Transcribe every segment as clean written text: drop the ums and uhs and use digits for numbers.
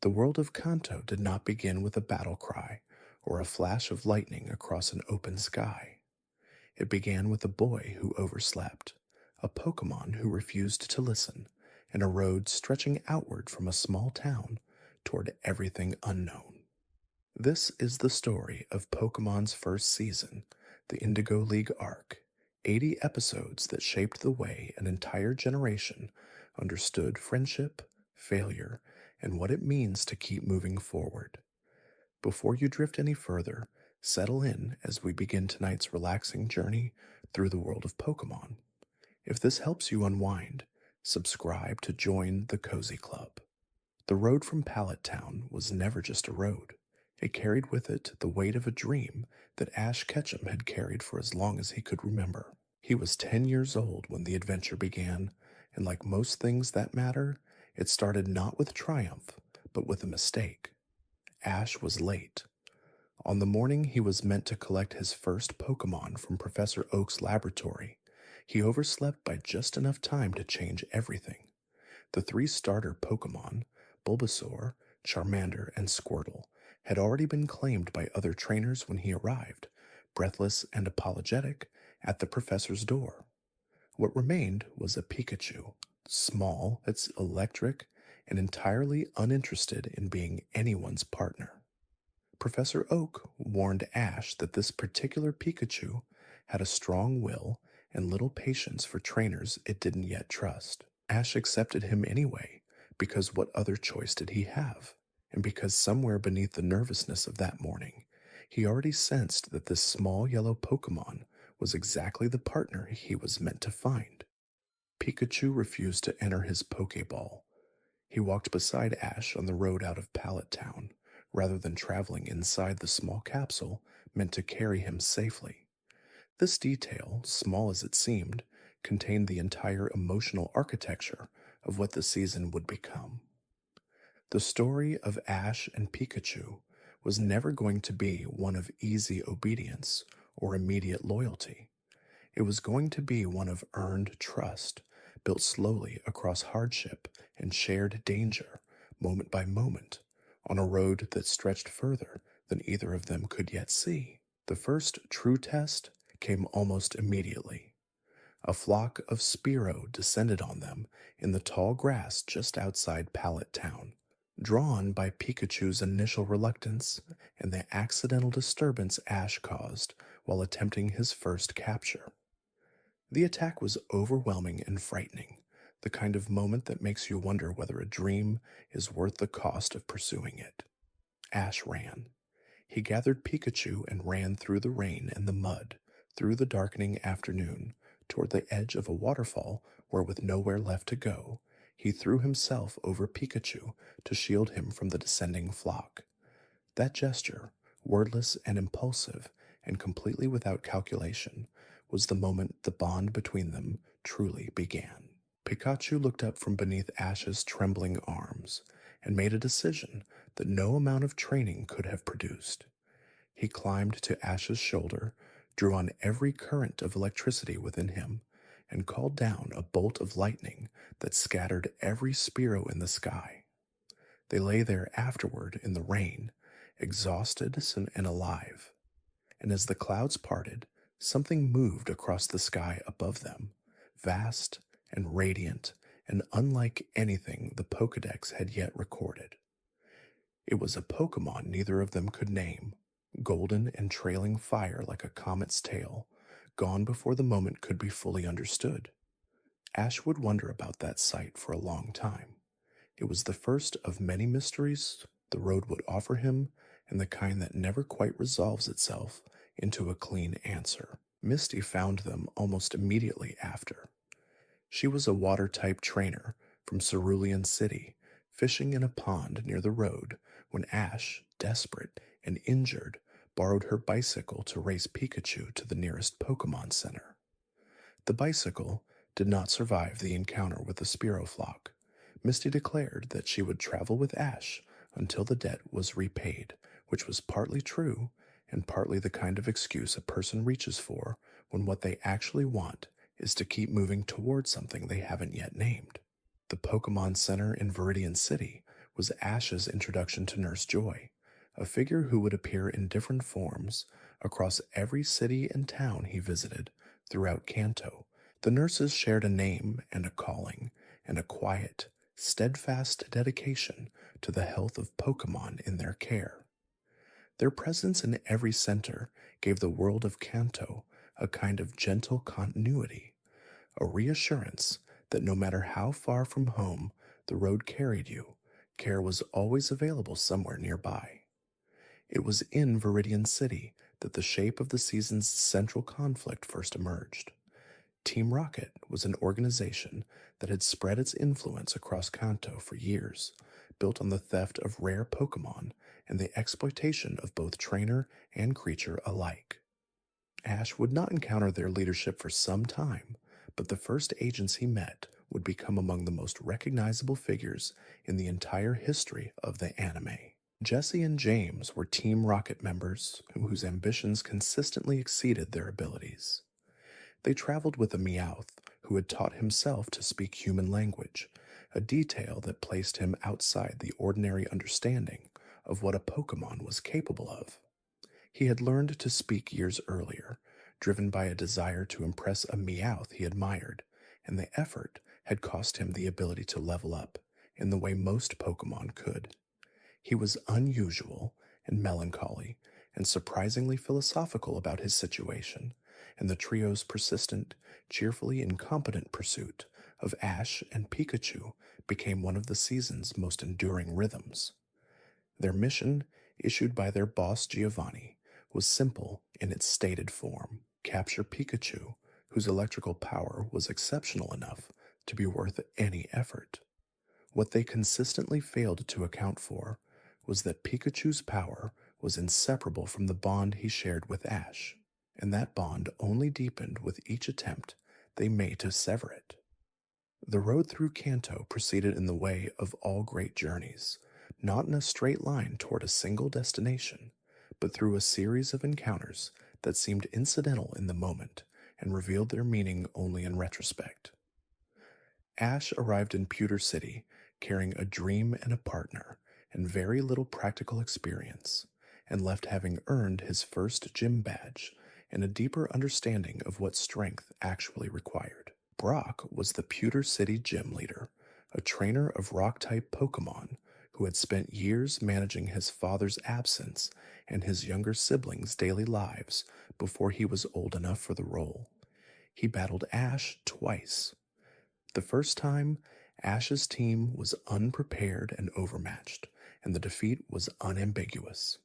The world of Kanto did not begin with a battle cry or a flash of lightning across an open sky. It began with a boy who overslept, a Pokémon who refused to listen, and a road stretching outward from a small town toward everything unknown. This is the story of Pokemon's first season, the Indigo League arc, 80 episodes that shaped the way an entire generation understood friendship, failure, and what it means to keep moving forward. Before you drift any further, settle in as we begin tonight's relaxing journey through the world of Pokemon. If this helps you unwind, subscribe to join the Cozy Club. The road from Pallet Town was never just a road. It carried with it the weight of a dream that Ash Ketchum had carried for as long as he could remember. He was 10 years old when the adventure began, and like most things that matter, it started not with triumph, but with a mistake. Ash was late. On the morning he was meant to collect his first Pokemon from Professor Oak's laboratory, he overslept by just enough time to change everything. The three starter Pokemon, Bulbasaur, Charmander, and Squirtle, had already been claimed by other trainers when he arrived, breathless and apologetic, at the professor's door. What remained was a Pikachu, small, it's electric, and entirely uninterested in being anyone's partner. Professor Oak warned Ash that this particular Pikachu had a strong will and little patience for trainers it didn't yet trust. Ash accepted him anyway, because what other choice did he have? And because somewhere beneath the nervousness of that morning, he already sensed that this small yellow Pokemon was exactly the partner he was meant to find. Pikachu refused to enter his Pokeball. He walked beside Ash on the road out of Pallet Town, rather than traveling inside the small capsule meant to carry him safely. This detail, small as it seemed, contained the entire emotional architecture of what the season would become. The story of Ash and Pikachu was never going to be one of easy obedience or immediate loyalty. It was going to be one of earned trust, built slowly across hardship and shared danger, moment by moment, on a road that stretched further than either of them could yet see. The first true test came almost immediately. A flock of Spearow descended on them in the tall grass just outside Pallet Town, drawn by Pikachu's initial reluctance and the accidental disturbance Ash caused while attempting his first capture. The attack was overwhelming and frightening, the kind of moment that makes you wonder whether a dream is worth the cost of pursuing it. Ash ran. He gathered Pikachu and ran through the rain and the mud, through the darkening afternoon, toward the edge of a waterfall where, with nowhere left to go, he threw himself over Pikachu to shield him from the descending flock. That gesture, wordless and impulsive, and completely without calculation, was the moment the bond between them truly began. Pikachu looked up from beneath Ash's trembling arms and made a decision that no amount of training could have produced. He climbed to Ash's shoulder, drew on every current of electricity within him, and called down a bolt of lightning that scattered every Spearow in the sky. They lay there afterward in the rain, exhausted and alive. And as the clouds parted, something moved across the sky above them, vast and radiant and unlike anything the Pokédex had yet recorded. It was a Pokémon neither of them could name, golden and trailing fire like a comet's tail, gone before the moment could be fully understood. Ash would wonder about that sight for a long time. It was the first of many mysteries the road would offer him, and the kind that never quite resolves itself into a clean answer. Misty found them almost immediately after. She was a water-type trainer from Cerulean City, fishing in a pond near the road when Ash, desperate and injured, borrowed her bicycle to race Pikachu to the nearest Pokémon Center. The bicycle did not survive the encounter with the Spearow flock. Misty declared that she would travel with Ash until the debt was repaid, which was partly true and partly the kind of excuse a person reaches for when what they actually want is to keep moving towards something they haven't yet named. The Pokémon Center in Viridian City was Ash's introduction to Nurse Joy, a figure who would appear in different forms across every city and town he visited throughout Kanto. The nurses shared a name and a calling, and a quiet, steadfast dedication to the health of Pokemon in their care. Their presence in every center gave the world of Kanto a kind of gentle continuity, a reassurance that no matter how far from home the road carried you, care was always available somewhere nearby. It was in Viridian City that the shape of the season's central conflict first emerged. Team Rocket was an organization that had spread its influence across Kanto for years, built on the theft of rare Pokemon and the exploitation of both trainer and creature alike. Ash would not encounter their leadership for some time, but the first agents he met would become among the most recognizable figures in the entire history of the anime. Jesse and James were Team Rocket members whose ambitions consistently exceeded their abilities. They traveled with a Meowth who had taught himself to speak human language, a detail that placed him outside the ordinary understanding of what a Pokemon was capable of. He had learned to speak years earlier, driven by a desire to impress a Meowth he admired, and the effort had cost him the ability to level up in the way most Pokemon could. He was unusual and melancholy and surprisingly philosophical about his situation, and the trio's persistent, cheerfully incompetent pursuit of Ash and Pikachu became one of the season's most enduring rhythms. Their mission, issued by their boss Giovanni, was simple in its stated form: capture Pikachu, whose electrical power was exceptional enough to be worth any effort. What they consistently failed to account for was that Pikachu's power was inseparable from the bond he shared with Ash, and that bond only deepened with each attempt they made to sever it. The road through Kanto proceeded in the way of all great journeys, not in a straight line toward a single destination, but through a series of encounters that seemed incidental in the moment and revealed their meaning only in retrospect. Ash arrived in Pewter City carrying a dream and a partner and very little practical experience, and left having earned his first gym badge and a deeper understanding of what strength actually required. Brock was the Pewter City gym leader, a trainer of rock-type Pokemon who had spent years managing his father's absence and his younger siblings' daily lives before he was old enough for the role. He battled Ash twice. The first time, Ash's team was unprepared and overmatched, and the defeat was unambiguous.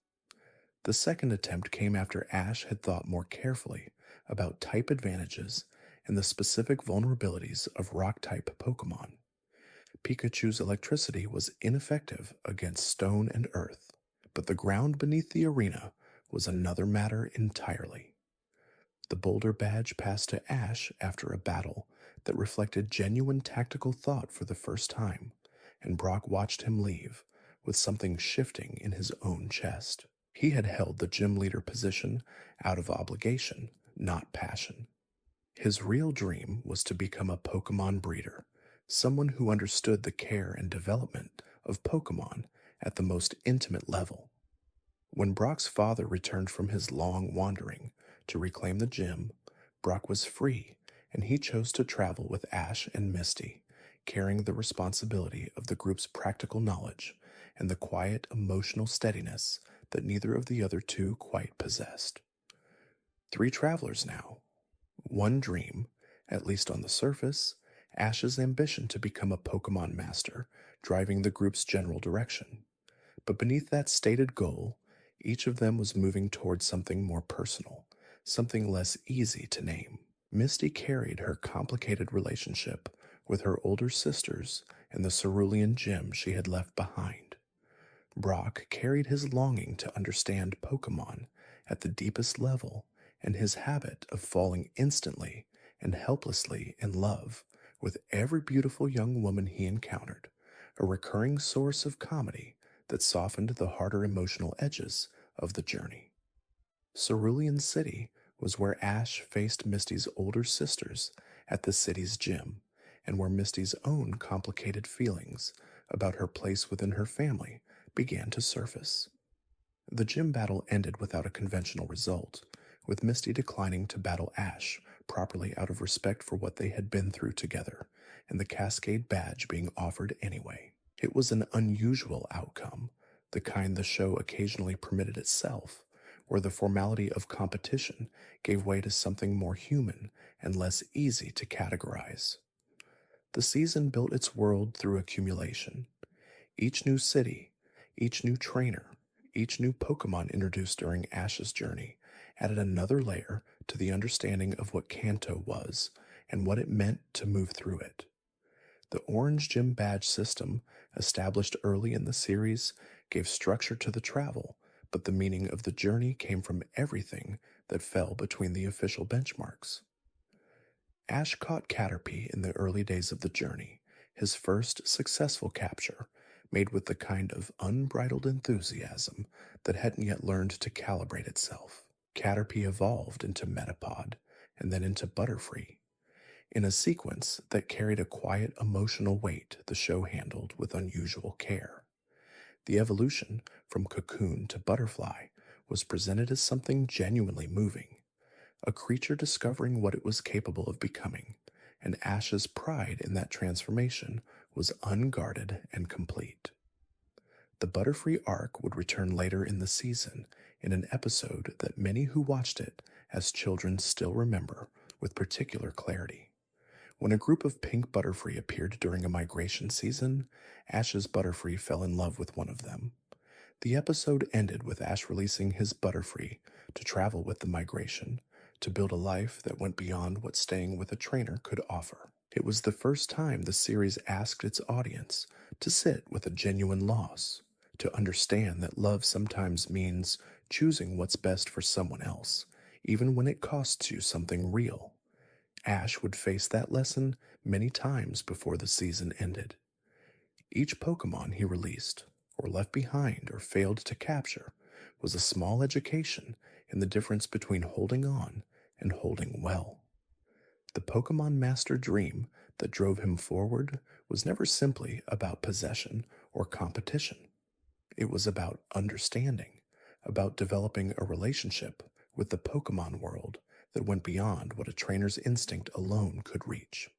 The second attempt came after Ash had thought more carefully about type advantages and the specific vulnerabilities of rock-type Pokemon. Pikachu's electricity was ineffective against stone and earth, but the ground beneath the arena was another matter entirely. The Boulder Badge passed to Ash after a battle that reflected genuine tactical thought for the first time, and Brock watched him leave with something shifting in his own chest. He had held the gym leader position out of obligation, not passion. His real dream was to become a Pokemon breeder, someone who understood the care and development of Pokemon at the most intimate level. When Brock's father returned from his long wandering to reclaim the gym, Brock was free, and he chose to travel with Ash and Misty, carrying the responsibility of the group's practical knowledge and the quiet emotional steadiness that neither of the other two quite possessed. 3 travelers now. One dream, at least on the surface, Ash's ambition to become a Pokemon master, driving the group's general direction. But beneath that stated goal, each of them was moving towards something more personal, something less easy to name. Misty carried her complicated relationship with her older sisters and the Cerulean gym she had left behind. Brock carried his longing to understand Pokemon at the deepest level and his habit of falling instantly and helplessly in love with every beautiful young woman he encountered, a recurring source of comedy that softened the harder emotional edges of the journey. Cerulean City was where Ash faced Misty's older sisters at the city's gym, and where Misty's own complicated feelings about her place within her family began to surface. The gym battle ended without a conventional result, with Misty declining to battle Ash properly out of respect for what they had been through together, and the Cascade badge being offered anyway. It was an unusual outcome, the kind the show occasionally permitted itself, where the formality of competition gave way to something more human and less easy to categorize. The season built its world through accumulation. Each new city, each new trainer, each new Pokemon introduced during Ash's journey added another layer to the understanding of what Kanto was and what it meant to move through it. The Orange Gym Badge system, established early in the series, gave structure to the travel, but the meaning of the journey came from everything that fell between the official benchmarks. Ash caught Caterpie in the early days of the journey, his first successful capture, made with the kind of unbridled enthusiasm that hadn't yet learned to calibrate itself. Caterpie evolved into Metapod, and then into Butterfree, in a sequence that carried a quiet emotional weight the show handled with unusual care. The evolution from cocoon to butterfly was presented as something genuinely moving, a creature discovering what it was capable of becoming, and Ash's pride in that transformation was unguarded and complete. The Butterfree arc would return later in the season in an episode that many who watched it as children still remember with particular clarity. When a group of pink Butterfree appeared during a migration season, Ash's Butterfree fell in love with one of them. The episode ended with Ash releasing his Butterfree to travel with the migration, to build a life that went beyond what staying with a trainer could offer. It was the first time the series asked its audience to sit with a genuine loss, to understand that love sometimes means choosing what's best for someone else, even when it costs you something real. Ash would face that lesson many times before the season ended. Each Pokemon he released, or left behind, or failed to capture, was a small education in the difference between holding on and holding well. The Pokemon Master dream that drove him forward was never simply about possession or competition. It was about understanding, about developing a relationship with the Pokemon world that went beyond what a trainer's instinct alone could reach.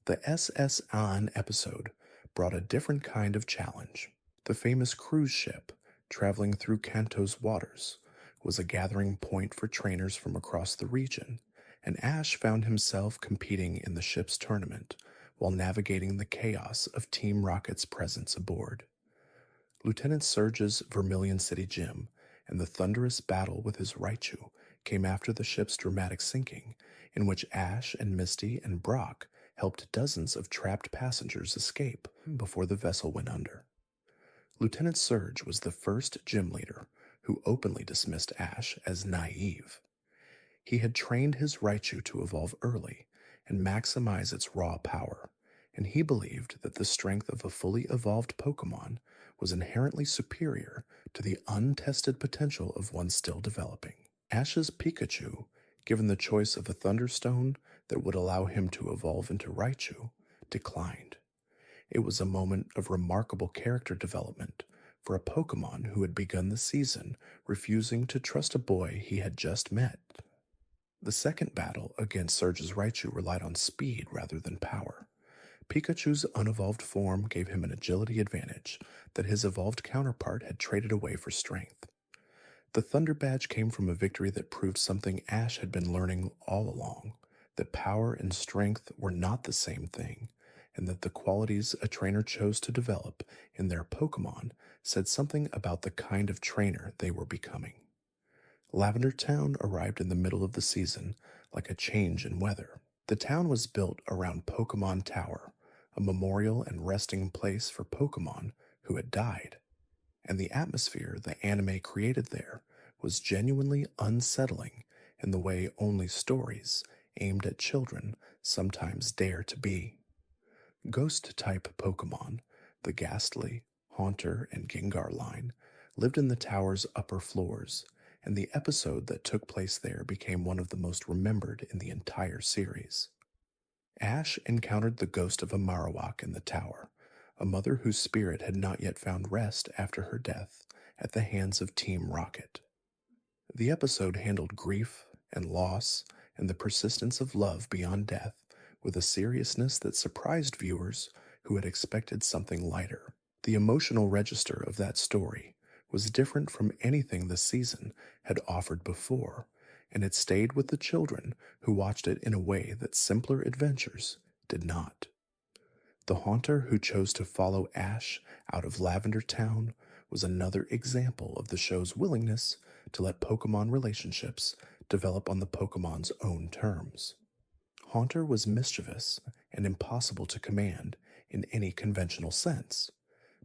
The SS On episode brought a different kind of challenge. The famous cruise ship, traveling through Kanto's waters, was a gathering point for trainers from across the region, and Ash found himself competing in the ship's tournament while navigating the chaos of Team Rocket's presence aboard. Lieutenant Surge's Vermilion City Gym and the thunderous battle with his Raichu came after the ship's dramatic sinking, in which Ash and Misty and Brock helped dozens of trapped passengers escape before the vessel went under. Lieutenant Surge was the first gym leader who openly dismissed Ash as naive. He had trained his Raichu to evolve early and maximize its raw power, and he believed that the strength of a fully evolved Pokemon was inherently superior to the untested potential of one still developing. Ash's Pikachu, given the choice of a Thunderstone that would allow him to evolve into Raichu, declined. It was a moment of remarkable character development for a Pokemon who had begun the season refusing to trust a boy he had just met. The second battle against Surge's Raichu relied on speed rather than power. Pikachu's unevolved form gave him an agility advantage that his evolved counterpart had traded away for strength. The Thunder Badge came from a victory that proved something Ash had been learning all along, that power and strength were not the same thing, and that the qualities a trainer chose to develop in their Pokemon said something about the kind of trainer they were becoming. Lavender Town arrived in the middle of the season like a change in weather. The town was built around Pokemon Tower, a memorial and resting place for Pokemon who had died, and the atmosphere the anime created there was genuinely unsettling in the way only stories aimed at children sometimes dare to be. Ghost-type Pokemon, the Ghastly, Haunter, and Gengar line, lived in the tower's upper floors, and the episode that took place there became one of the most remembered in the entire series. Ash encountered the ghost of a Marowak in the tower, a mother whose spirit had not yet found rest after her death at the hands of Team Rocket. The episode handled grief and loss and the persistence of love beyond death with a seriousness that surprised viewers who had expected something lighter. The emotional register of that story was different from anything the season had offered before, and it stayed with the children who watched it in a way that simpler adventures did not. The Haunter who chose to follow Ash out of Lavender Town was another example of the show's willingness to let Pokemon relationships develop on the Pokemon's own terms. Haunter was mischievous and impossible to command in any conventional sense,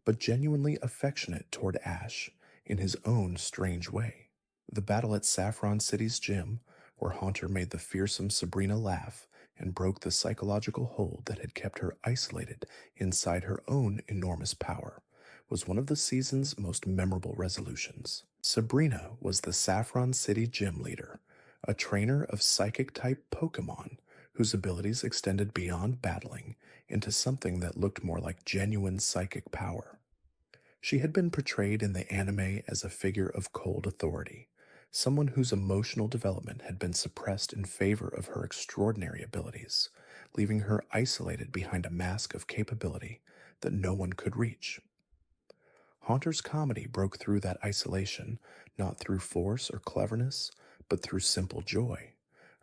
but genuinely affectionate toward Ash in his own strange way. The battle at Saffron City's gym, where Haunter made the fearsome Sabrina laugh and broke the psychological hold that had kept her isolated inside her own enormous power, was one of the season's most memorable resolutions. Sabrina was the Saffron City gym leader, a trainer of psychic-type Pokemon whose abilities extended beyond battling into something that looked more like genuine psychic power. She had been portrayed in the anime as a figure of cold authority, someone whose emotional development had been suppressed in favor of her extraordinary abilities, leaving her isolated behind a mask of capability that no one could reach. Haunter's comedy broke through that isolation not through force or cleverness, but through simple joy,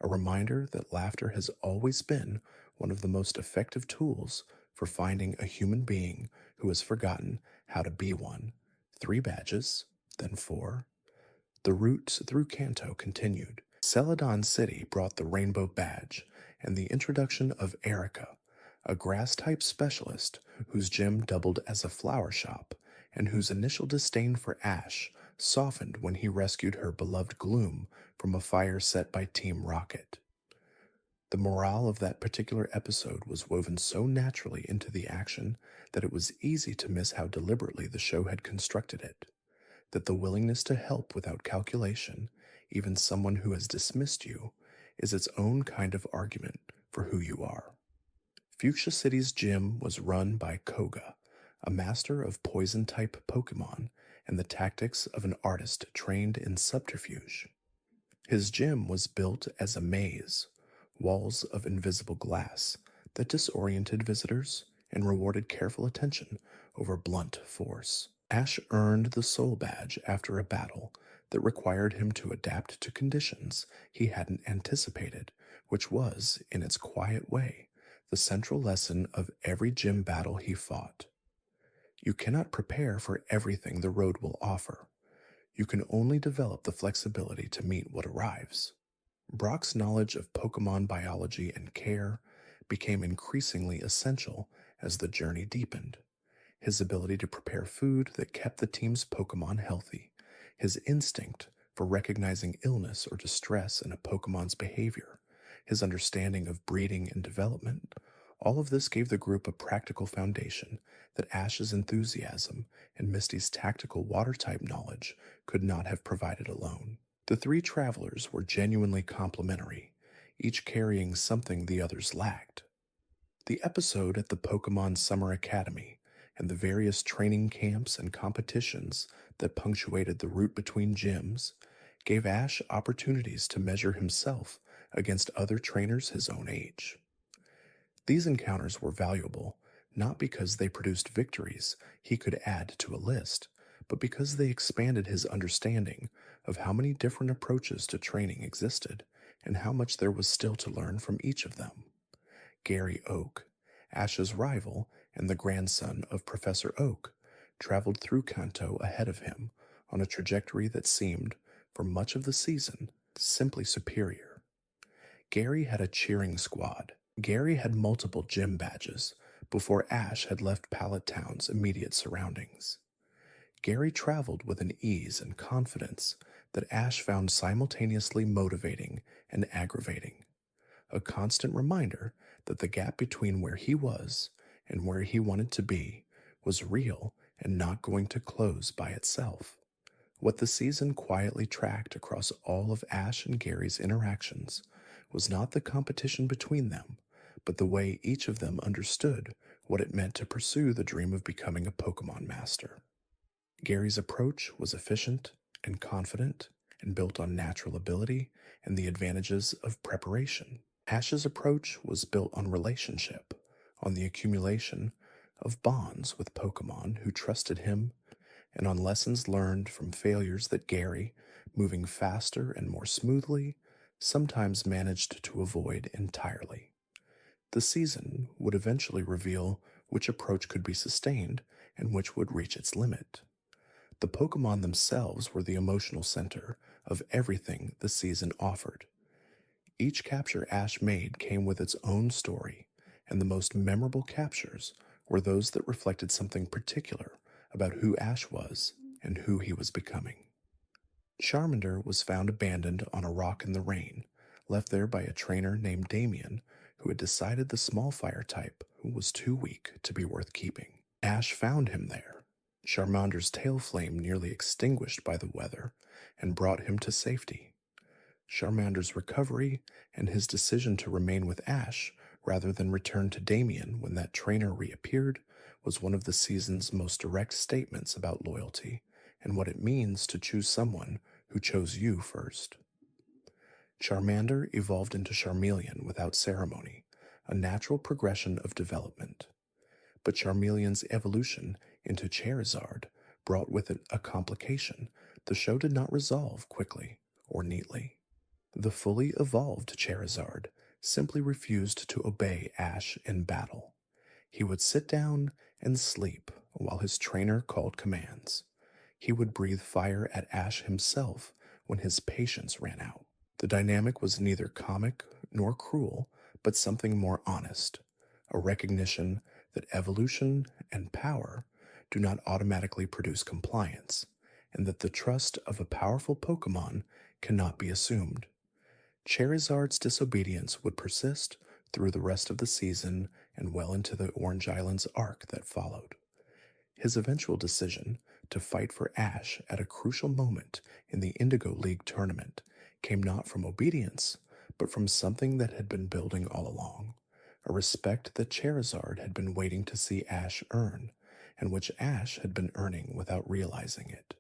a reminder that laughter has always been one of the most effective tools for finding a human being who has forgotten how to be one. 3 badges, then 4. The route through Kanto continued. Celadon City brought the Rainbow Badge and the introduction of Erica, a grass-type specialist whose gym doubled as a flower shop and whose initial disdain for Ash softened when he rescued her beloved Gloom from a fire set by Team Rocket. The morale of that particular episode was woven so naturally into the action that it was easy to miss how deliberately the show had constructed it, that the willingness to help without calculation, even someone who has dismissed you, is its own kind of argument for who you are. Fuchsia City's gym was run by Koga, a master of poison-type Pokemon and the tactics of an artist trained in subterfuge. His gym was built as a maze, walls of invisible glass that disoriented visitors and rewarded careful attention over blunt force. Ash earned the Soul Badge after a battle that required him to adapt to conditions he hadn't anticipated, which was, in its quiet way, the central lesson of every gym battle he fought. You cannot prepare for everything the road will offer. You can only develop the flexibility to meet what arrives. Brock's knowledge of Pokemon biology and care became increasingly essential as the journey deepened. His ability to prepare food that kept the team's Pokemon healthy, his instinct for recognizing illness or distress in a Pokemon's behavior, his understanding of breeding and development, all of this gave the group a practical foundation that Ash's enthusiasm and Misty's tactical water-type knowledge could not have provided alone. The 3 travelers were genuinely complementary, each carrying something the others lacked. The episode at the Pokemon Summer Academy and the various training camps and competitions that punctuated the route between gyms gave Ash opportunities to measure himself against other trainers his own age. These encounters were valuable, not because they produced victories he could add to a list, but because they expanded his understanding of how many different approaches to training existed and how much there was still to learn from each of them. Gary Oak, Ash's rival and the grandson of Professor Oak, traveled through Kanto ahead of him on a trajectory that seemed, for much of the season, simply superior. Gary had a cheering squad. Gary had multiple gym badges before Ash had left Pallet Town's immediate surroundings. Gary traveled with an ease and confidence that Ash found simultaneously motivating and aggravating, a constant reminder that the gap between where he was and where he wanted to be was real and not going to close by itself. What the season quietly tracked across all of Ash and Gary's interactions was not the competition between them, but the way each of them understood what it meant to pursue the dream of becoming a Pokemon master. Gary's approach was efficient and confident and built on natural ability and the advantages of preparation. Ash's approach was built on relationship, on the accumulation of bonds with Pokemon who trusted him, and on lessons learned from failures that Gary, moving faster and more smoothly, sometimes managed to avoid entirely. The season would eventually reveal which approach could be sustained and which would reach its limit. The Pokemon themselves were the emotional center of everything the season offered. Each capture Ash made came with its own story, and the most memorable captures were those that reflected something particular about who Ash was and who he was becoming. Charmander was found abandoned on a rock in the rain, left there by a trainer named Damien, who had decided the small fire type was too weak to be worth keeping. Ash found him there. Charmander's tail flame nearly extinguished by the weather, and brought him to safety. Charmander's recovery and his decision to remain with Ash rather than return to Damien when that trainer reappeared was one of the season's most direct statements about loyalty and what it means to choose someone who chose you first. Charmander evolved into Charmeleon without ceremony, a natural progression of development. But Charmeleon's evolution into Charizard brought with it a complication the show did not resolve quickly or neatly. The fully evolved Charizard simply refused to obey Ash in battle. He would sit down and sleep while his trainer called commands. He would breathe fire at Ash himself when his patience ran out. The dynamic was neither comic nor cruel, but something more honest, a recognition that evolution and power do not automatically produce compliance, and that the trust of a powerful Pokemon cannot be assumed. Charizard's disobedience would persist through the rest of the season and well into the Orange Islands arc that followed. His eventual decision to fight for Ash at a crucial moment in the Indigo League tournament came not from obedience, but from something that had been building all along, a respect that Charizard had been waiting to see Ash earn, and which Ash had been earning without realizing it.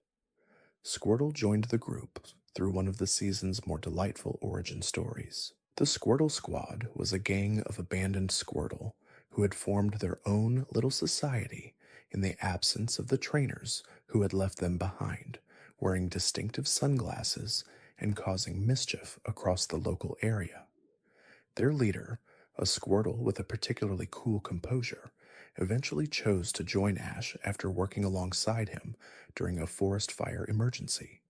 Squirtle joined the group through one of the season's more delightful origin stories. The Squirtle Squad was a gang of abandoned Squirtle who had formed their own little society in the absence of the trainers who had left them behind, wearing distinctive sunglasses and causing mischief across the local area. Their leader, a Squirtle with a particularly cool composure, eventually chose to join Ash after working alongside him during a forest fire emergency.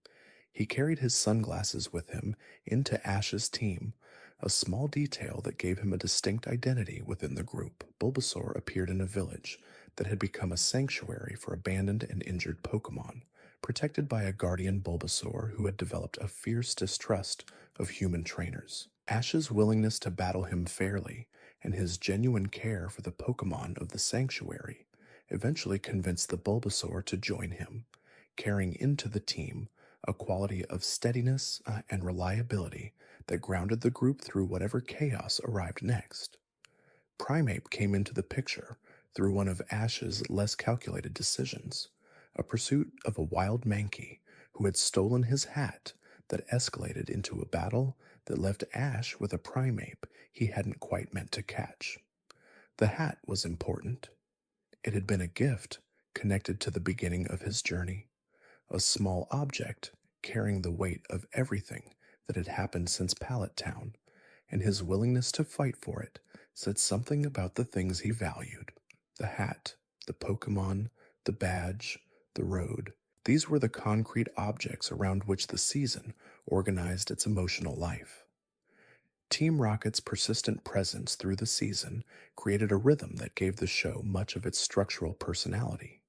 He carried his sunglasses with him into Ash's team, a small detail that gave him a distinct identity within the group. Bulbasaur appeared in a village that had become a sanctuary for abandoned and injured Pokemon, protected by a guardian Bulbasaur who had developed a fierce distrust of human trainers. Ash's willingness to battle him fairly and his genuine care for the Pokemon of the sanctuary eventually convinced the Bulbasaur to join him, carrying into the team a quality of steadiness and reliability that grounded the group through whatever chaos arrived next. Primeape came into the picture through one of Ash's less calculated decisions, a pursuit of a wild Mankey who had stolen his hat that escalated into a battle that left Ash with a Primeape he hadn't quite meant to catch. The hat was important. It had been a gift connected to the beginning of his journey, a small object carrying the weight of everything that had happened since Pallet Town, and his willingness to fight for it said something about the things he valued. The hat, the Pokemon, the badge, the road. These were the concrete objects around which the season organized its emotional life. Team Rocket's persistent presence through the season created a rhythm that gave the show much of its structural personality.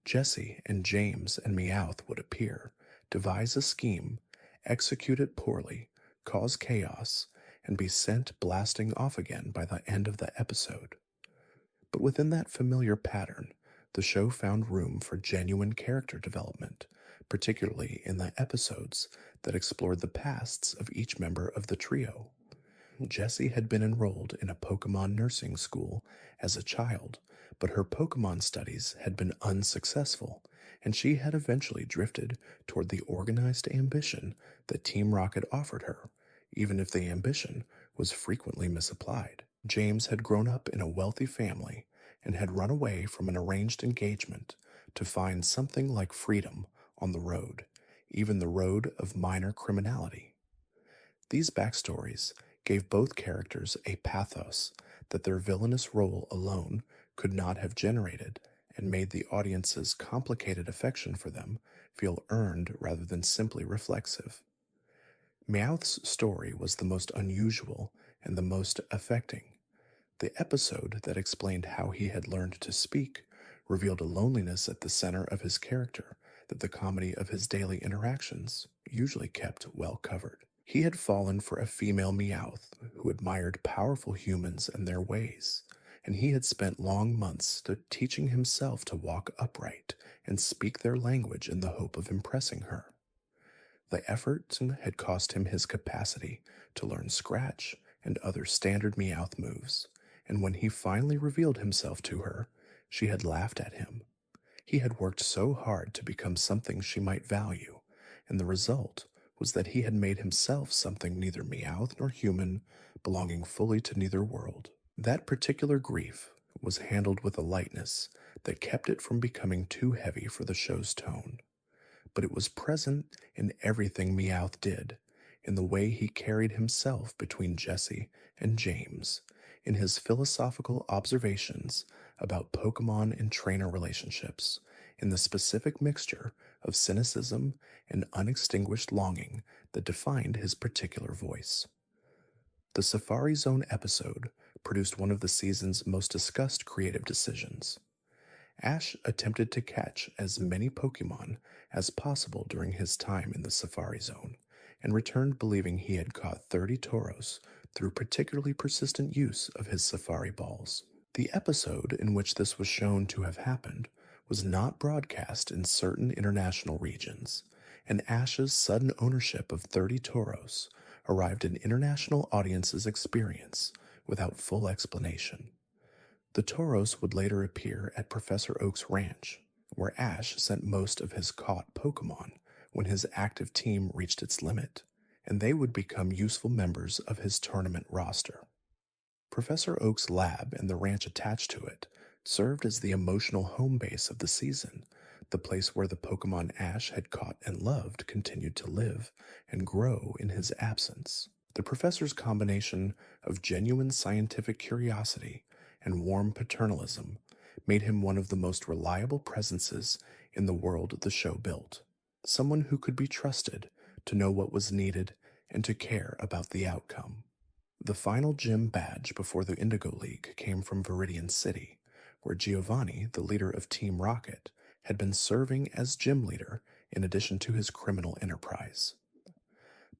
Jessie and James and Meowth would appear, devise a scheme, execute it poorly, cause chaos, and be sent blasting off again by the end of the episode. But within that familiar pattern, the show found room for genuine character development, particularly in the episodes that explored the pasts of each member of the trio. Jessie had been enrolled in a Pokemon nursing school as a child, but her Pokemon studies had been unsuccessful, and she had eventually drifted toward the organized ambition that Team Rocket offered her, even if the ambition was frequently misapplied. James had grown up in a wealthy family and had run away from an arranged engagement to find something like freedom on the road, even the road of minor criminality. These backstories gave both characters a pathos that their villainous role alone could not have generated, and made the audience's complicated affection for them feel earned rather than simply reflexive. Meowth's story was the most unusual and the most affecting. The episode that explained how he had learned to speak revealed a loneliness at the center of his character that the comedy of his daily interactions usually kept well covered. He had fallen for a female Meowth who admired powerful humans and their ways, and he had spent long months teaching himself to walk upright and speak their language in the hope of impressing her. The effort had cost him his capacity to learn Scratch and other standard Meowth moves, and when he finally revealed himself to her, she had laughed at him. He had worked so hard to become something she might value, and the result was that he had made himself something neither Meowth nor human, belonging fully to neither world. That particular grief was handled with a lightness that kept it from becoming too heavy for the show's tone. But it was present in everything Meowth did, in the way he carried himself between Jessie and James, in his philosophical observations about Pokemon and trainer relationships, in the specific mixture of cynicism and unextinguished longing that defined his particular voice. The Safari Zone episode produced one of the season's most discussed creative decisions. Ash attempted to catch as many Pokemon as possible during his time in the Safari Zone, and returned believing he had caught 30 Tauros through particularly persistent use of his Safari Balls. The episode in which this was shown to have happened was not broadcast in certain international regions, and Ash's sudden ownership of 30 Tauros arrived in international audiences' experience without full explanation. The Tauros would later appear at Professor Oak's ranch, where Ash sent most of his caught Pokemon when his active team reached its limit, and they would become useful members of his tournament roster. Professor Oak's lab and the ranch attached to it served as the emotional home base of the season, the place where the Pokemon Ash had caught and loved continued to live and grow in his absence. The professor's combination of genuine scientific curiosity and warm paternalism made him one of the most reliable presences in the world the show built, someone who could be trusted to know what was needed and to care about the outcome. The final gym badge before the Indigo League came from Viridian City, where Giovanni, the leader of Team Rocket, had been serving as gym leader in addition to his criminal enterprise.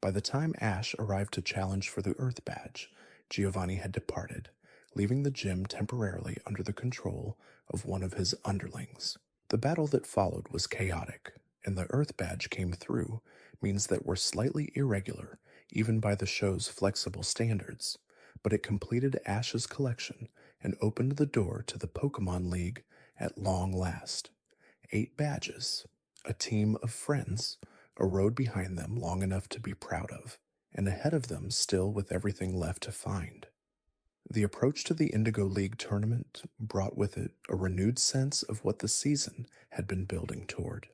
By the time Ash arrived to challenge for the Earth badge, Giovanni had departed, leaving the gym temporarily under the control of one of his underlings. The battle that followed was chaotic, and the Earth badge came through means that we're slightly irregular even by the show's flexible standards, but it completed Ash's collection and opened the door to the Pokémon League at long last. 8 badges, a team of friends, a road behind them long enough to be proud of, and ahead of them still with everything left to find. The approach to the Indigo League tournament brought with it a renewed sense of what the season had been building toward.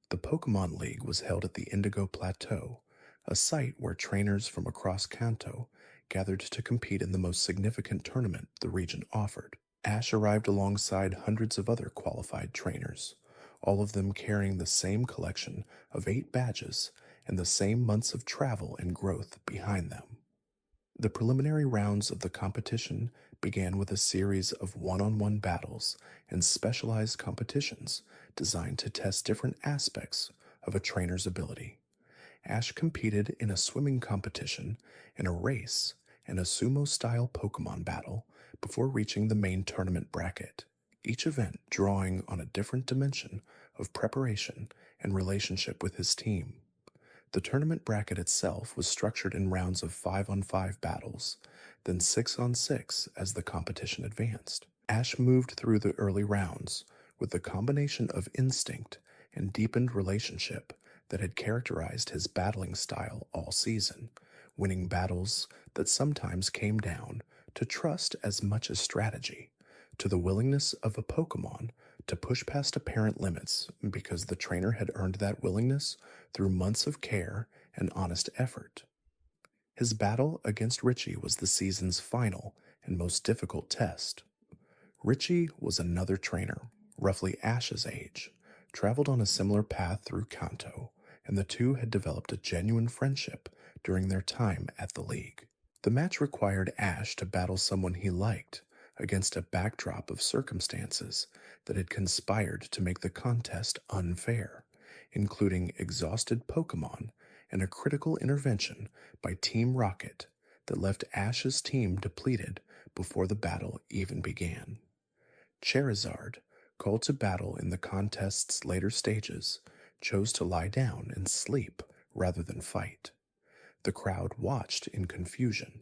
The Pokémon League was held at the Indigo Plateau, a site where trainers from across Kanto gathered to compete in the most significant tournament the region offered. Ash arrived alongside hundreds of other qualified trainers, all of them carrying the same collection of 8 badges and the same months of travel and growth behind them. The preliminary rounds of the competition began with a series of one-on-one battles and specialized competitions designed to test different aspects of a trainer's ability. Ash competed in a swimming competition, in a race, and a sumo-style Pokemon battle before reaching the main tournament bracket, each event drawing on a different dimension of preparation and relationship with his team. The tournament bracket itself was structured in rounds of 5-on-5 battles, then 6-on-6 as the competition advanced. Ash moved through the early rounds with the combination of instinct and deepened relationship that had characterized his battling style all season, winning battles that sometimes came down to trust as much as strategy, to the willingness of a Pokemon to push past apparent limits because the trainer had earned that willingness through months of care and honest effort. His battle against Richie was the season's final and most difficult test. Richie was another trainer, roughly Ash's age, traveled on a similar path through Kanto, and the two had developed a genuine friendship during their time at the League. The match required Ash to battle someone he liked against a backdrop of circumstances that had conspired to make the contest unfair, including exhausted Pokemon and a critical intervention by Team Rocket that left Ash's team depleted before the battle even began. Charizard, called to battle in the contest's later stages, chose to lie down and sleep rather than fight. The crowd watched in confusion.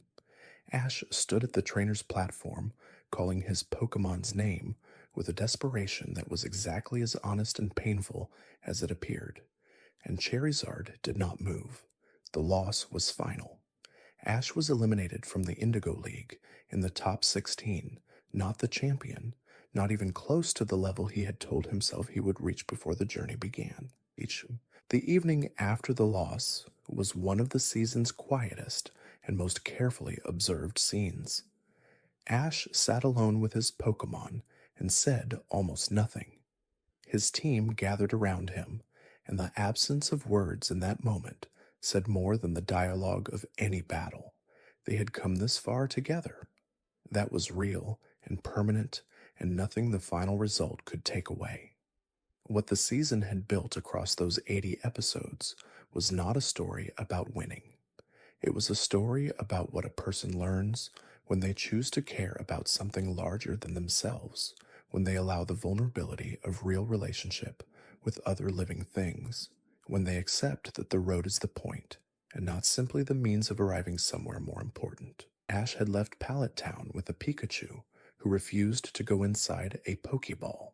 Ash stood at the trainer's platform, calling his Pokemon's name with a desperation that was exactly as honest and painful as it appeared. And Charizard did not move. The loss was final. Ash was eliminated from the Indigo League in the top 16, not the champion, not even close to the level he had told himself he would reach before the journey began. The evening after the loss was one of the season's quietest and most carefully observed scenes. Ash sat alone with his Pokemon and said almost nothing. His team gathered around him, and the absence of words in that moment said more than the dialogue of any battle. They had come this far together. That was real and permanent, and nothing the final result could take away. What the season had built across those 80 episodes was not a story about winning. It was a story about what a person learns when they choose to care about something larger than themselves, when they allow the vulnerability of real relationship with other living things, when they accept that the road is the point and not simply the means of arriving somewhere more important. Ash had left Pallet Town with a Pikachu who refused to go inside a Pokeball.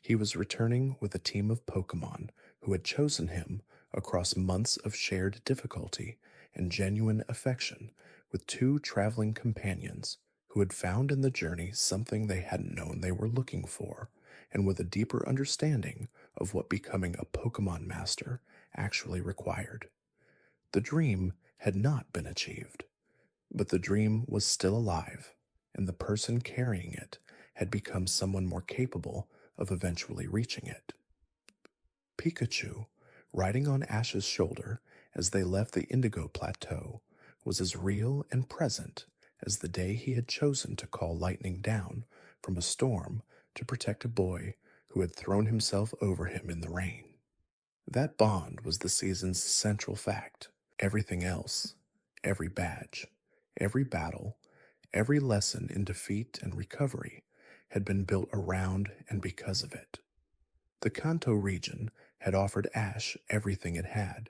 He was returning with a team of Pokemon who had chosen him across months of shared difficulty and genuine affection, with two traveling companions who had found in the journey something they hadn't known they were looking for, and with a deeper understanding of what becoming a Pokemon master actually required. The dream had not been achieved, but the dream was still alive, and the person carrying it had become someone more capable of eventually reaching it. Pikachu, riding on Ash's shoulder as they left the Indigo Plateau, was as real and present as the day he had chosen to call lightning down from a storm to protect a boy who had thrown himself over him in the rain. That bond was the season's central fact. Everything else, every badge, every battle, every lesson in defeat and recovery had been built around and because of it. The Kanto region had offered Ash everything it had.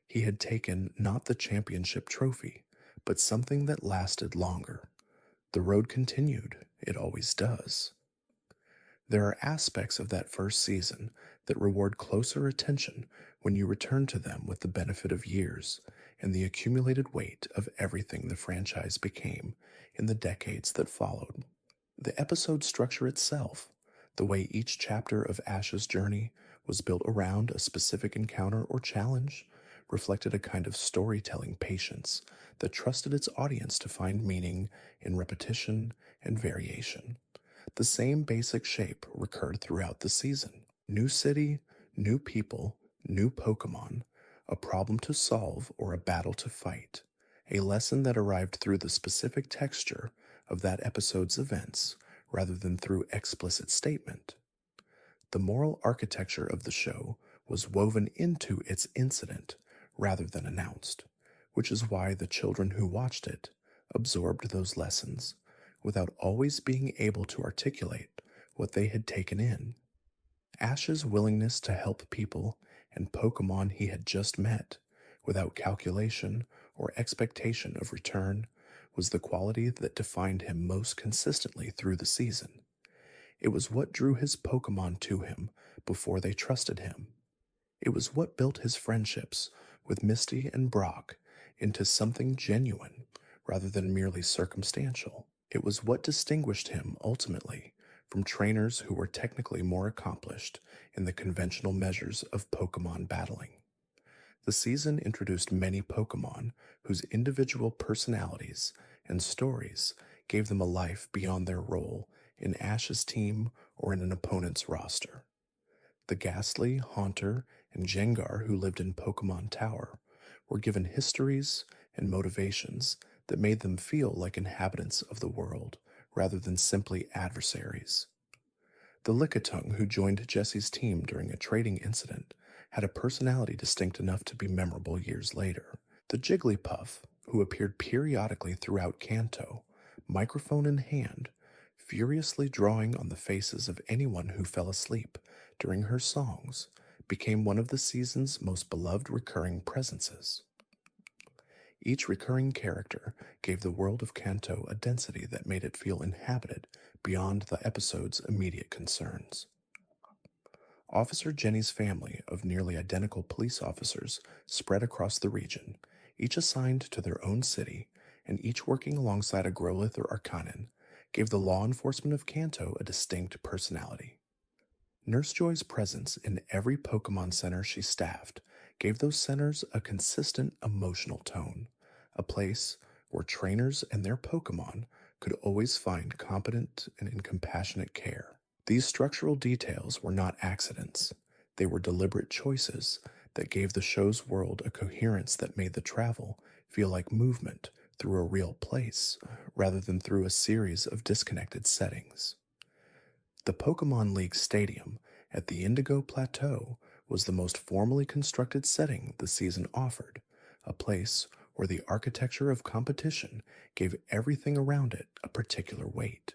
He had taken not the championship trophy, but something that lasted longer. The road continued, it always does. There are aspects of that first season that reward closer attention when you return to them with the benefit of years and the accumulated weight of everything the franchise became in the decades that followed. The episode structure itself, the way each chapter of Ash's journey was built around a specific encounter or challenge, reflected a kind of storytelling patience that trusted its audience to find meaning in repetition and variation. The same basic shape recurred throughout the season. New city, new people, new Pokemon, a problem to solve or a battle to fight, a lesson that arrived through the specific texture of that episode's events rather than through explicit statement. The moral architecture of the show was woven into its incident rather than announced, which is why the children who watched it absorbed those lessons without always being able to articulate what they had taken in. Ash's willingness to help people and Pokemon he had just met, without calculation or expectation of return, was the quality that defined him most consistently through the season. It was what drew his Pokemon to him before they trusted him. It was what built his friendships with Misty and Brock into something genuine rather than merely circumstantial. It was what distinguished him ultimately from trainers who were technically more accomplished in the conventional measures of Pokemon battling. The season introduced many Pokemon whose individual personalities and stories gave them a life beyond their role in Ash's team or in an opponent's roster. The Ghastly, Haunter, and Jengar who lived in Pokemon Tower were given histories and motivations that made them feel like inhabitants of the world rather than simply adversaries. The Lickitung who joined Jesse's team during a trading incident had a personality distinct enough to be memorable years later. The Jigglypuff, who appeared periodically throughout Kanto, microphone in hand, furiously drawing on the faces of anyone who fell asleep during her songs, became one of the season's most beloved recurring presences. Each recurring character gave the world of Kanto a density that made it feel inhabited beyond the episode's immediate concerns. Officer Jenny's family of nearly identical police officers spread across the region, each assigned to their own city, and each working alongside a Growlithe or Arcanine, gave the law enforcement of Kanto a distinct personality. Nurse Joy's presence in every Pokemon Center she staffed gave those centers a consistent emotional tone, a place where trainers and their Pokemon could always find competent and compassionate care. These structural details were not accidents. They were deliberate choices that gave the show's world a coherence that made the travel feel like movement through a real place rather than through a series of disconnected settings. The Pokémon League Stadium at the Indigo Plateau was the most formally constructed setting the season offered, a place where the architecture of competition gave everything around it a particular weight.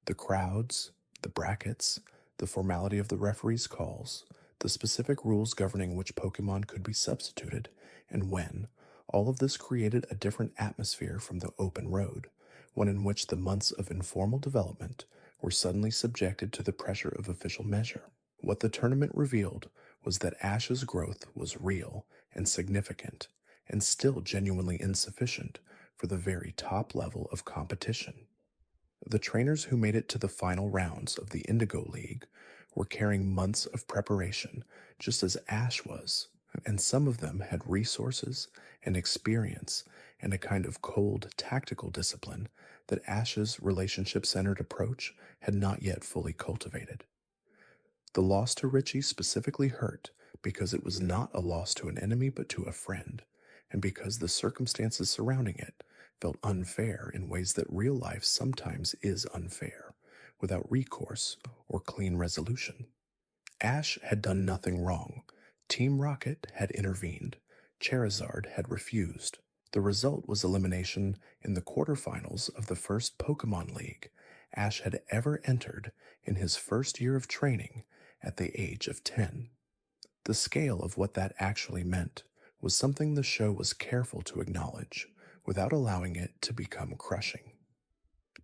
The crowds, the brackets, the formality of the referee's calls, the specific rules governing which Pokemon could be substituted and when, all of this created a different atmosphere from the open road, one in which the months of informal development were suddenly subjected to the pressure of official measure. What the tournament revealed was that Ash's growth was real and significant, and still genuinely insufficient for the very top level of competition. The trainers who made it to the final rounds of the Indigo League were carrying months of preparation, just as Ash was, and some of them had resources and experience and a kind of cold, tactical discipline that Ash's relationship-centered approach had not yet fully cultivated. The loss to Richie specifically hurt because it was not a loss to an enemy but to a friend, and because the circumstances surrounding it felt unfair in ways that real life sometimes is unfair, without recourse or clean resolution. Ash had done nothing wrong. Team Rocket had intervened. Charizard had refused. The result was elimination in the quarterfinals of the first Pokémon League Ash had ever entered in his first year of training at the age of 10. The scale of what that actually meant was something the show was careful to acknowledge without allowing it to become crushing.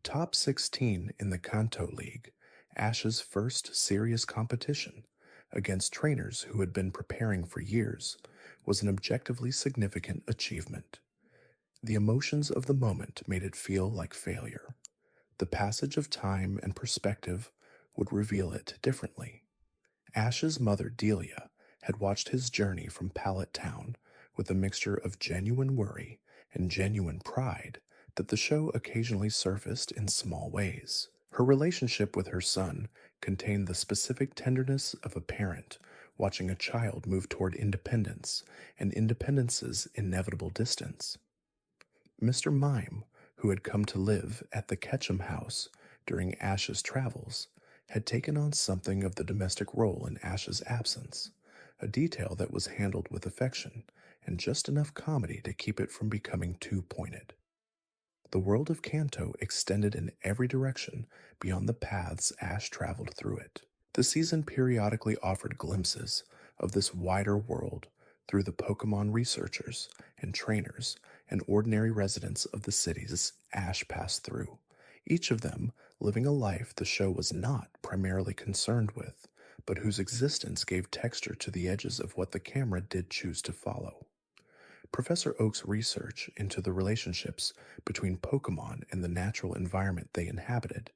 Top 16 in the Kanto League, Ash's first serious competition against trainers who had been preparing for years, was an objectively significant achievement. The emotions of the moment made it feel like failure. The passage of time and perspective would reveal it differently. Ash's mother, Delia, had watched his journey from Pallet Town with a mixture of genuine worry and genuine pride that the show occasionally surfaced in small ways. Her relationship with her son contained the specific tenderness of a parent watching a child move toward independence and independence's inevitable distance. Mr. Mime, who had come to live at the Ketchum house during Ash's travels, had taken on something of the domestic role in Ash's absence, a detail that was handled with affection and just enough comedy to keep it from becoming too pointed. The world of Kanto extended in every direction beyond the paths Ash traveled through it. The season periodically offered glimpses of this wider world through the Pokemon researchers and trainers and ordinary residents of the cities Ash passed through, each of them living a life the show was not primarily concerned with, but whose existence gave texture to the edges of what the camera did choose to follow. Professor Oak's research into the relationships between Pokemon and the natural environment they inhabited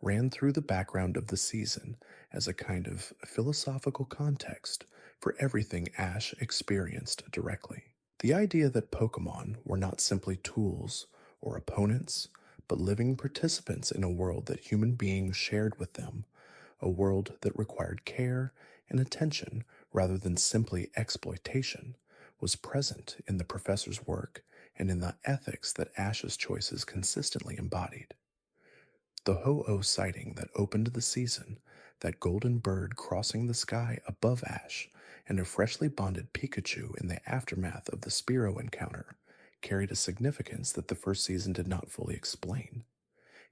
ran through the background of the season as a kind of philosophical context for everything Ash experienced directly. The idea that Pokemon were not simply tools or opponents, but living participants in a world that human beings shared with them, a world that required care and attention rather than simply exploitation, was present in the professor's work and in the ethics that Ash's choices consistently embodied. The Ho-Oh sighting that opened the season, that golden bird crossing the sky above Ash, and a freshly bonded Pikachu in the aftermath of the Spearow encounter carried a significance that the first season did not fully explain.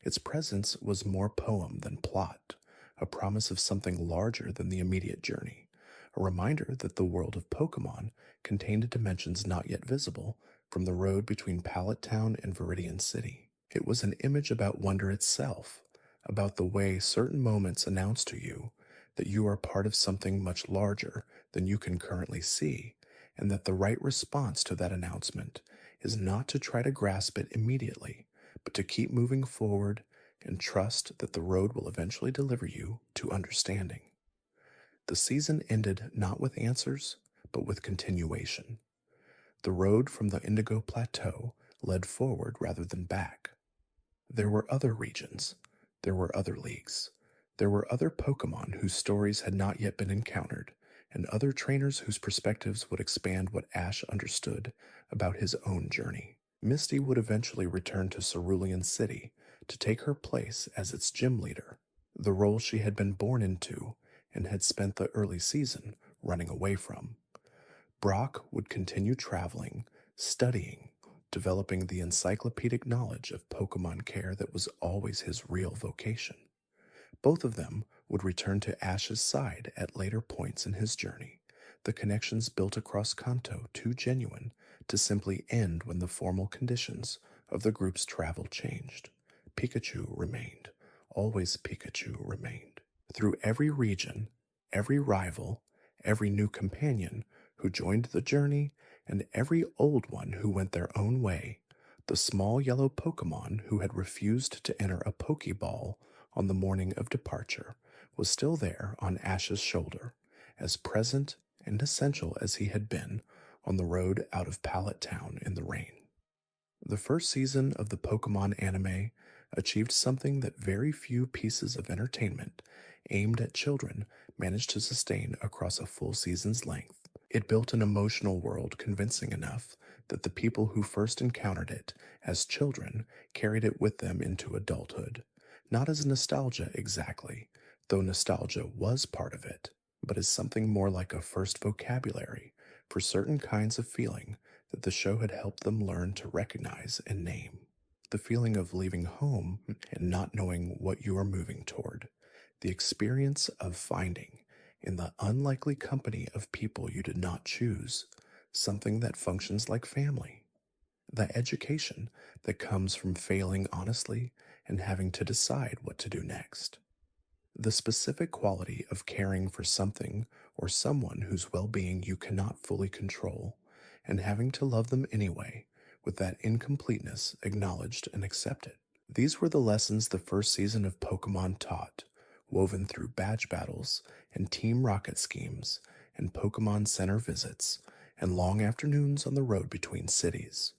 Its presence was more poem than plot, a promise of something larger than the immediate journey, a reminder that the world of Pokemon contained dimensions not yet visible from the road between Pallet Town and Viridian City. It was an image about wonder itself, about the way certain moments announce to you that you are part of something much larger than you can currently see, and that the right response to that announcement is not to try to grasp it immediately, but to keep moving forward and trust that the road will eventually deliver you to understanding. The season ended not with answers, but with continuation. The road from the Indigo Plateau led forward rather than back. There were other regions. There were other leagues. There were other Pokemon whose stories had not yet been encountered, and other trainers whose perspectives would expand what Ash understood about his own journey. Misty would eventually return to Cerulean City to take her place as its gym leader, the role she had been born into and had spent the early season running away from. Brock would continue traveling, studying, developing the encyclopedic knowledge of Pokemon care that was always his real vocation. Both of them would return to Ash's side at later points in his journey, the connections built across Kanto too genuine to simply end when the formal conditions of the group's travel changed. Pikachu remained. Always Pikachu remained. Through every region, every rival, every new companion who joined the journey, and every old one who went their own way, the small yellow Pokemon who had refused to enter a Pokeball on the morning of departure was still there on Ash's shoulder, as present and essential as he had been on the road out of Pallet Town in the rain. The first season of the Pokémon anime achieved something that very few pieces of entertainment aimed at children managed to sustain across a full season's length. It built an emotional world convincing enough that the people who first encountered it as children carried it with them into adulthood, not as nostalgia exactly, though nostalgia was part of it, but as something more like a first vocabulary for certain kinds of feeling that the show had helped them learn to recognize and name. The feeling of leaving home and not knowing what you are moving toward. The experience of finding, in the unlikely company of people you did not choose, something that functions like family. The education that comes from failing honestly and having to decide what to do next. The specific quality of caring for something or someone whose well-being you cannot fully control, and having to love them anyway, with that incompleteness acknowledged and accepted. These were the lessons the first season of Pokémon taught, woven through badge battles and Team Rocket schemes and Pokémon Center visits and long afternoons on the road between cities.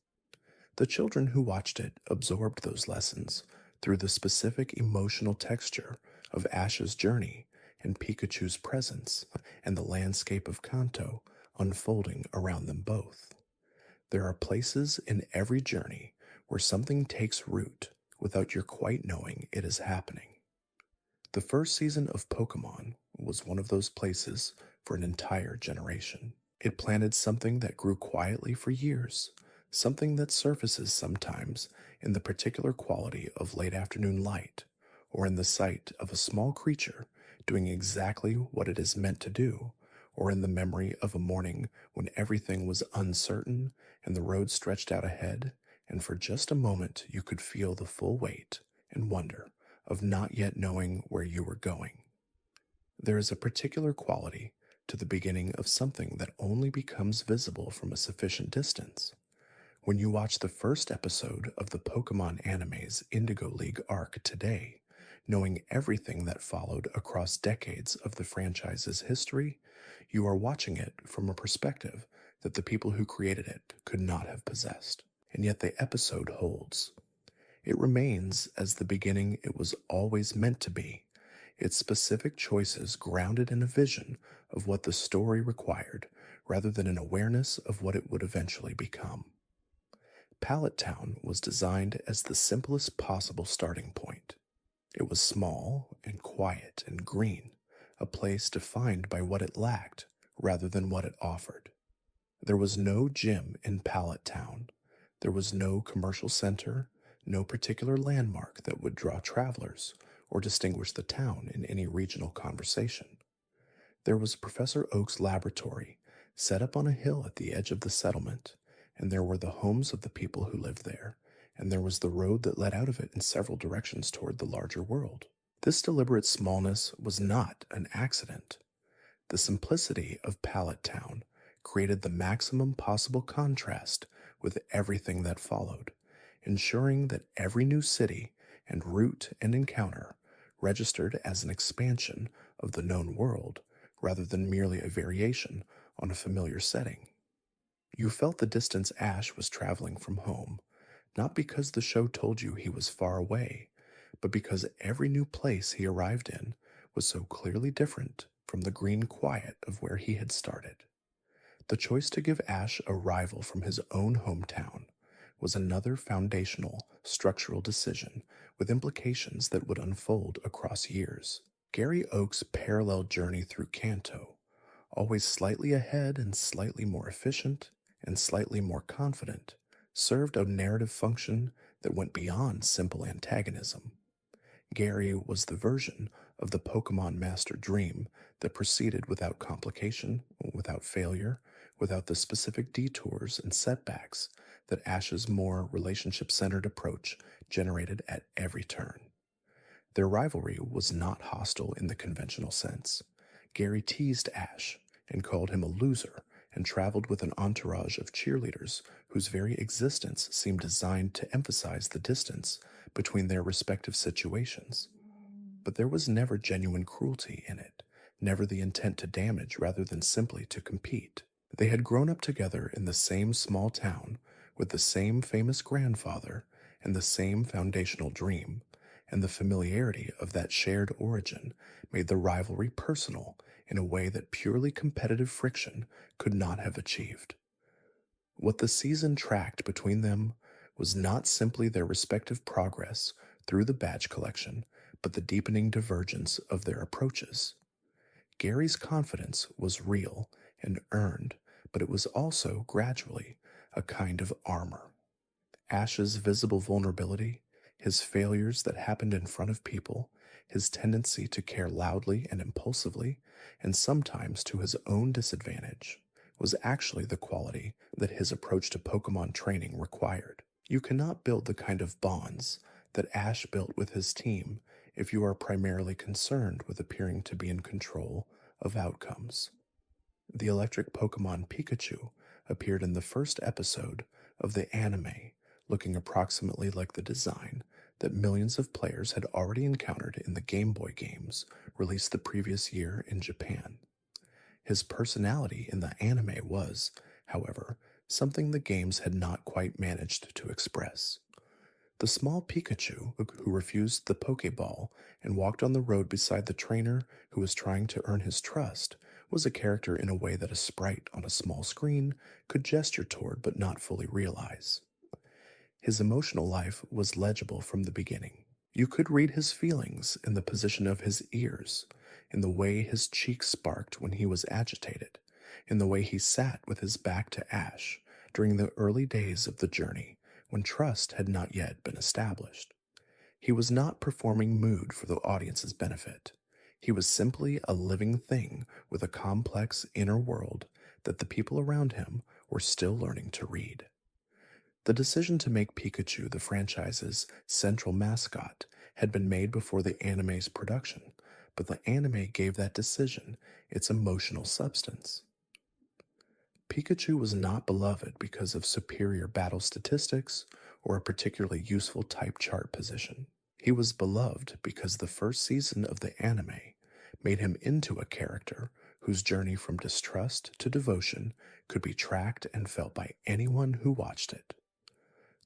The children who watched it absorbed those lessons through the specific emotional texture of Ash's journey and Pikachu's presence and the landscape of Kanto unfolding around them both. There are places in every journey where something takes root without your quite knowing it is happening. The first season of Pokémon was one of those places for an entire generation. It planted something that grew quietly for years, something that surfaces sometimes in the particular quality of late afternoon light, or in the sight of a small creature doing exactly what it is meant to do, or in the memory of a morning when everything was uncertain and the road stretched out ahead, and for just a moment you could feel the full weight and wonder of not yet knowing where you were going. There is a particular quality to the beginning of something that only becomes visible from a sufficient distance. When you watch the first episode of the Pokemon Anime's Indigo League arc today, knowing everything that followed across decades of the franchise's history, you are watching it from a perspective that the people who created it could not have possessed. And yet the episode holds. It remains as the beginning it was always meant to be, its specific choices grounded in a vision of what the story required rather than an awareness of what it would eventually become. Pallet Town was designed as the simplest possible starting point. It was small and quiet and green, a place defined by what it lacked rather than what it offered. There was no gym in Pallet Town. There was no commercial center, no particular landmark that would draw travelers or distinguish the town in any regional conversation. There was Professor Oak's laboratory, set up on a hill at the edge of the settlement, and there were the homes of the people who lived there, and there was the road that led out of it in several directions toward the larger world. This deliberate smallness was not an accident. The simplicity of Pallet Town created the maximum possible contrast with everything that followed, ensuring that every new city and route and encounter registered as an expansion of the known world rather than merely a variation on a familiar setting. You felt the distance Ash was traveling from home, not because the show told you he was far away, but because every new place he arrived in was so clearly different from the green quiet of where he had started. The choice to give Ash a rival from his own hometown was another foundational, structural decision with implications that would unfold across years. Gary Oak's parallel journey through Kanto, always slightly ahead and slightly more efficient and slightly more confident, served a narrative function that went beyond simple antagonism. Gary was the version of the Pokemon Master Dream that proceeded without complication, without failure, without the specific detours and setbacks that Ash's more relationship-centered approach generated at every turn. Their rivalry was not hostile in the conventional sense. Gary teased Ash and called him a loser and traveled with an entourage of cheerleaders whose very existence seemed designed to emphasize the distance between their respective situations. But there was never genuine cruelty in it, never the intent to damage rather than simply to compete. They had grown up together in the same small town with the same famous grandfather and the same foundational dream, and the familiarity of that shared origin made the rivalry personal in a way that purely competitive friction could not have achieved. What the season tracked between them was not simply their respective progress through the badge collection, but the deepening divergence of their approaches. Gary's confidence was real and earned, but it was also, gradually, a kind of armor. Ash's visible vulnerability, his failures that happened in front of people, his tendency to care loudly and impulsively, and sometimes to his own disadvantage, was actually the quality that his approach to Pokemon training required. You cannot build the kind of bonds that Ash built with his team if you are primarily concerned with appearing to be in control of outcomes. The electric Pokemon Pikachu appeared in the first episode of the anime, looking approximately like the design that millions of players had already encountered in the Game Boy games released the previous year in Japan. His personality in the anime was, however, something the games had not quite managed to express. The small Pikachu who refused the Pokeball and walked on the road beside the trainer who was trying to earn his trust was a character in a way that a sprite on a small screen could gesture toward but not fully realize. His emotional life was legible from the beginning. You could read his feelings in the position of his ears, in the way his cheeks sparked when he was agitated, in the way he sat with his back to Ash during the early days of the journey when trust had not yet been established. He was not performing mood for the audience's benefit. He was simply a living thing with a complex inner world that the people around him were still learning to read. The decision to make Pikachu the franchise's central mascot had been made before the anime's production, but the anime gave that decision its emotional substance. Pikachu was not beloved because of superior battle statistics or a particularly useful type chart position. He was beloved because the first season of the anime made him into a character whose journey from distrust to devotion could be tracked and felt by anyone who watched it.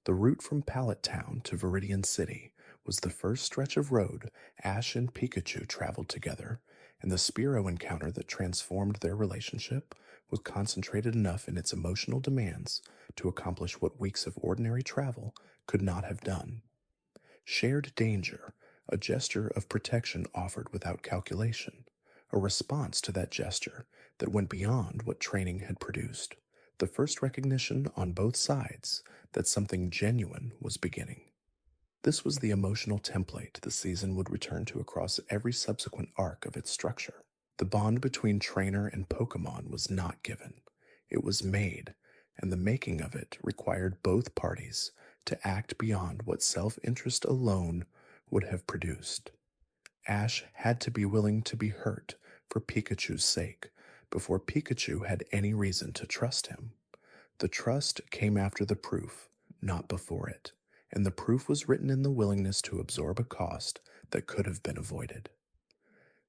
The route from Pallet Town to Viridian City was the first stretch of road Ash and Pikachu traveled together, and the Spearow encounter that transformed their relationship was concentrated enough in its emotional demands to accomplish what weeks of ordinary travel could not have done. Shared danger, a gesture of protection offered without calculation, a response to that gesture that went beyond what training had produced, the first recognition on both sides that something genuine was beginning. This was the emotional template the season would return to across every subsequent arc of its structure. The bond between trainer and Pokémon was not given, it was made, and the making of it required both parties to act beyond what self-interest alone would have produced. Ash had to be willing to be hurt for Pikachu's sake before Pikachu had any reason to trust him. The trust came after the proof, not before it, and the proof was written in the willingness to absorb a cost that could have been avoided.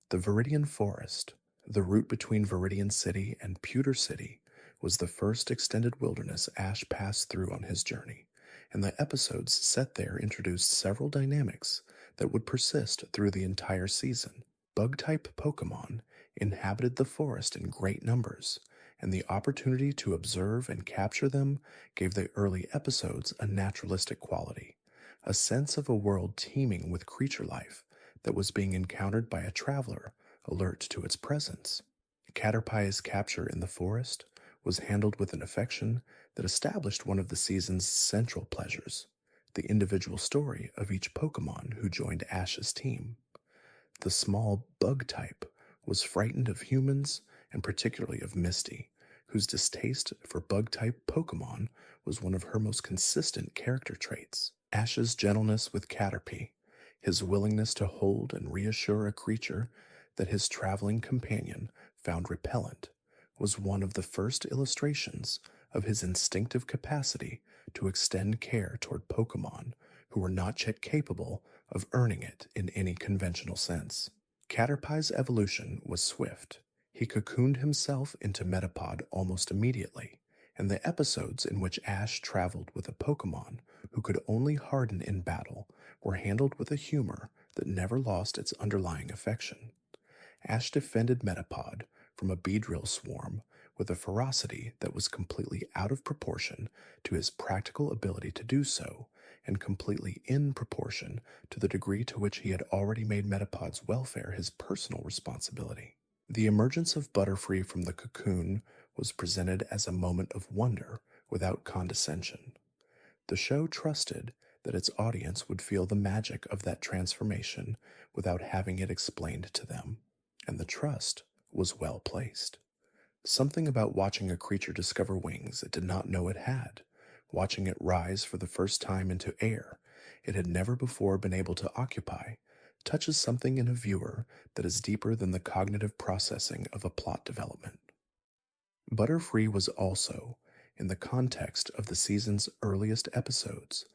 The Viridian Forest, the route between Viridian City and Pewter City, was the first extended wilderness Ash passed through on his journey, and the episodes set there introduced several dynamics that would persist through the entire season. Bug-type Pokémon inhabited the forest in great numbers, and the opportunity to observe and capture them gave the early episodes a naturalistic quality, a sense of a world teeming with creature life that was being encountered by a traveler alert to its presence. Caterpie's capture in the forest was handled with an affection that established one of the season's central pleasures, the individual story of each Pokémon who joined Ash's team. The small bug type was frightened of humans and particularly of Misty, whose distaste for bug-type Pokémon was one of her most consistent character traits. Ash's gentleness with Caterpie, his willingness to hold and reassure a creature that his traveling companion found repellent, was one of the first illustrations of his instinctive capacity to extend care toward Pokémon who were not yet capable of earning it in any conventional sense. Caterpie's evolution was swift. He cocooned himself into Metapod almost immediately, and the episodes in which Ash traveled with a Pokémon who could only harden in battle were handled with a humor that never lost its underlying affection. Ash defended Metapod from a Beedrill swarm with a ferocity that was completely out of proportion to his practical ability to do so, and completely in proportion to the degree to which he had already made Metapod's welfare his personal responsibility. The emergence of Butterfree from the cocoon was presented as a moment of wonder without condescension. The show trusted that its audience would feel the magic of that transformation without having it explained to them, and the trust was well placed. Something about watching a creature discover wings it did not know it had, watching it rise for the first time into air it had never before been able to occupy, touches something in a viewer that is deeper than the cognitive processing of a plot development. Butterfree was also, in the context of the season's earliest episodes,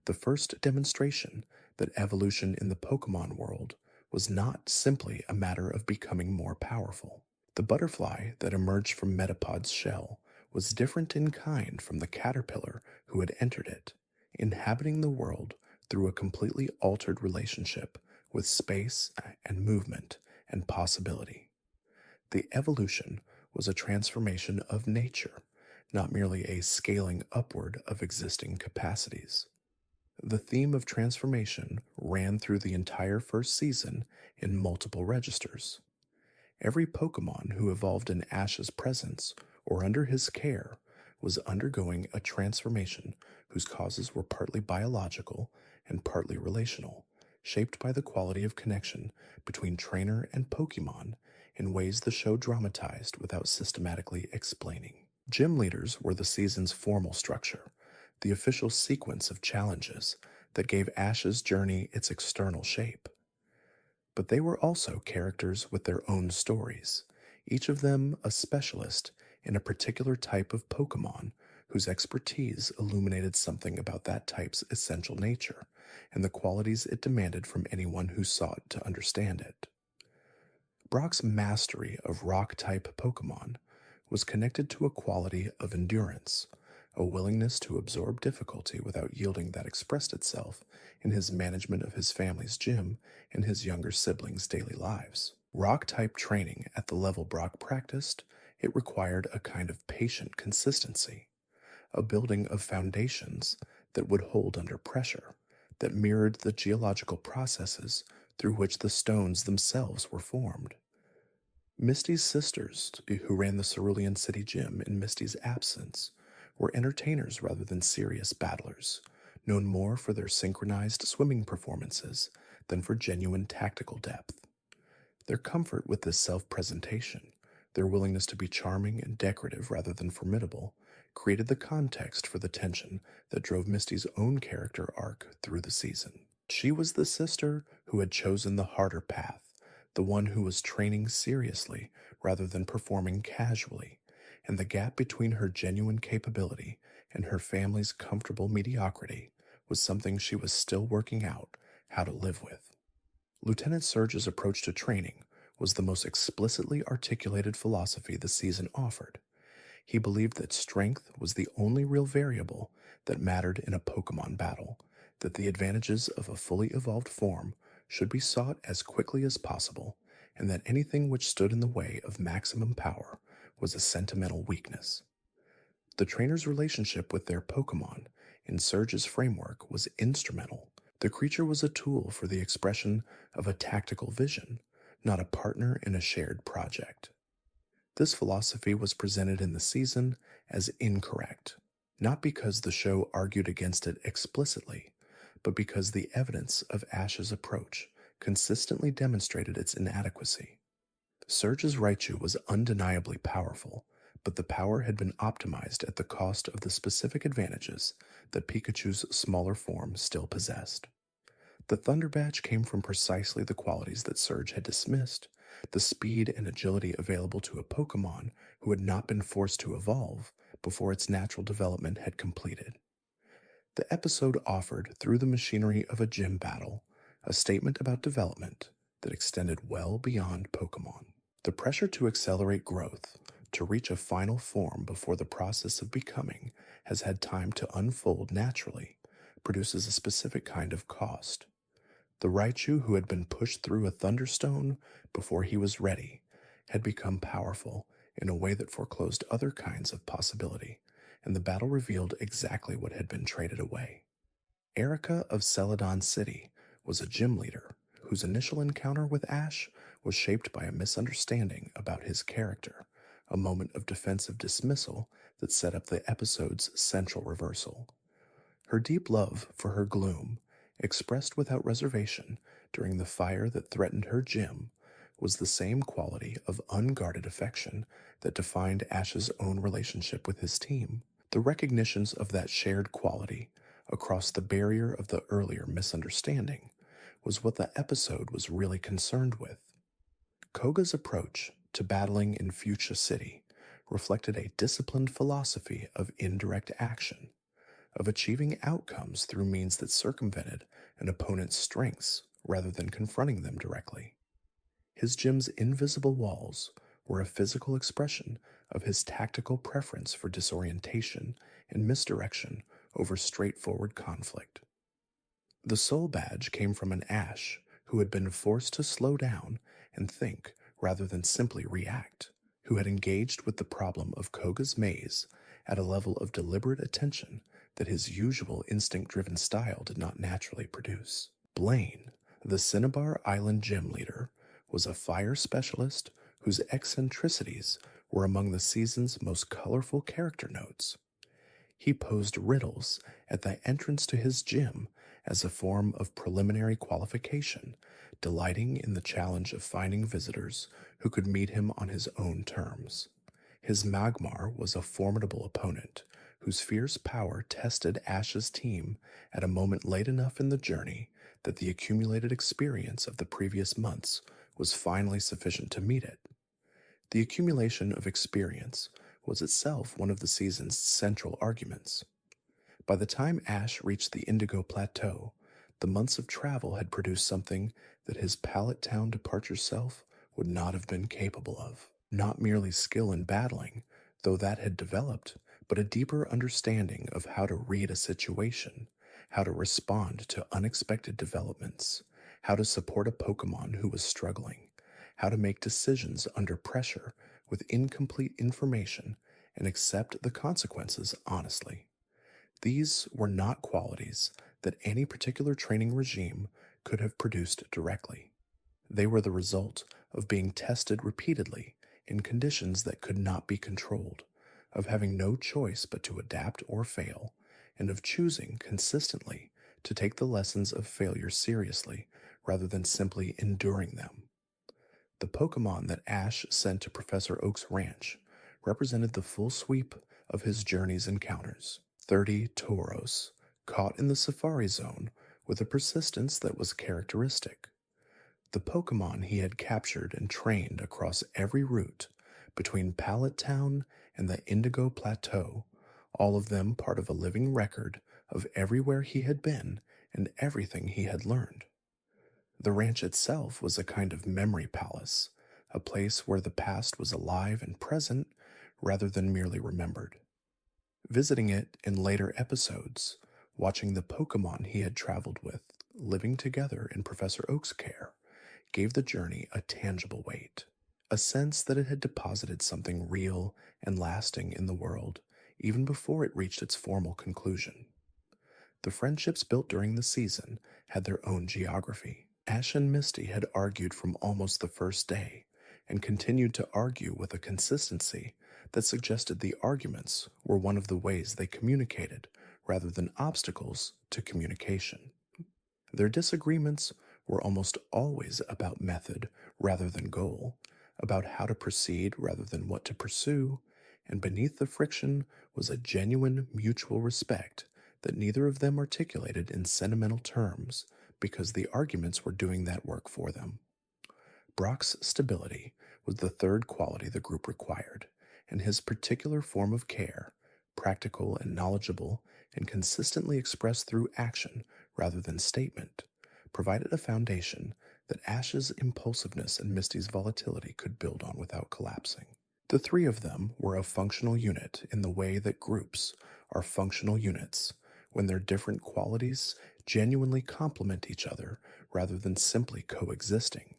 the first demonstration that evolution in the Pokémon world was not simply a matter of becoming more powerful. The butterfly that emerged from Metapod's shell was different in kind from the caterpillar who had entered it, inhabiting the world through a completely altered relationship with space and movement and possibility. The evolution was a transformation of nature, not merely a scaling upward of existing capacities. The theme of transformation ran through the entire first season in multiple registers. Every Pokémon who evolved in Ash's presence or under his care was undergoing a transformation whose causes were partly biological and partly relational, shaped by the quality of connection between trainer and Pokemon in ways the show dramatized without systematically explaining. Gym leaders were the season's formal structure, the official sequence of challenges that gave Ash's journey its external shape. But they were also characters with their own stories, each of them a specialist in a particular type of Pokemon whose expertise illuminated something about that type's essential nature and the qualities it demanded from anyone who sought to understand it. Brock's mastery of rock-type Pokemon was connected to a quality of endurance, a willingness to absorb difficulty without yielding that expressed itself in his management of his family's gym and his younger siblings' daily lives. Rock-type training at the level Brock practiced, it required a kind of patient consistency, a building of foundations that would hold under pressure, that mirrored the geological processes through which the stones themselves were formed. Misty's sisters, who ran the Cerulean City Gym in Misty's absence, were entertainers rather than serious battlers, known more for their synchronized swimming performances than for genuine tactical depth. Their comfort with this self-presentation, their willingness to be charming and decorative rather than formidable, created the context for the tension that drove Misty's own character arc through the season. She was the sister who had chosen the harder path, the one who was training seriously rather than performing casually, and the gap between her genuine capability and her family's comfortable mediocrity was something she was still working out how to live with. Lieutenant Surge's approach to training was the most explicitly articulated philosophy the season offered. He believed that strength was the only real variable that mattered in a Pokemon battle, that the advantages of a fully evolved form should be sought as quickly as possible, and that anything which stood in the way of maximum power was a sentimental weakness. The trainer's relationship with their Pokemon in Surge's framework was instrumental. The creature was a tool for the expression of a tactical vision, not a partner in a shared project. This philosophy was presented in the season as incorrect, not because the show argued against it explicitly, but because the evidence of Ash's approach consistently demonstrated its inadequacy. Surge's Raichu was undeniably powerful, but the power had been optimized at the cost of the specific advantages that Pikachu's smaller form still possessed. The Thunder Badge came from precisely the qualities that Surge had dismissed, the speed and agility available to a Pokemon who had not been forced to evolve before its natural development had completed. The episode offered, through the machinery of a gym battle, a statement about development that extended well beyond Pokemon. The pressure to accelerate growth, to reach a final form before the process of becoming has had time to unfold naturally, produces a specific kind of cost. The Raichu who had been pushed through a thunderstone before he was ready had become powerful in a way that foreclosed other kinds of possibility, and the battle revealed exactly what had been traded away. Erica of Celadon City was a gym leader whose initial encounter with Ash was shaped by a misunderstanding about his character, a moment of defensive dismissal that set up the episode's central reversal. Her deep love for her gloom, expressed without reservation during the fire that threatened her gym, was the same quality of unguarded affection that defined Ash's own relationship with his team. The recognitions of that shared quality across the barrier of the earlier misunderstanding was what the episode was really concerned with. Koga's approach to battling in Fuchsia City reflected a disciplined philosophy of indirect action, of achieving outcomes through means that circumvented an opponent's strengths rather than confronting them directly. His gym's invisible walls were a physical expression of his tactical preference for disorientation and misdirection over straightforward conflict. The Soul Badge came from an Ash who had been forced to slow down and think rather than simply react, who had engaged with the problem of Koga's maze at a level of deliberate attention that his usual instinct-driven style did not naturally produce. Blaine, the Cinnabar Island gym leader, was a fire specialist whose eccentricities were among the season's most colorful character notes. He posed riddles at the entrance to his gym as a form of preliminary qualification, delighting in the challenge of finding visitors who could meet him on his own terms. His Magmar was a formidable opponent whose fierce power tested Ash's team at a moment late enough in the journey that the accumulated experience of the previous months was finally sufficient to meet it. The accumulation of experience was itself one of the season's central arguments. By the time Ash reached the Indigo Plateau, the months of travel had produced something that his Pallet Town departure self would not have been capable of. Not merely skill in battling, though that had developed, but a deeper understanding of how to read a situation, how to respond to unexpected developments, how to support a Pokemon who was struggling, how to make decisions under pressure with incomplete information and accept the consequences honestly. These were not qualities that any particular training regime could have produced directly. They were the result of being tested repeatedly in conditions that could not be controlled, of having no choice but to adapt or fail, and of choosing consistently to take the lessons of failure seriously rather than simply enduring them. The Pokemon that Ash sent to Professor Oak's ranch represented the full sweep of his journey's encounters. 30 Tauros, caught in the Safari Zone with a persistence that was characteristic. The Pokemon he had captured and trained across every route between Pallet Town and the Indigo Plateau, all of them part of a living record of everywhere he had been and everything he had learned. The ranch itself was a kind of memory palace, a place where the past was alive and present rather than merely remembered. Visiting it in later episodes, watching the Pokemon he had traveled with living together in Professor Oak's care, gave the journey a tangible weight, a sense that it had deposited something real and lasting in the world even before it reached its formal conclusion. The friendships built during the season had their own geography. Ash and Misty had argued from almost the first day, and continued to argue with a consistency that suggested the arguments were one of the ways they communicated rather than obstacles to communication. Their disagreements were almost always about method rather than goal, about how to proceed rather than what to pursue, and beneath the friction was a genuine mutual respect that neither of them articulated in sentimental terms because the arguments were doing that work for them. Brock's stability was the third quality the group required, and his particular form of care, practical and knowledgeable and consistently expressed through action rather than statement, provided a foundation that Ash's impulsiveness and Misty's volatility could build on without collapsing. The three of them were a functional unit in the way that groups are functional units, when their different qualities genuinely complement each other rather than simply coexisting.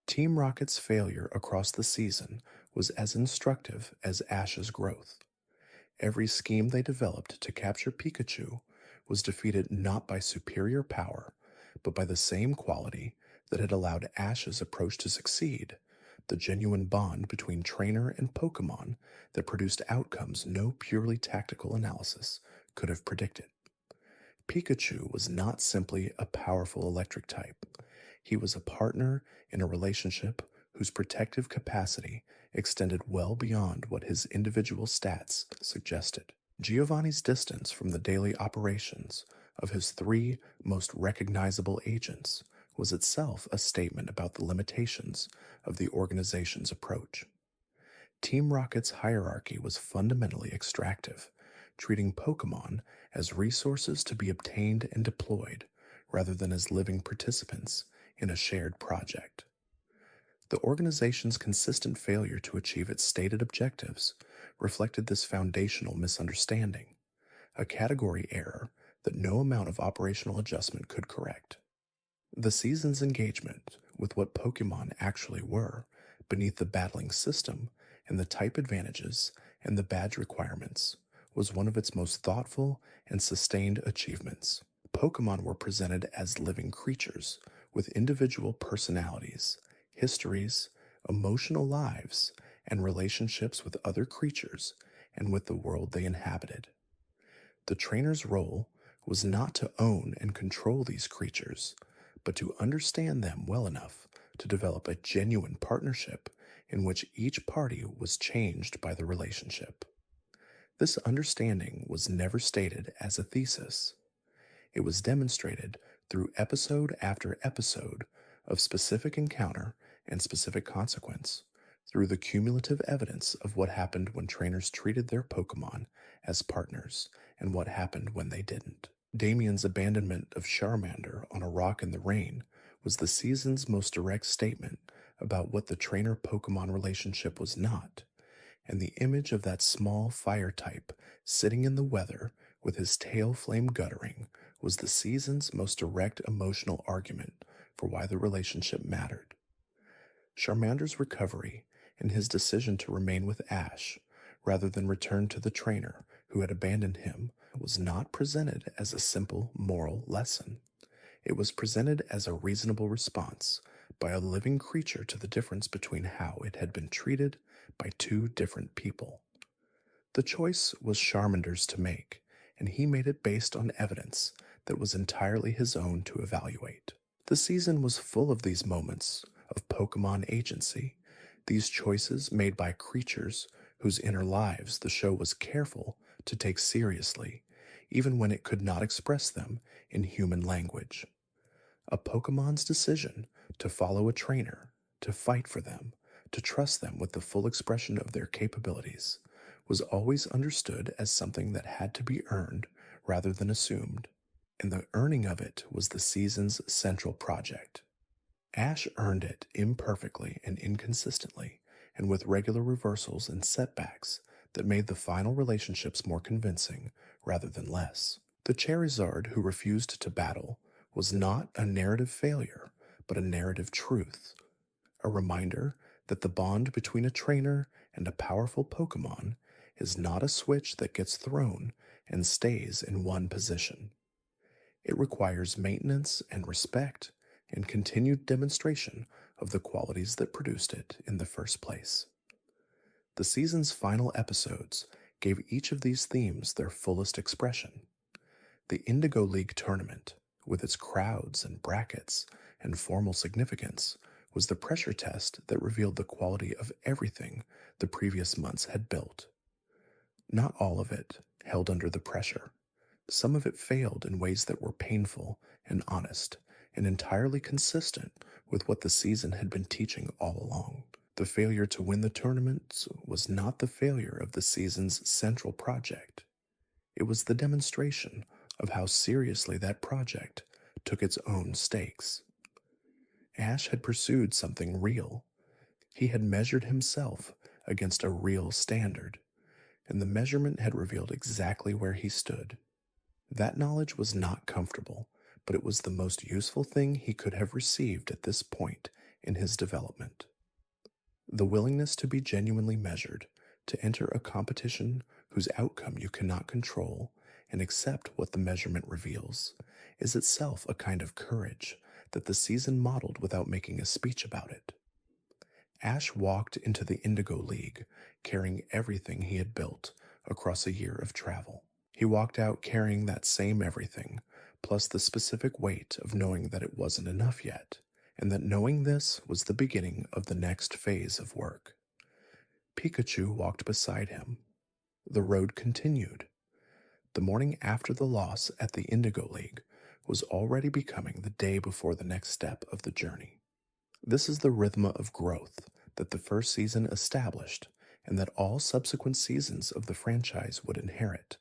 Team Rocket's failure across the season was as instructive as Ash's growth. Every scheme they developed to capture Pikachu was defeated not by superior power, but by the same quality that had allowed Ash's approach to succeed, the genuine bond between trainer and Pokemon that produced outcomes no purely tactical analysis could have predicted. Pikachu was not simply a powerful electric type. He was a partner in a relationship whose protective capacity extended well beyond what his individual stats suggested. Giovanni's distance from the daily operations of his three most recognizable agents was itself a statement about the limitations of the organization's approach. Team Rocket's hierarchy was fundamentally extractive, treating Pokemon as resources to be obtained and deployed rather than as living participants in a shared project. The organization's consistent failure to achieve its stated objectives reflected this foundational misunderstanding, a category error that no amount of operational adjustment could correct. The season's engagement with what Pokemon actually were beneath the battling system and the type advantages and the badge requirements was one of its most thoughtful and sustained achievements. Pokemon were presented as living creatures with individual personalities, histories, emotional lives, and relationships with other creatures and with the world they inhabited. The trainer's role was not to own and control these creatures, but to understand them well enough to develop a genuine partnership in which each party was changed by the relationship. This understanding was never stated as a thesis. It was demonstrated through episode after episode of specific encounter and specific consequence, through the cumulative evidence of what happened when trainers treated their Pokemon as partners and what happened when they didn't. Damien's abandonment of Charmander on a rock in the rain was the season's most direct statement about what the trainer-Pokemon relationship was not, and the image of that small fire type sitting in the weather with his tail flame guttering was the season's most direct emotional argument for why the relationship mattered. Charmander's recovery and his decision to remain with Ash rather than return to the trainer who had abandoned him was not presented as a simple moral lesson. It was presented as a reasonable response by a living creature to the difference between how it had been treated by two different people. The choice was Charmander's to make, and he made it based on evidence that was entirely his own to evaluate. The season was full of these moments of Pokemon agency, these choices made by creatures whose inner lives the show was careful to take seriously, even when it could not express them in human language. A Pokemon's decision to follow a trainer, to fight for them, to trust them with the full expression of their capabilities, was always understood as something that had to be earned rather than assumed, and the earning of it was the season's central project. Ash earned it imperfectly and inconsistently, and with regular reversals and setbacks that made the final relationships more convincing rather than less. The Charizard who refused to battle was not a narrative failure, but a narrative truth, a reminder that the bond between a trainer and a powerful Pokemon is not a switch that gets thrown and stays in one position. It requires maintenance and respect and continued demonstration of the qualities that produced it in the first place. The season's final episodes gave each of these themes their fullest expression. The Indigo League tournament, with its crowds and brackets and formal significance, was the pressure test that revealed the quality of everything the previous months had built. Not all of it held under the pressure. Some of it failed in ways that were painful and honest and entirely consistent with what the season had been teaching all along. The failure to win the tournaments was not the failure of the season's central project. It was the demonstration of how seriously that project took its own stakes. Ash had pursued something real. He had measured himself against a real standard, and the measurement had revealed exactly where he stood. That knowledge was not comfortable, but it was the most useful thing he could have received at this point in his development. The willingness to be genuinely measured, to enter a competition whose outcome you cannot control and accept what the measurement reveals, is itself a kind of courage that the season modeled without making a speech about it. Ash walked into the Indigo League carrying everything he had built across a year of travel. He walked out carrying that same everything, plus the specific weight of knowing that it wasn't enough yet, and that knowing this was the beginning of the next phase of work. Pikachu walked beside him. The road continued. The morning after the loss at the Indigo League was already becoming the day before the next step of the journey. This is the rhythm of growth that the first season established and that all subsequent seasons of the franchise would inherit,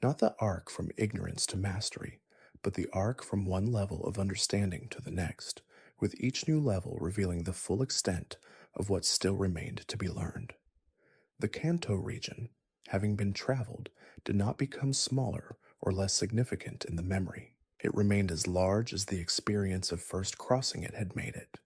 not the arc from ignorance to mastery, but the arc from one level of understanding to the next, with each new level revealing the full extent of what still remained to be learned. The Kanto region, having been traveled, did not become smaller or less significant in the memory. It remained as large as the experience of first crossing it had made it.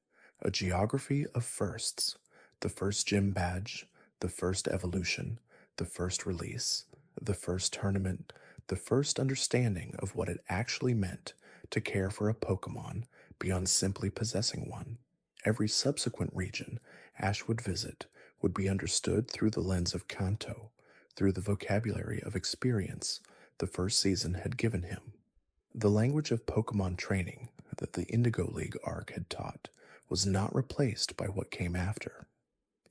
A geography of firsts: the first gym badge, the first evolution, the first release, the first tournament, the first understanding of what it actually meant to care for a Pokemon beyond simply possessing one. Every subsequent region Ash would visit would be understood through the lens of Kanto, through the vocabulary of experience the first season had given him. The language of Pokemon training that the Indigo League arc had taught was not replaced by what came after.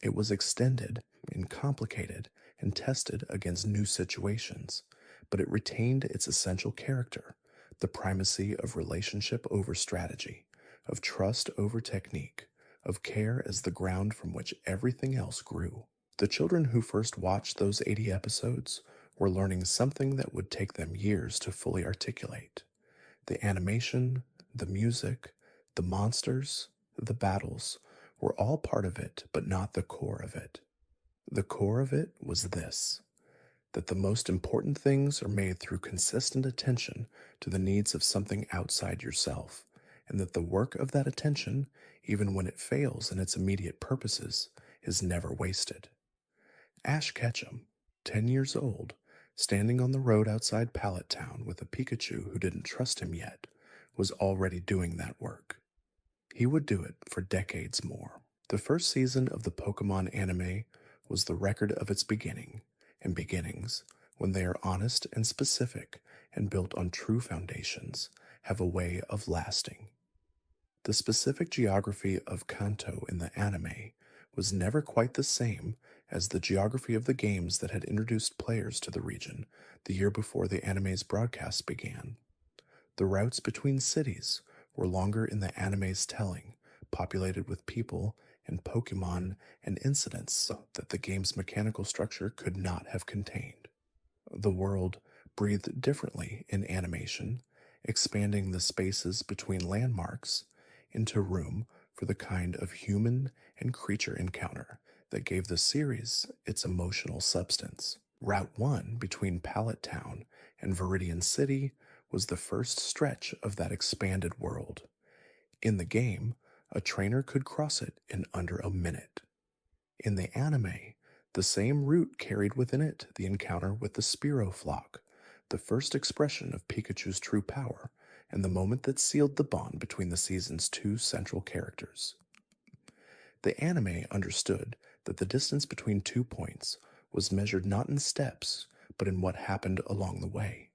It was extended and complicated and tested against new situations, but it retained its essential character, the primacy of relationship over strategy, of trust over technique, of care as the ground from which everything else grew. The children who first watched those 80 episodes were learning something that would take them years to fully articulate. The animation, the music, the monsters, the battles were all part of it, but not the core of it. The core of it was this: that the most important things are made through consistent attention to the needs of something outside yourself, and that the work of that attention, even when it fails in its immediate purposes, is never wasted. Ash Ketchum, 10 years old, standing on the road outside Pallet Town with a Pikachu who didn't trust him yet, was already doing that work. He would do it for decades more. The first season of the Pokémon Anime was the record of its beginning, and beginnings, when they are honest and specific and built on true foundations, have a way of lasting. The specific geography of Kanto in the anime was never quite the same as the geography of the games that had introduced players to the region the year before the anime's broadcasts began. The routes between cities were longer in the anime's telling, populated with people and Pokemon and incidents that the game's mechanical structure could not have contained. The world breathed differently in animation, expanding the spaces between landmarks into room for the kind of human and creature encounter that gave the series its emotional substance. Route 1 between Pallet Town and Viridian City was the first stretch of that expanded world. In the game, a trainer could cross it in under a minute. In the anime, the same route carried within it the encounter with the Spearow flock, the first expression of Pikachu's true power, and the moment that sealed the bond between the season's two central characters. The anime understood that the distance between 2 points was measured not in steps, but in what happened along the way.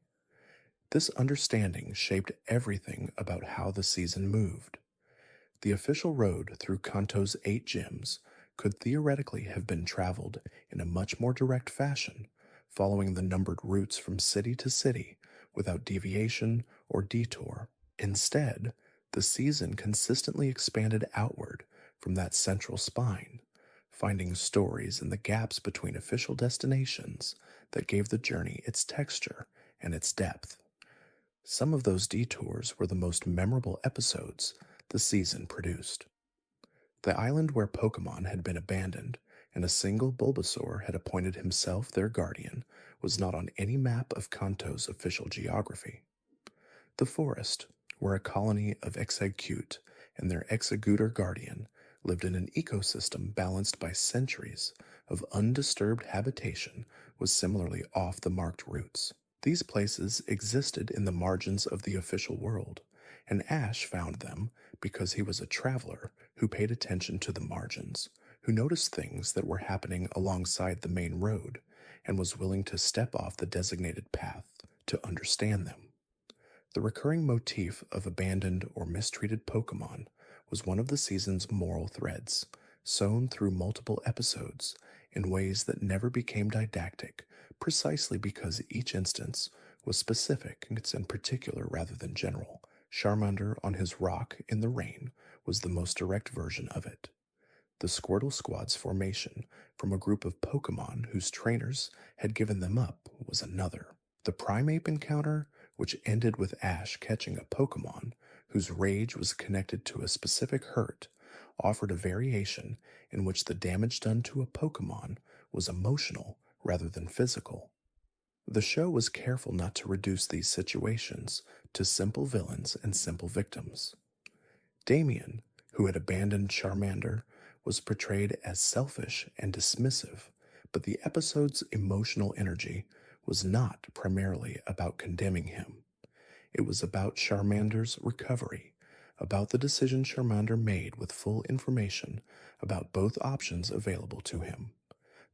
This understanding shaped everything about how the season moved. The official road through Kanto's 8 gyms could theoretically have been traveled in a much more direct fashion, following the numbered routes from city to city without deviation or detour. Instead, the season consistently expanded outward from that central spine, finding stories in the gaps between official destinations that gave the journey its texture and its depth. Some of those detours were the most memorable episodes the season produced. The island where Pokemon had been abandoned and a single Bulbasaur had appointed himself their guardian was not on any map of Kanto's official geography. The forest, where a colony of Exeggcute and their Exeggutor guardian lived in an ecosystem balanced by centuries of undisturbed habitation, was similarly off the marked routes. These places existed in the margins of the official world, and Ash found them because he was a traveler who paid attention to the margins, who noticed things that were happening alongside the main road, and was willing to step off the designated path to understand them. The recurring motif of abandoned or mistreated Pokemon was one of the season's moral threads, sewn through multiple episodes in ways that never became didactic, precisely because each instance was specific and particular rather than general. Charmander on his rock in the rain was the most direct version of it. The Squirtle Squad's formation from a group of Pokemon whose trainers had given them up was another. The Primeape encounter, which ended with Ash catching a Pokemon whose rage was connected to a specific hurt, offered a variation in which the damage done to a Pokemon was emotional rather than physical. The show was careful not to reduce these situations to simple villains and simple victims. Damien, who had abandoned Charmander, was portrayed as selfish and dismissive, but the episode's emotional energy was not primarily about condemning him. It was about Charmander's recovery, about the decision Charmander made with full information about both options available to him.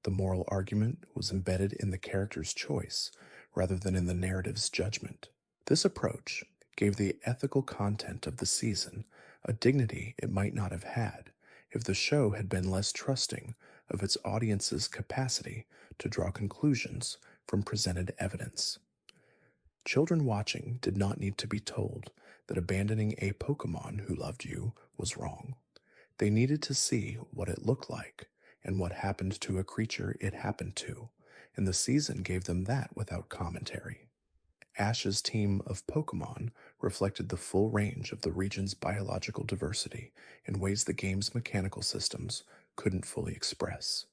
The moral argument was embedded in the character's choice rather than in the narrative's judgment. This approach gave the ethical content of the season a dignity it might not have had if the show had been less trusting of its audience's capacity to draw conclusions from presented evidence. Children watching did not need to be told that abandoning a Pokemon who loved you was wrong. They needed to see what it looked like and what happened to a creature it happened to, and the season gave them that without commentary. Ash's team of Pokemon reflected the full range of the region's biological diversity in ways the game's mechanical systems couldn't fully express.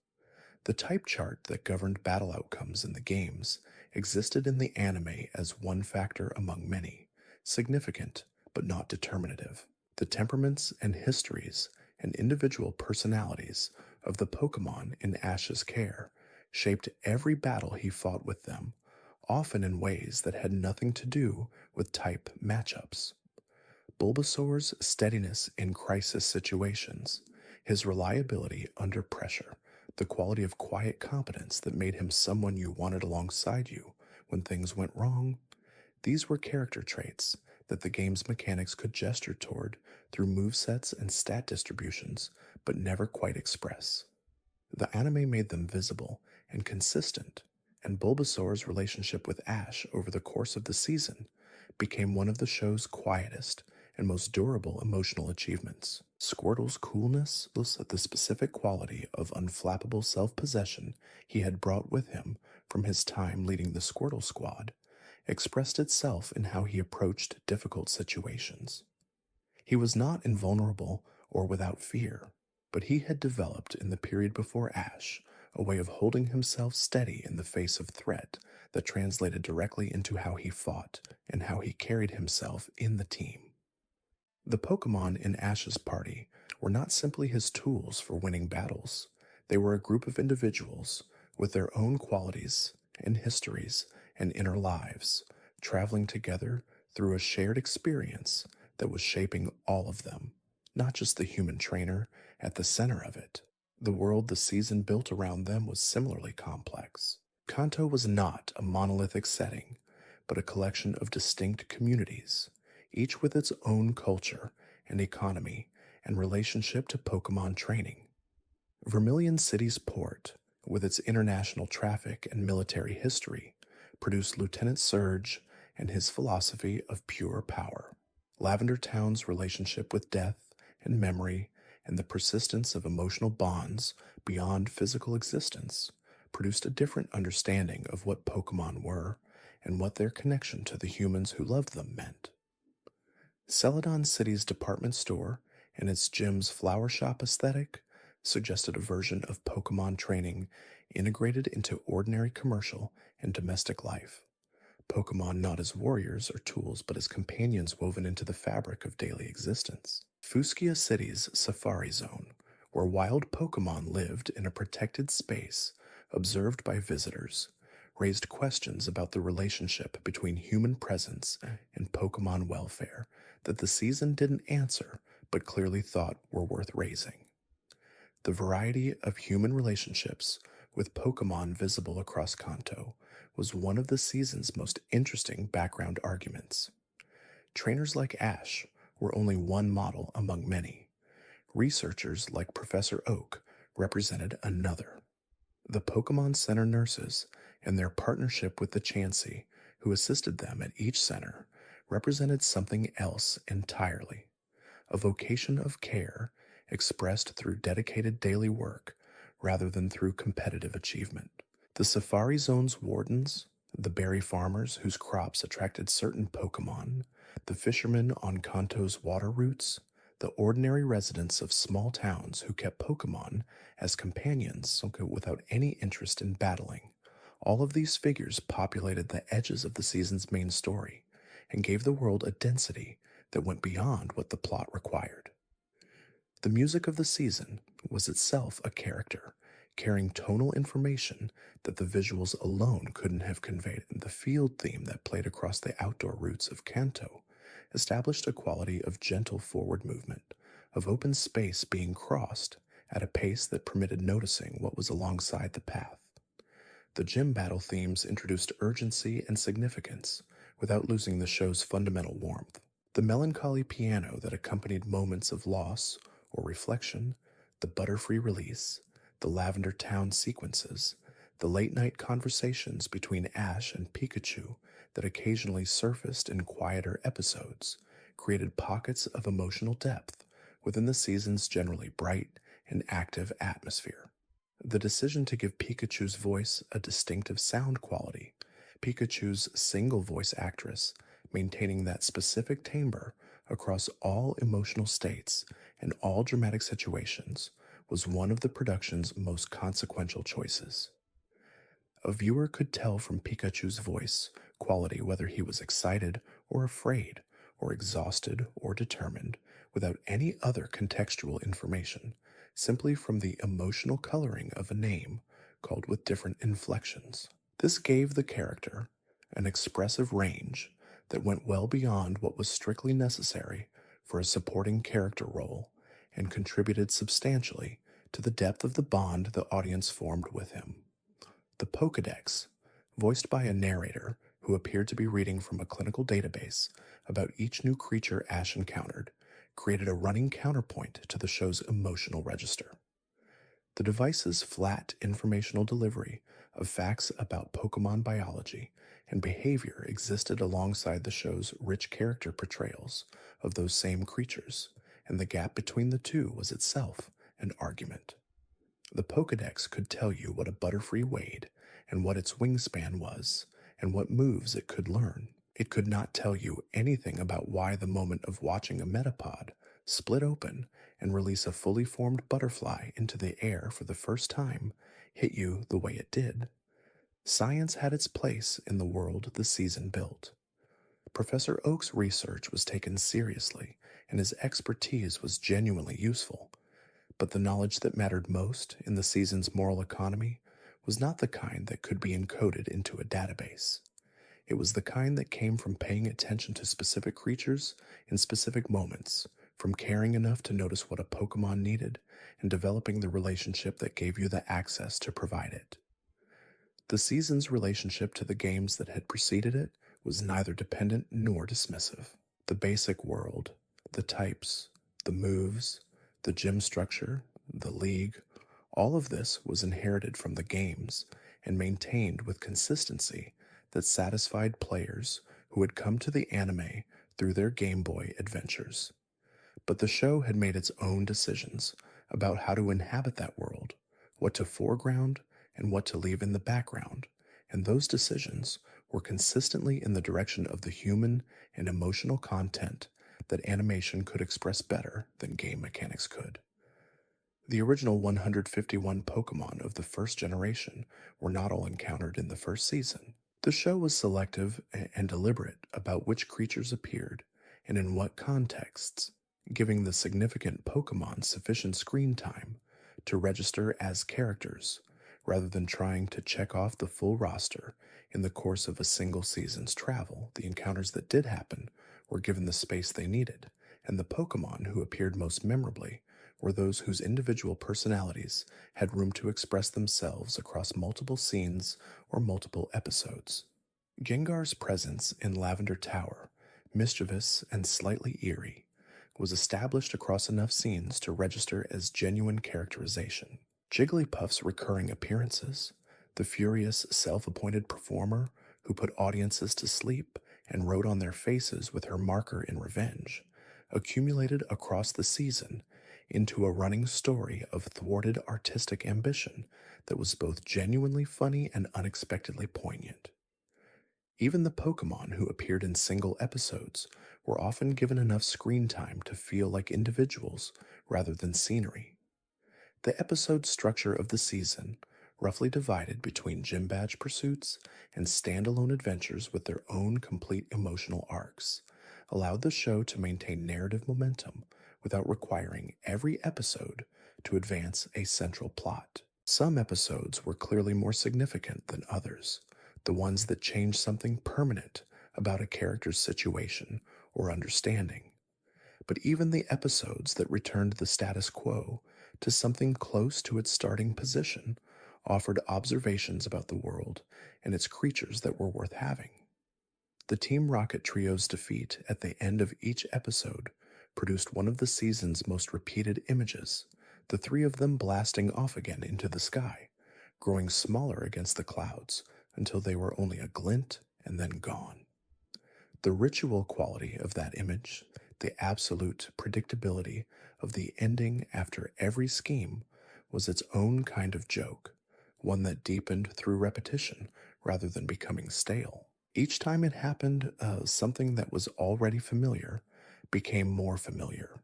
The type chart that governed battle outcomes in the games existed in the anime as one factor among many, significant but not determinative. The temperaments and histories and individual personalities of the Pokemon in Ash's care shaped every battle he fought with them, often in ways that had nothing to do with type matchups. Bulbasaur's steadiness in crisis situations, his reliability under pressure, the quality of quiet competence that made him someone you wanted alongside you when things went wrong, these were character traits that the game's mechanics could gesture toward through movesets and stat distributions, but never quite express. The anime made them visible and consistent, and Bulbasaur's relationship with Ash over the course of the season became one of the show's quietest and most durable emotional achievements. Squirtle's coolness was the specific quality of unflappable self-possession he had brought with him from his time leading the Squirtle Squad, expressed itself in how he approached difficult situations. He was not invulnerable or without fear, but he had developed in the period before Ash a way of holding himself steady in the face of threat that translated directly into how he fought and how he carried himself in the team. The Pokemon in Ash's party were not simply his tools for winning battles. They were a group of individuals with their own qualities and histories and inner lives, traveling together through a shared experience that was shaping all of them, not just the human trainer at the center of it. The world the season built around them was similarly complex. Kanto was not a monolithic setting, but a collection of distinct communities, each with its own culture and economy and relationship to Pokemon training. Vermilion City's port, with its international traffic and military history, produced Lieutenant Surge and his philosophy of pure power. Lavender Town's relationship with death and memory and the persistence of emotional bonds beyond physical existence produced a different understanding of what Pokemon were and what their connection to the humans who loved them meant. Celadon City's department store and its gym's flower shop aesthetic suggested a version of Pokemon training integrated into ordinary commercial and domestic life. Pokemon not as warriors or tools, but as companions woven into the fabric of daily existence. Fuskia City's Safari Zone, where wild Pokemon lived in a protected space observed by visitors, raised questions about the relationship between human presence and Pokemon welfare that the season didn't answer but clearly thought were worth raising. The variety of human relationships with Pokemon visible across Kanto was one of the season's most interesting background arguments. Trainers like Ash were only one model among many. Researchers like Professor Oak represented another. The Pokemon Center nurses and their partnership with the Chansey, who assisted them at each center, represented something else entirely. A vocation of care expressed through dedicated daily work rather than through competitive achievement. The Safari Zone's wardens, the berry farmers whose crops attracted certain Pokemon, the fishermen on Kanto's water routes, the ordinary residents of small towns who kept Pokemon as companions without any interest in battling. All of these figures populated the edges of the season's main story and gave the world a density that went beyond what the plot required. The music of the season was itself a character, carrying tonal information that the visuals alone couldn't have conveyed. The field theme that played across the outdoor routes of Kanto established a quality of gentle forward movement, of open space being crossed at a pace that permitted noticing what was alongside the path. The gym battle themes introduced urgency and significance without losing the show's fundamental warmth. The melancholy piano that accompanied moments of loss or reflection, the Butterfree release, the Lavender Town sequences, the late night conversations between Ash and Pikachu that occasionally surfaced in quieter episodes created pockets of emotional depth within the season's generally bright and active atmosphere. The decision to give Pikachu's voice a distinctive sound quality, Pikachu's single voice actress maintaining that specific timbre across all emotional states and all dramatic situations, was one of the production's most consequential choices. A viewer could tell from Pikachu's voice quality whether he was excited or afraid, or exhausted or determined, without any other contextual information, simply from the emotional coloring of a name called with different inflections. This gave the character an expressive range that went well beyond what was strictly necessary for a supporting character role and contributed substantially to the depth of the bond the audience formed with him. The Pokédex, voiced by a narrator who appeared to be reading from a clinical database about each new creature Ash encountered, created a running counterpoint to the show's emotional register. The device's flat informational delivery of facts about Pokemon biology and behavior existed alongside the show's rich character portrayals of those same creatures, and the gap between the two was itself an argument. The Pokédex could tell you what a Butterfree weighed, and what its wingspan was, and what moves it could learn. It could not tell you anything about why the moment of watching a Metapod split open and release a fully formed butterfly into the air for the first time hit you the way it did. Science had its place in the world the season built. Professor Oak's research was taken seriously, and his expertise was genuinely useful. But the knowledge that mattered most in the season's moral economy was not the kind that could be encoded into a database. It was the kind that came from paying attention to specific creatures in specific moments, from caring enough to notice what a Pokemon needed, and developing the relationship that gave you the access to provide it. The season's relationship to the games that had preceded it was neither dependent nor dismissive. The basic world, the types, the moves, the gym structure, the league, all of this was inherited from the games and maintained with consistency that satisfied players who had come to the anime through their Game Boy adventures. But the show had made its own decisions about how to inhabit that world, what to foreground and what to leave in the background, and those decisions were consistently in the direction of the human and emotional content that animation could express better than game mechanics could. The original 151 Pokemon of the first generation were not all encountered in the first season. The show was selective and deliberate about which creatures appeared and in what contexts, giving the significant Pokemon sufficient screen time to register as characters, rather than trying to check off the full roster in the course of a single season's travel. The encounters that did happen were given the space they needed, and the Pokemon who appeared most memorably were those whose individual personalities had room to express themselves across multiple scenes or multiple episodes. Gengar's presence in Lavender Tower, mischievous and slightly eerie, was established across enough scenes to register as genuine characterization. Jigglypuff's recurring appearances, the furious self-appointed performer who put audiences to sleep and wrote on their faces with her marker in revenge, accumulated across the season into a running story of thwarted artistic ambition that was both genuinely funny and unexpectedly poignant. Even the Pokemon who appeared in single episodes were often given enough screen time to feel like individuals rather than scenery. The episode structure of the season, roughly divided between gym badge pursuits and standalone adventures with their own complete emotional arcs, allowed the show to maintain narrative momentum without requiring every episode to advance a central plot. Some episodes were clearly more significant than others, the ones that changed something permanent about a character's situation or understanding. But even the episodes that returned the status quo to something close to its starting position offered observations about the world and its creatures that were worth having. The Team Rocket Trio's defeat at the end of each episode produced one of the season's most repeated images, the three of them blasting off again into the sky, growing smaller against the clouds until they were only a glint and then gone. The ritual quality of that image, the absolute predictability of the ending after every scheme, was its own kind of joke, one that deepened through repetition rather than becoming stale. Each time it happened, something that was already familiar became more familiar,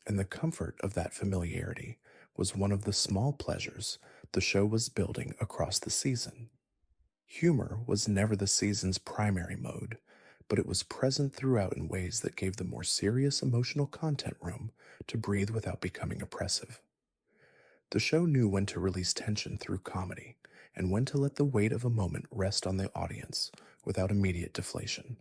and the comfort of that familiarity was one of the small pleasures the show was building across the season. Humor was never the season's primary mode, but it was present throughout in ways that gave the more serious emotional content room to breathe without becoming oppressive. The show knew when to release tension through comedy and when to let the weight of a moment rest on the audience without immediate deflation.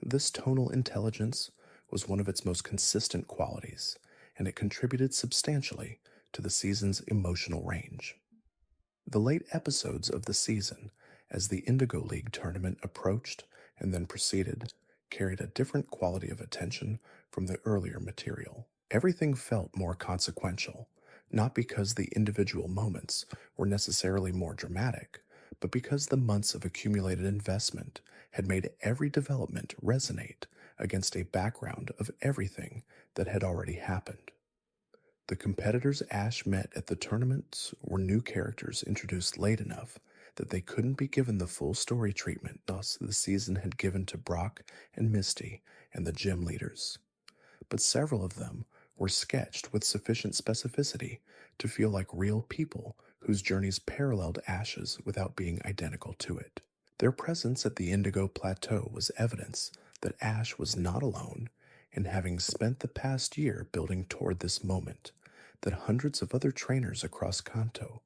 This tonal intelligence was one of its most consistent qualities, and it contributed substantially to the season's emotional range. The late episodes of the season, as the Indigo League tournament approached and then proceeded, carried a different quality of attention from the earlier material. Everything felt more consequential, not because the individual moments were necessarily more dramatic, but because the months of accumulated investment had made every development resonate against a background of everything that had already happened. The competitors Ash met at the tournaments were new characters introduced late enough that they couldn't be given the full story treatment thus the season had given to Brock and Misty and the gym leaders. But several of them were sketched with sufficient specificity to feel like real people whose journeys paralleled Ash's without being identical to it. Their presence at the Indigo Plateau was evidence that Ash was not alone in having spent the past year building toward this moment, that hundreds of other trainers across Kanto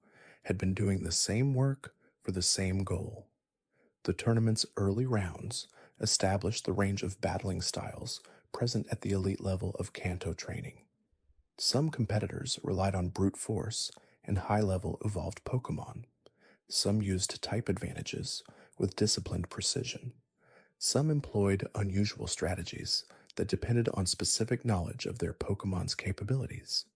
had been doing the same work for the same goal. The tournament's early rounds established the range of battling styles present at the elite level of Kanto training. Some competitors relied on brute force and high-level evolved Pokémon. Some used type advantages with disciplined precision. Some employed unusual strategies that depended on specific knowledge of their Pokémon's capabilities.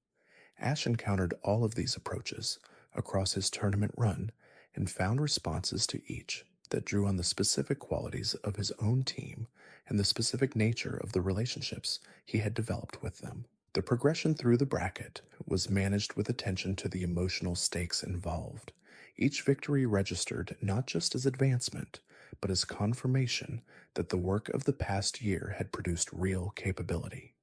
Ash encountered all of these approaches across his tournament run and found responses to each that drew on the specific qualities of his own team and the specific nature of the relationships he had developed with them. The progression through the bracket was managed with attention to the emotional stakes involved. Each victory registered not just as advancement, but as confirmation that the work of the past year had produced real capability.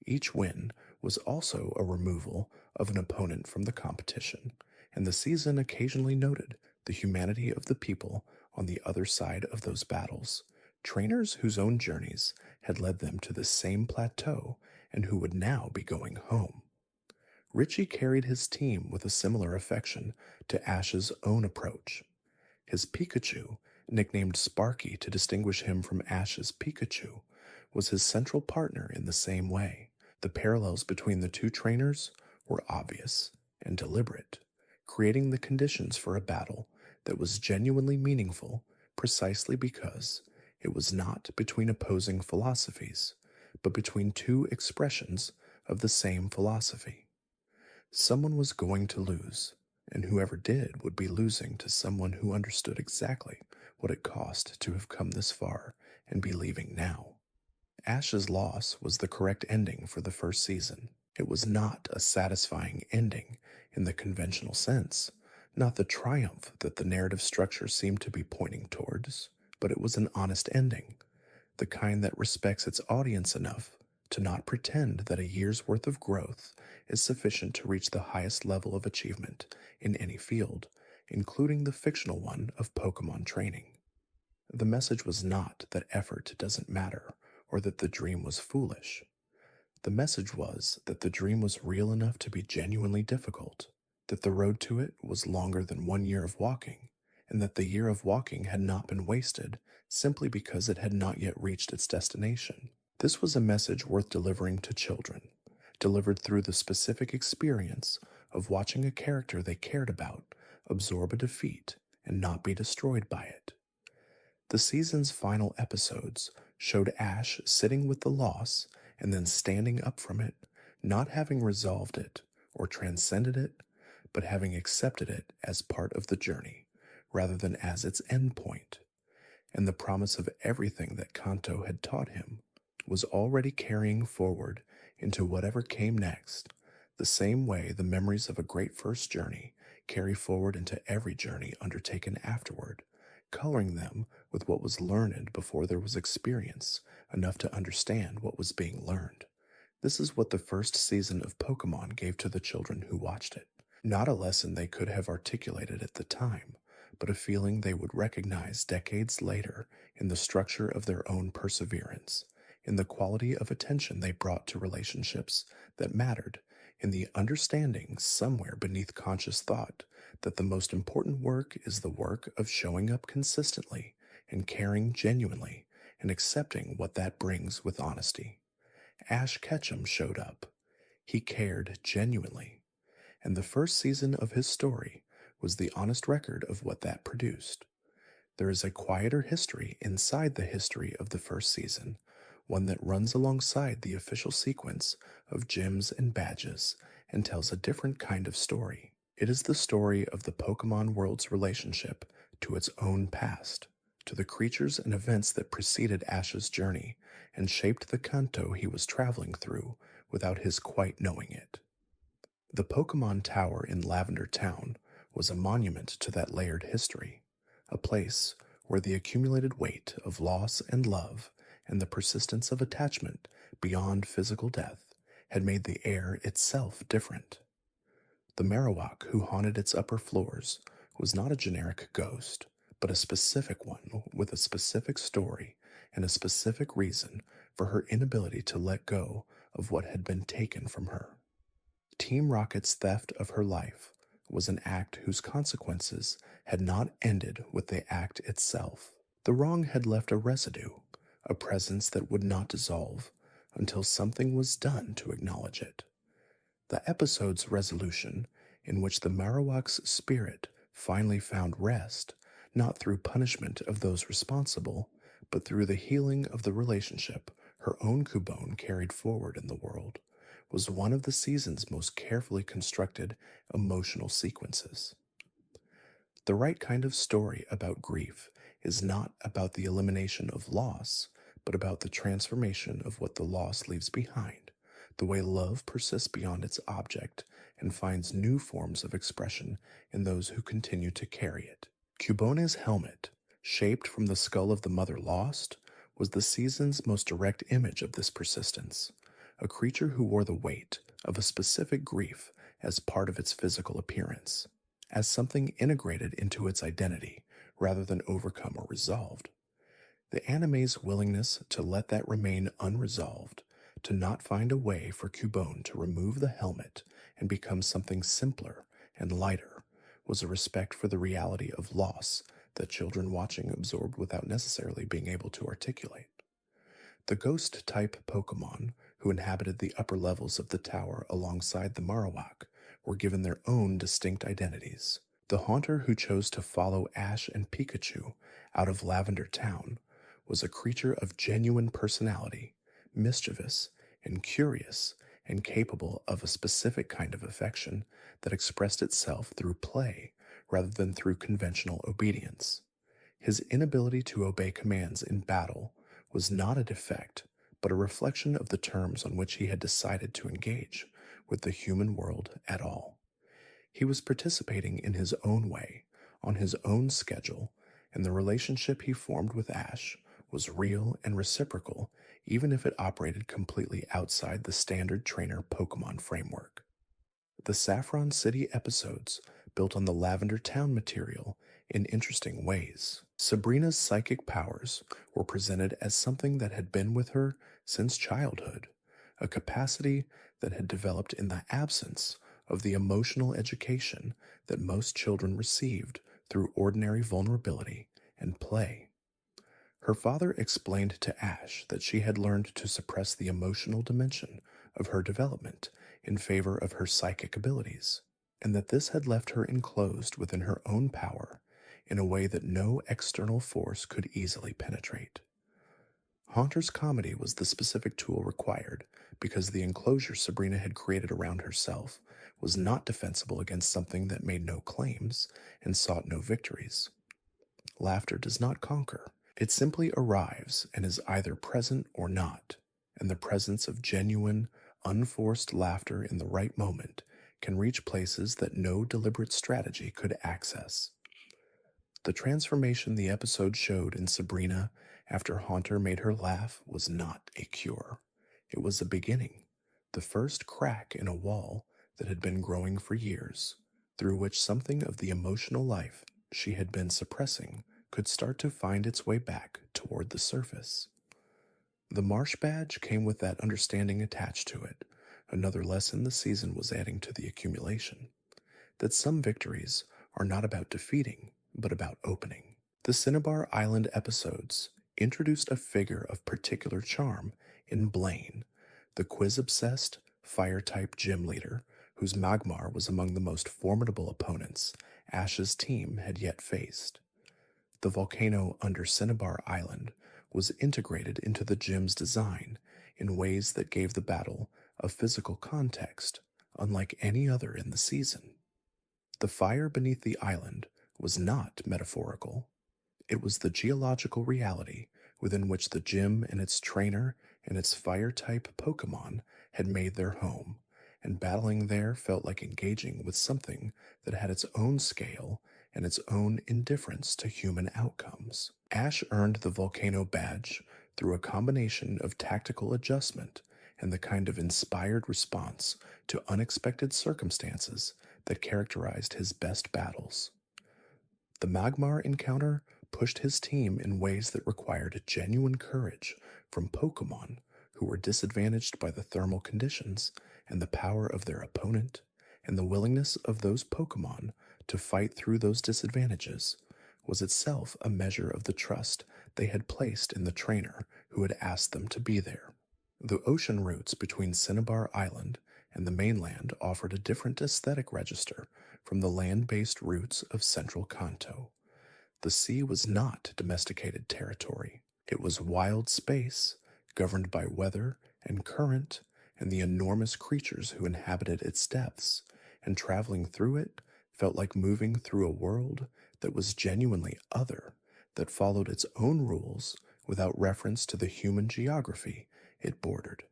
Each win was also a removal of an opponent from the competition, and the season occasionally noted the humanity of the people on the other side of those battles, trainers whose own journeys had led them to the same plateau and who would now be going home. Richie carried his team with a similar affection to Ash's own approach. His Pikachu, nicknamed Sparky to distinguish him from Ash's Pikachu, was his central partner in the same way. The parallels between the two trainers were obvious and deliberate, creating the conditions for a battle that was genuinely meaningful precisely because it was not between opposing philosophies, but between two expressions of the same philosophy. Someone was going to lose, and whoever did would be losing to someone who understood exactly what it cost to have come this far and be leaving now. Ash's loss was the correct ending for the first season. It was not a satisfying ending in the conventional sense, not the triumph that the narrative structure seemed to be pointing towards, but it was an honest ending, the kind that respects its audience enough to not pretend that a year's worth of growth is sufficient to reach the highest level of achievement in any field, including the fictional one of Pokémon training. The message was not that effort doesn't matter or that the dream was foolish. The message was that the dream was real enough to be genuinely difficult, that the road to it was longer than 1 year of walking, and that the year of walking had not been wasted simply because it had not yet reached its destination. This was a message worth delivering to children, delivered through the specific experience of watching a character they cared about absorb a defeat, and not be destroyed by it. The season's final episodes showed Ash sitting with the loss and then standing up from it, not having resolved it or transcended it, but having accepted it as part of the journey rather than as its end point. And the promise of everything that Kanto had taught him was already carrying forward into whatever came next, the same way the memories of a great first journey carry forward into every journey undertaken afterward, coloring them with what was learned before there was experience enough to understand what was being learned. This is what the first season of Pokemon gave to the children who watched it. Not a lesson they could have articulated at the time, but a feeling they would recognize decades later in the structure of their own perseverance, in the quality of attention they brought to relationships that mattered, in the understanding somewhere beneath conscious thought that the most important work is the work of showing up consistently and caring genuinely and accepting what that brings with honesty. Ash Ketchum showed up. He cared genuinely. And the first season of his story was the honest record of what that produced. There is a quieter history inside the history of the first season, one that runs alongside the official sequence of gyms and badges and tells a different kind of story. It is the story of the Pokemon world's relationship to its own past, to the creatures and events that preceded Ash's journey and shaped the Kanto he was traveling through without his quite knowing it. The Pokemon Tower in Lavender Town was a monument to that layered history, a place where the accumulated weight of loss and love and the persistence of attachment beyond physical death had made the air itself different. The Marowak who haunted its upper floors was not a generic ghost, but a specific one with a specific story and a specific reason for her inability to let go of what had been taken from her. Team Rocket's theft of her life was an act whose consequences had not ended with the act itself. The wrong had left a residue, a presence that would not dissolve until something was done to acknowledge it. The episode's resolution, in which the Marowak's spirit finally found rest, not through punishment of those responsible, but through the healing of the relationship her own Cubone carried forward in the world, was one of the season's most carefully constructed emotional sequences. The right kind of story about grief is not about the elimination of loss, but about the transformation of what the loss leaves behind, the way love persists beyond its object and finds new forms of expression in those who continue to carry it. Cubone's helmet, shaped from the skull of the mother lost, was the season's most direct image of this persistence, a creature who wore the weight of a specific grief as part of its physical appearance, as something integrated into its identity rather than overcome or resolved. The anime's willingness to let that remain unresolved, to not find a way for Cubone to remove the helmet and become something simpler and lighter, was a respect for the reality of loss that children watching absorbed without necessarily being able to articulate. The ghost-type Pokemon who inhabited the upper levels of the tower alongside the Marowak were given their own distinct identities. The Haunter who chose to follow Ash and Pikachu out of Lavender Town was a creature of genuine personality, mischievous and curious and capable of a specific kind of affection that expressed itself through play rather than through conventional obedience. His inability to obey commands in battle was not a defect, but a reflection of the terms on which he had decided to engage with the human world at all. He was participating in his own way, on his own schedule, and the relationship he formed with Ash was real and reciprocal, even if it operated completely outside the standard trainer Pokemon framework. The Saffron City episodes built on the Lavender Town material in interesting ways. Sabrina's psychic powers were presented as something that had been with her since childhood, a capacity that had developed in the absence of the emotional education that most children received through ordinary vulnerability and play. Her father explained to Ash that she had learned to suppress the emotional dimension of her development in favor of her psychic abilities. and that this had left her enclosed within her own power in a way that no external force could easily penetrate. Haunter's comedy was the specific tool required because the enclosure Sabrina had created around herself was not defensible against something that made no claims and sought no victories. Laughter does not conquer. It simply arrives and is either present or not, and the presence of genuine, unforced laughter in the right moment can reach places that no deliberate strategy could access. The transformation the episode showed in Sabrina after Haunter made her laugh was not a cure. It was a beginning, the first crack in a wall that had been growing for years, through which something of the emotional life she had been suppressing could start to find its way back toward the surface. The Marsh Badge came with that understanding attached to it, another lesson the season was adding to the accumulation, that some victories are not about defeating, but about opening. The Cinnabar Island episodes introduced a figure of particular charm in Blaine, the quiz-obsessed, fire-type gym leader whose Magmar was among the most formidable opponents Ash's team had yet faced. The volcano under Cinnabar Island was integrated into the gym's design in ways that gave the battle a physical context unlike any other in the season. The fire beneath the island was not metaphorical. It was the geological reality within which the gym and its trainer and its fire-type Pokémon had made their home, and battling there felt like engaging with something that had its own scale and its own indifference to human outcomes. Ash earned the Volcano Badge through a combination of tactical adjustment and the kind of inspired response to unexpected circumstances that characterized his best battles. The Magmar encounter pushed his team in ways that required genuine courage from Pokémon who were disadvantaged by the thermal conditions and the power of their opponent, and the willingness of those Pokémon to fight through those disadvantages was itself a measure of the trust they had placed in the trainer who had asked them to be there. The ocean routes between Cinnabar Island and the mainland offered a different aesthetic register from the land-based routes of central Kanto. The sea was not domesticated territory. It was wild space, governed by weather and current and the enormous creatures who inhabited its depths, and traveling through it felt like moving through a world that was genuinely other, that followed its own rules without reference to the human geography it bordered.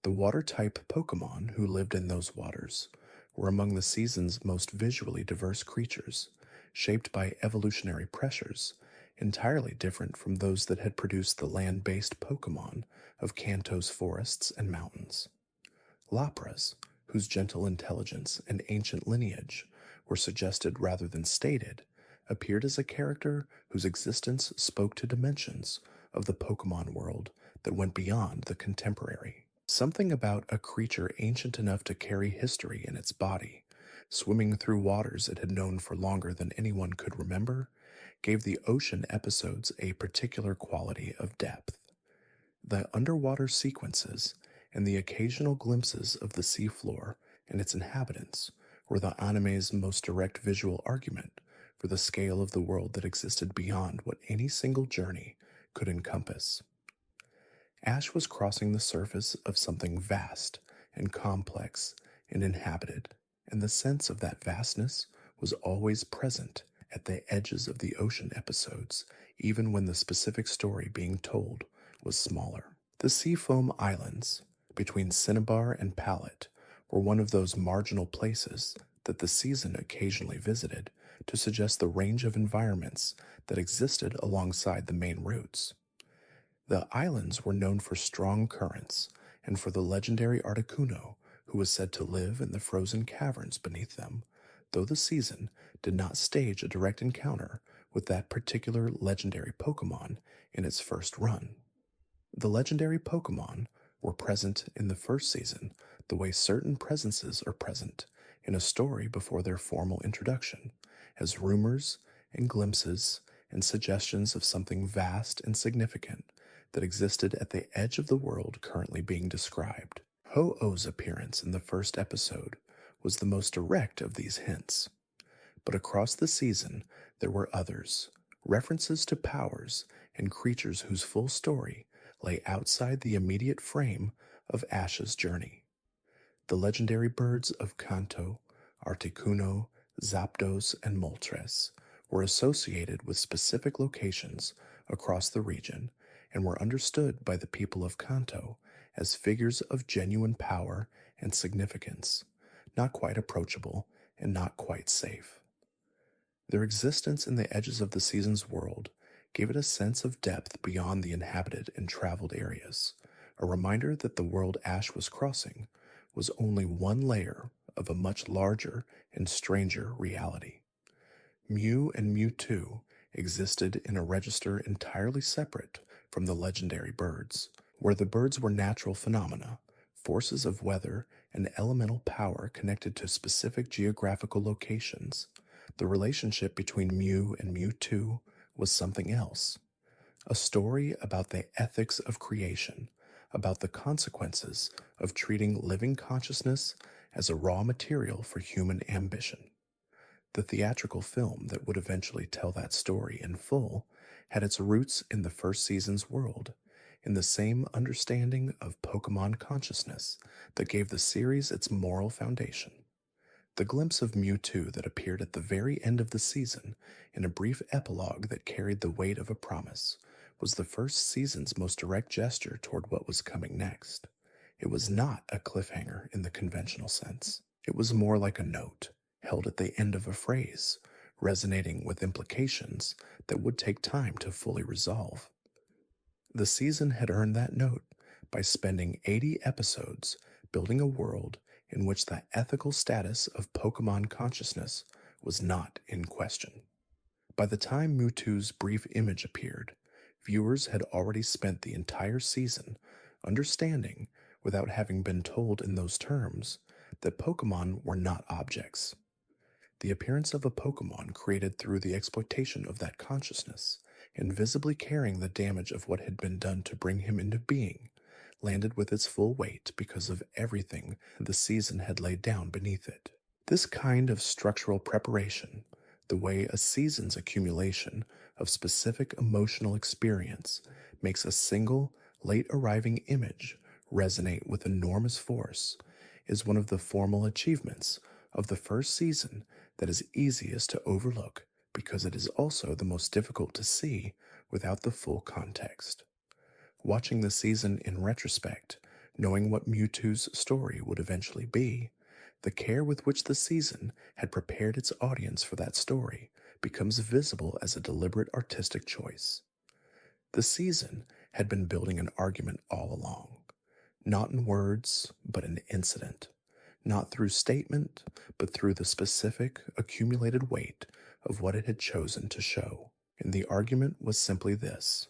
The water-type Pokémon who lived in those waters were among the season's most visually diverse creatures, shaped by evolutionary pressures entirely different from those that had produced the land-based Pokémon of Kanto's forests and mountains. Lapras, whose gentle intelligence and ancient lineage were suggested rather than stated, appeared as a character whose existence spoke to dimensions of the Pokémon world that went beyond the contemporary. Something about a creature ancient enough to carry history in its body, swimming through waters it had known for longer than anyone could remember, gave the ocean episodes a particular quality of depth. The underwater sequences and the occasional glimpses of the seafloor and its inhabitants were the anime's most direct visual argument for the scale of the world that existed beyond what any single journey could encompass. Ash was crossing the surface of something vast and complex and inhabited, and the sense of that vastness was always present at the edges of the ocean episodes, even when the specific story being told was smaller. The Seafoam Islands, between Cinnabar and Pallet, were one of those marginal places that the season occasionally visited to suggest the range of environments that existed alongside the main routes. The islands were known for strong currents and for the legendary Articuno, who was said to live in the frozen caverns beneath them, though the season did not stage a direct encounter with that particular legendary Pokémon in its first run. The legendary Pokémon were present in the first season the way certain presences are present in a story before their formal introduction, as rumors and glimpses and suggestions of something vast and significant that existed at the edge of the world currently being described. Ho-Oh's appearance in the first episode was the most direct of these hints. But across the season, there were others, references to powers and creatures whose full story lay outside the immediate frame of Ash's journey. The legendary birds of Kanto, Articuno, Zapdos, and Moltres were associated with specific locations across the region and were understood by the people of Kanto as figures of genuine power and significance, not quite approachable and not quite safe. Their existence in the edges of the season's world gave it a sense of depth beyond the inhabited and traveled areas, a reminder that the world Ash was crossing was only one layer of a much larger and stranger reality. Mew and Mewtwo existed in a register entirely separate from the legendary birds, where the birds were natural phenomena, forces of weather and elemental power connected to specific geographical locations. The relationship between Mew and Mewtwo was something else. A story about the ethics of creation, about the consequences of treating living consciousness as a raw material for human ambition. The theatrical film that would eventually tell that story in full had its roots in the first season's world, in the same understanding of Pokémon consciousness that gave the series its moral foundation. The glimpse of Mewtwo that appeared at the very end of the season in a brief epilogue that carried the weight of a promise was the first season's most direct gesture toward what was coming next. It was not a cliffhanger in the conventional sense. It was more like a note, held at the end of a phrase, resonating with implications that would take time to fully resolve. The season had earned that note by spending 80 episodes building a world in which the ethical status of Pokémon consciousness was not in question. By the time Mewtwo's brief image appeared, viewers had already spent the entire season understanding, without having been told in those terms, that Pokémon were not objects. The appearance of a Pokémon created through the exploitation of that consciousness, and visibly carrying the damage of what had been done to bring him into being, landed with its full weight because of everything the season had laid down beneath it. This kind of structural preparation, the way a season's accumulation of specific emotional experience makes a single, late-arriving image resonate with enormous force, is one of the formal achievements of the first season that is easiest to overlook because it is also the most difficult to see without the full context. Watching the season in retrospect, knowing what Mewtwo's story would eventually be, the care with which the season had prepared its audience for that story becomes visible as a deliberate artistic choice. The season had been building an argument all along, not in words, but in incident, not through statement, but through the specific, accumulated weight of what it had chosen to show. And the argument was simply this: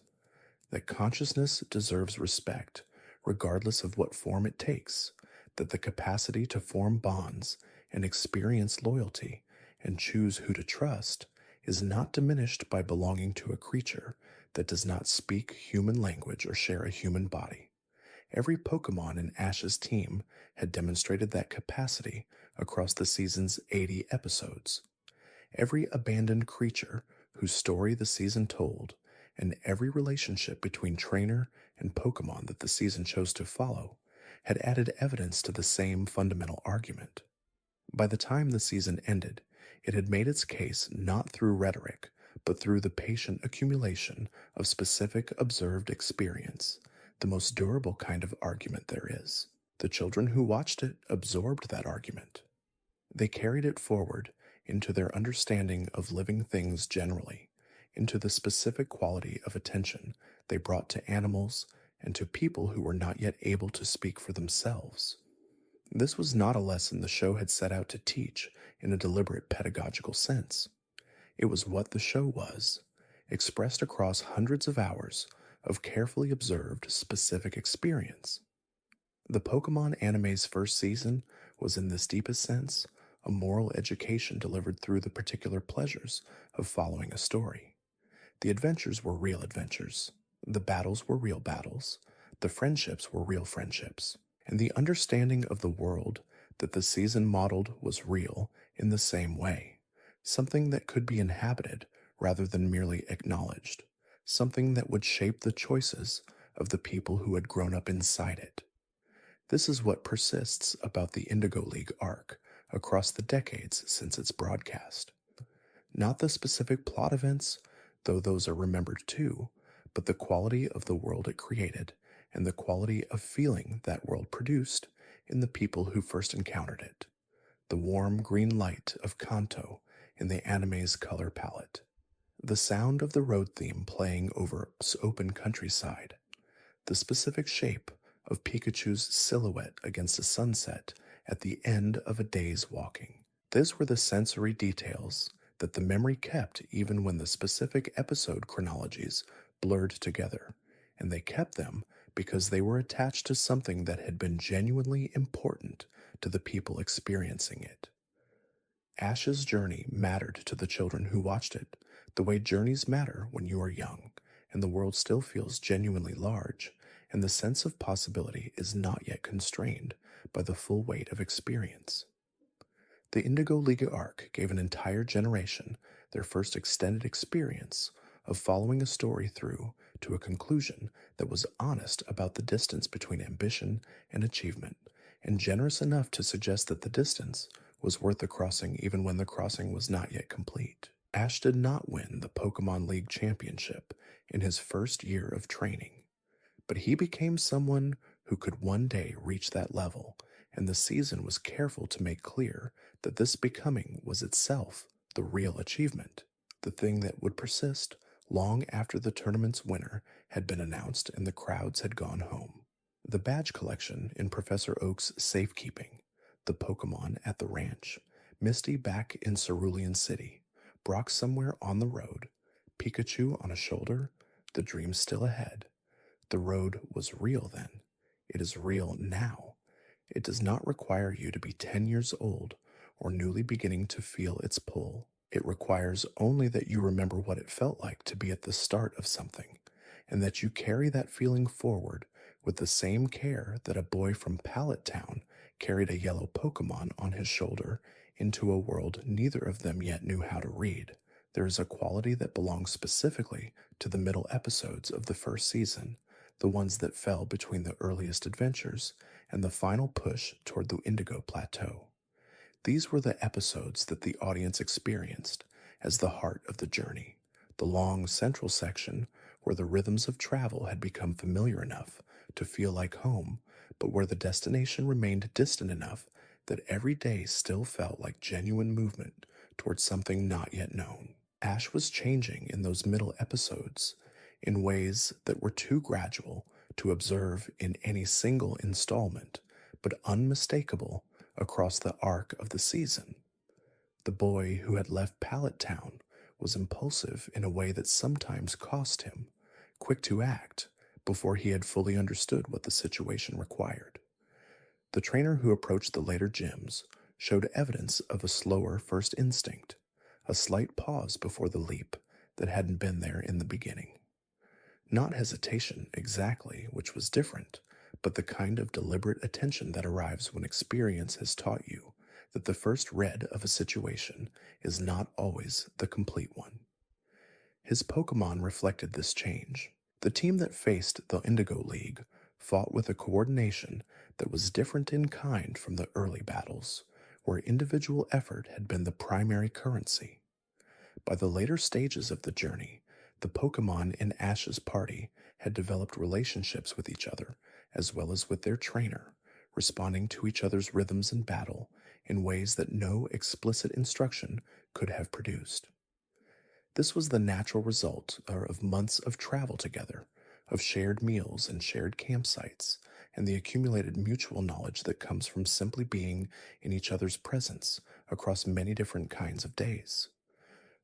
that consciousness deserves respect, regardless of what form it takes, that the capacity to form bonds and experience loyalty and choose who to trust is not diminished by belonging to a creature that does not speak human language or share a human body. Every Pokémon in Ash's team had demonstrated that capacity across the season's 80 episodes. Every abandoned creature whose story the season told, and every relationship between trainer and Pokémon that the season chose to follow, had added evidence to the same fundamental argument. By the time the season ended, it had made its case not through rhetoric, but through the patient accumulation of specific observed experience, the most durable kind of argument there is. The children who watched it absorbed that argument. They carried it forward into their understanding of living things generally, into the specific quality of attention they brought to animals and to people who were not yet able to speak for themselves. This was not a lesson the show had set out to teach in a deliberate pedagogical sense. It was what the show was, expressed across hundreds of hours of carefully observed specific experience. The Pokémon Anime's first season was, in this deepest sense, a moral education delivered through the particular pleasures of following a story. The adventures were real adventures. The battles were real battles. The friendships were real friendships. And the understanding of the world that the season modeled was real in the same way, something that could be inhabited rather than merely acknowledged, something that would shape the choices of the people who had grown up inside it. This is what persists about the Indigo League arc across the decades since its broadcast. Not the specific plot events, though those are remembered too, but the quality of the world it created and the quality of feeling that world produced in the people who first encountered it. The warm green light of Kanto in the anime's color palette. The sound of the road theme playing over open countryside. The specific shape of Pikachu's silhouette against a sunset at the end of a day's walking. These were the sensory details that the memory kept even when the specific episode chronologies blurred together, and they kept them because they were attached to something that had been genuinely important to the people experiencing it. Ash's journey mattered to the children who watched it, the way journeys matter when you are young, and the world still feels genuinely large, and the sense of possibility is not yet constrained by the full weight of experience. The Indigo League arc gave an entire generation their first extended experience of following a story through to a conclusion that was honest about the distance between ambition and achievement, and generous enough to suggest that the distance was worth the crossing even when the crossing was not yet complete. Ash did not win the Pokémon League championship in his first year of training, but he became someone who could one day reach that level, and the season was careful to make clear that this becoming was itself the real achievement, the thing that would persist long after the tournament's winner had been announced and the crowds had gone home. The badge collection in Professor Oak's safekeeping, the Pokémon at the ranch, Misty back in Cerulean City, Brock somewhere on the road, Pikachu on a shoulder, the dream still ahead. The road was real then. It is real now. It does not require you to be 10 years old or newly beginning to feel its pull. It requires only that you remember what it felt like to be at the start of something, and that you carry that feeling forward with the same care that a boy from Pallet Town carried a yellow Pokémon on his shoulder into a world neither of them yet knew how to read. There is a quality that belongs specifically to the middle episodes of the first season, the ones that fell between the earliest adventures and the final push toward the Indigo Plateau. These were the episodes that the audience experienced as the heart of the journey, the long central section where the rhythms of travel had become familiar enough to feel like home, but where the destination remained distant enough that every day still felt like genuine movement towards something not yet known. Ash was changing in those middle episodes in ways that were too gradual to observe in any single installment, but unmistakable across the arc of the season. The boy who had left Pallet Town was impulsive in a way that sometimes cost him, quick to act before he had fully understood what the situation required. The trainer who approached the later gyms showed evidence of a slower first instinct, a slight pause before the leap that hadn't been there in the beginning. Not hesitation exactly, which was different, but the kind of deliberate attention that arrives when experience has taught you that the first read of a situation is not always the complete one. His Pokémon reflected this change. The team that faced the Indigo League fought with a coordination that was different in kind from the early battles, where individual effort had been the primary currency. By the later stages of the journey, the Pokémon in Ash's party had developed relationships with each other, as well as with their trainer, responding to each other's rhythms in battle in ways that no explicit instruction could have produced. This was the natural result of months of travel together, of shared meals and shared campsites, and the accumulated mutual knowledge that comes from simply being in each other's presence across many different kinds of days.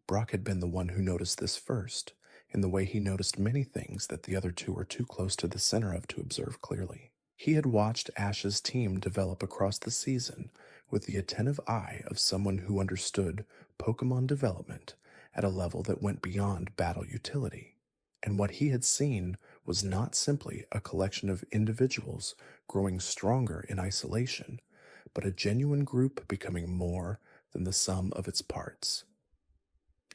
Brock had been the one who noticed this first, in the way he noticed many things that the other two were too close to the center of to observe clearly. He had watched Ash's team develop across the season with the attentive eye of someone who understood Pokémon development at a level that went beyond battle utility. And what he had seen was not simply a collection of individuals growing stronger in isolation, but a genuine group becoming more than the sum of its parts.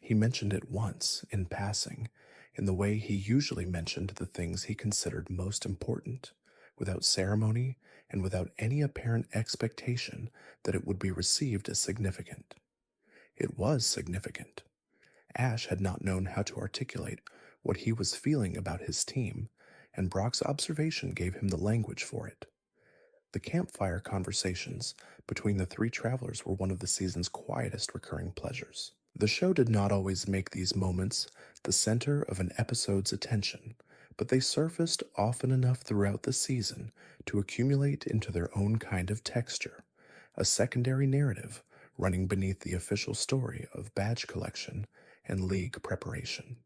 He mentioned it once, in passing, in the way he usually mentioned the things he considered most important, without ceremony and without any apparent expectation that it would be received as significant. It was significant. Ash had not known how to articulate what he was feeling about his team, and Brock's observation gave him the language for it. The campfire conversations between the three travelers were one of the season's quietest recurring pleasures. The show did not always make these moments the center of an episode's attention, but they surfaced often enough throughout the season to accumulate into their own kind of texture, a secondary narrative running beneath the official story of badge collection and league preparation.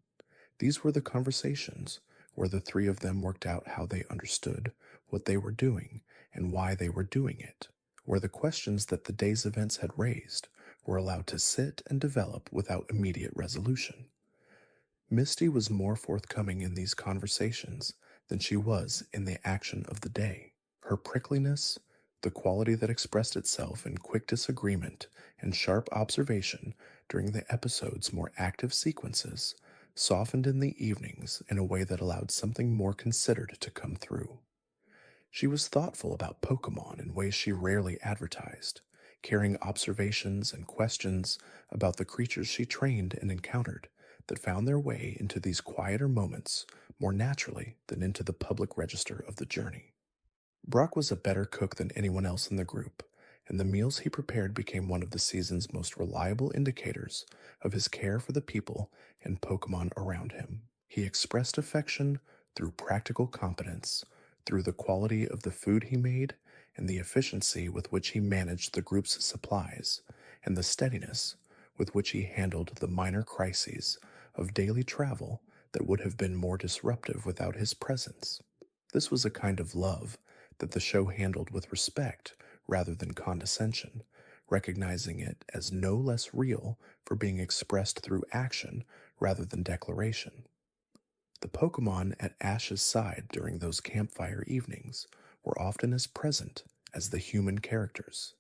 These were the conversations where the three of them worked out how they understood what they were doing and why they were doing it, where the questions that the day's events had raised were allowed to sit and develop without immediate resolution. Misty was more forthcoming in these conversations than she was in the action of the day. Her prickliness, the quality that expressed itself in quick disagreement and sharp observation during the episode's more active sequences, softened in the evenings in a way that allowed something more considered to come through. She was thoughtful about Pokémon in ways she rarely advertised, carrying observations and questions about the creatures she trained and encountered that found their way into these quieter moments more naturally than into the public register of the journey. Brock was a better cook than anyone else in the group, and the meals he prepared became one of the season's most reliable indicators of his care for the people and Pokémon around him. He expressed affection through practical competence, through the quality of the food he made, and the efficiency with which he managed the group's supplies, and the steadiness with which he handled the minor crises of daily travel that would have been more disruptive without his presence. This was a kind of love that the show handled with respect rather than condescension, recognizing it as no less real for being expressed through action rather than declaration. The Pokémon at Ash's side during those campfire evenings were often as present as the human characters.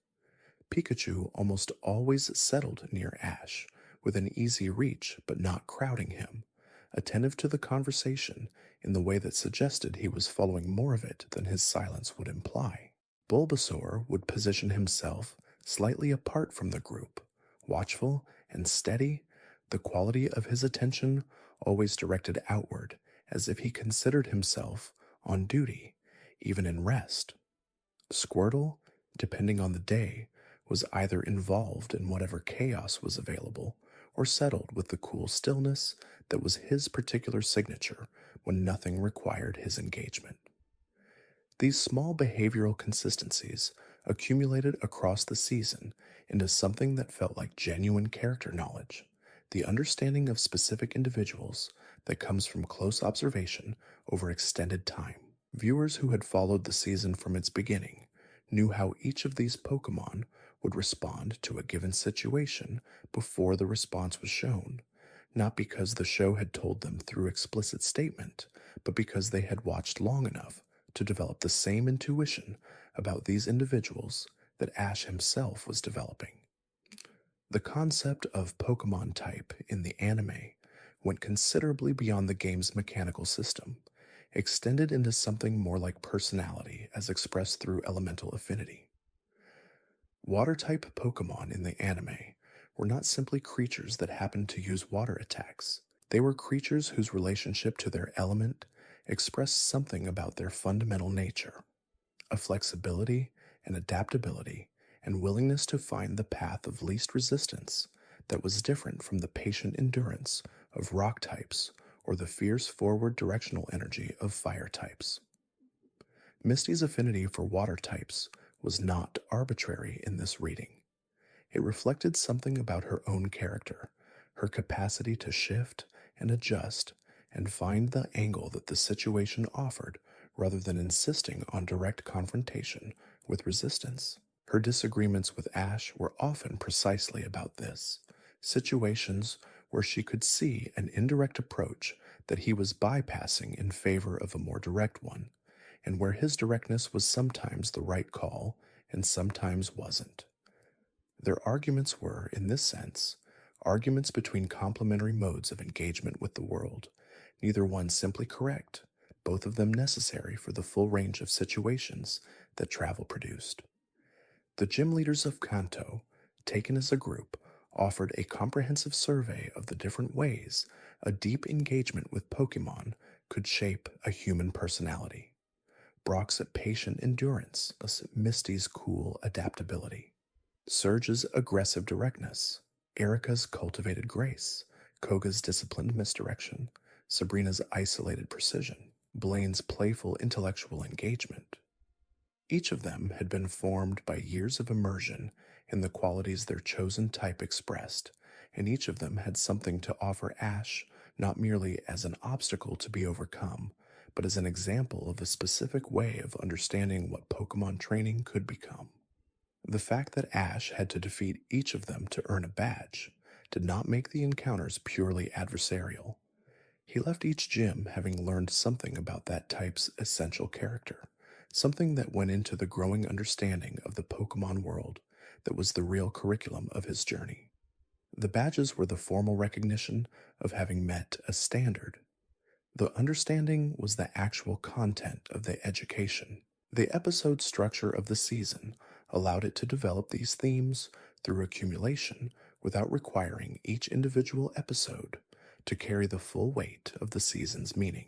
Pikachu almost always settled near Ash, within easy reach but not crowding him, attentive to the conversation in the way that suggested he was following more of it than his silence would imply. Bulbasaur would position himself slightly apart from the group, watchful and steady, the quality of his attention always directed outward, as if he considered himself on duty, even in rest. Squirtle, depending on the day, was either involved in whatever chaos was available or settled with the cool stillness that was his particular signature when nothing required his engagement. These small behavioral consistencies accumulated across the season into something that felt like genuine character knowledge, the understanding of specific individuals that comes from close observation over extended time. Viewers who had followed the season from its beginning knew how each of these Pokémon would respond to a given situation before the response was shown, not because the show had told them through explicit statement, but because they had watched long enough to develop the same intuition about these individuals that Ash himself was developing. The concept of Pokémon type in the anime went considerably beyond the game's mechanical system, extended into something more like personality as expressed through elemental affinity. Water-type Pokémon in the anime were not simply creatures that happened to use water attacks. They were creatures whose relationship to their element expressed something about their fundamental nature, a flexibility and adaptability and willingness to find the path of least resistance that was different from the patient endurance of rock types or the fierce forward directional energy of fire types. Misty's affinity for water types was not arbitrary in this reading. It reflected something about her own character, her capacity to shift and adjust and find the angle that the situation offered rather than insisting on direct confrontation with resistance. Her disagreements with Ash were often precisely about this, situations where she could see an indirect approach that he was bypassing in favor of a more direct one, and where his directness was sometimes the right call and sometimes wasn't. Their arguments were, in this sense, arguments between complementary modes of engagement with the world, neither one simply correct, both of them necessary for the full range of situations that travel produced. The gym leaders of Kanto, taken as a group, offered a comprehensive survey of the different ways a deep engagement with Pokemon could shape a human personality. Brock's patient endurance, Misty's cool adaptability, Surge's aggressive directness, Erica's cultivated grace, Koga's disciplined misdirection, Sabrina's isolated precision, Blaine's playful intellectual engagement. Each of them had been formed by years of immersion in the qualities their chosen type expressed, and each of them had something to offer Ash not merely as an obstacle to be overcome, but as an example of a specific way of understanding what Pokemon training could become. The fact that Ash had to defeat each of them to earn a badge did not make the encounters purely adversarial. He left each gym having learned something about that type's essential character, something that went into the growing understanding of the Pokemon world that was the real curriculum of his journey. The badges were the formal recognition of having met a standard. The understanding was the actual content of the education. The episode structure of the season allowed it to develop these themes through accumulation without requiring each individual episode to carry the full weight of the season's meaning.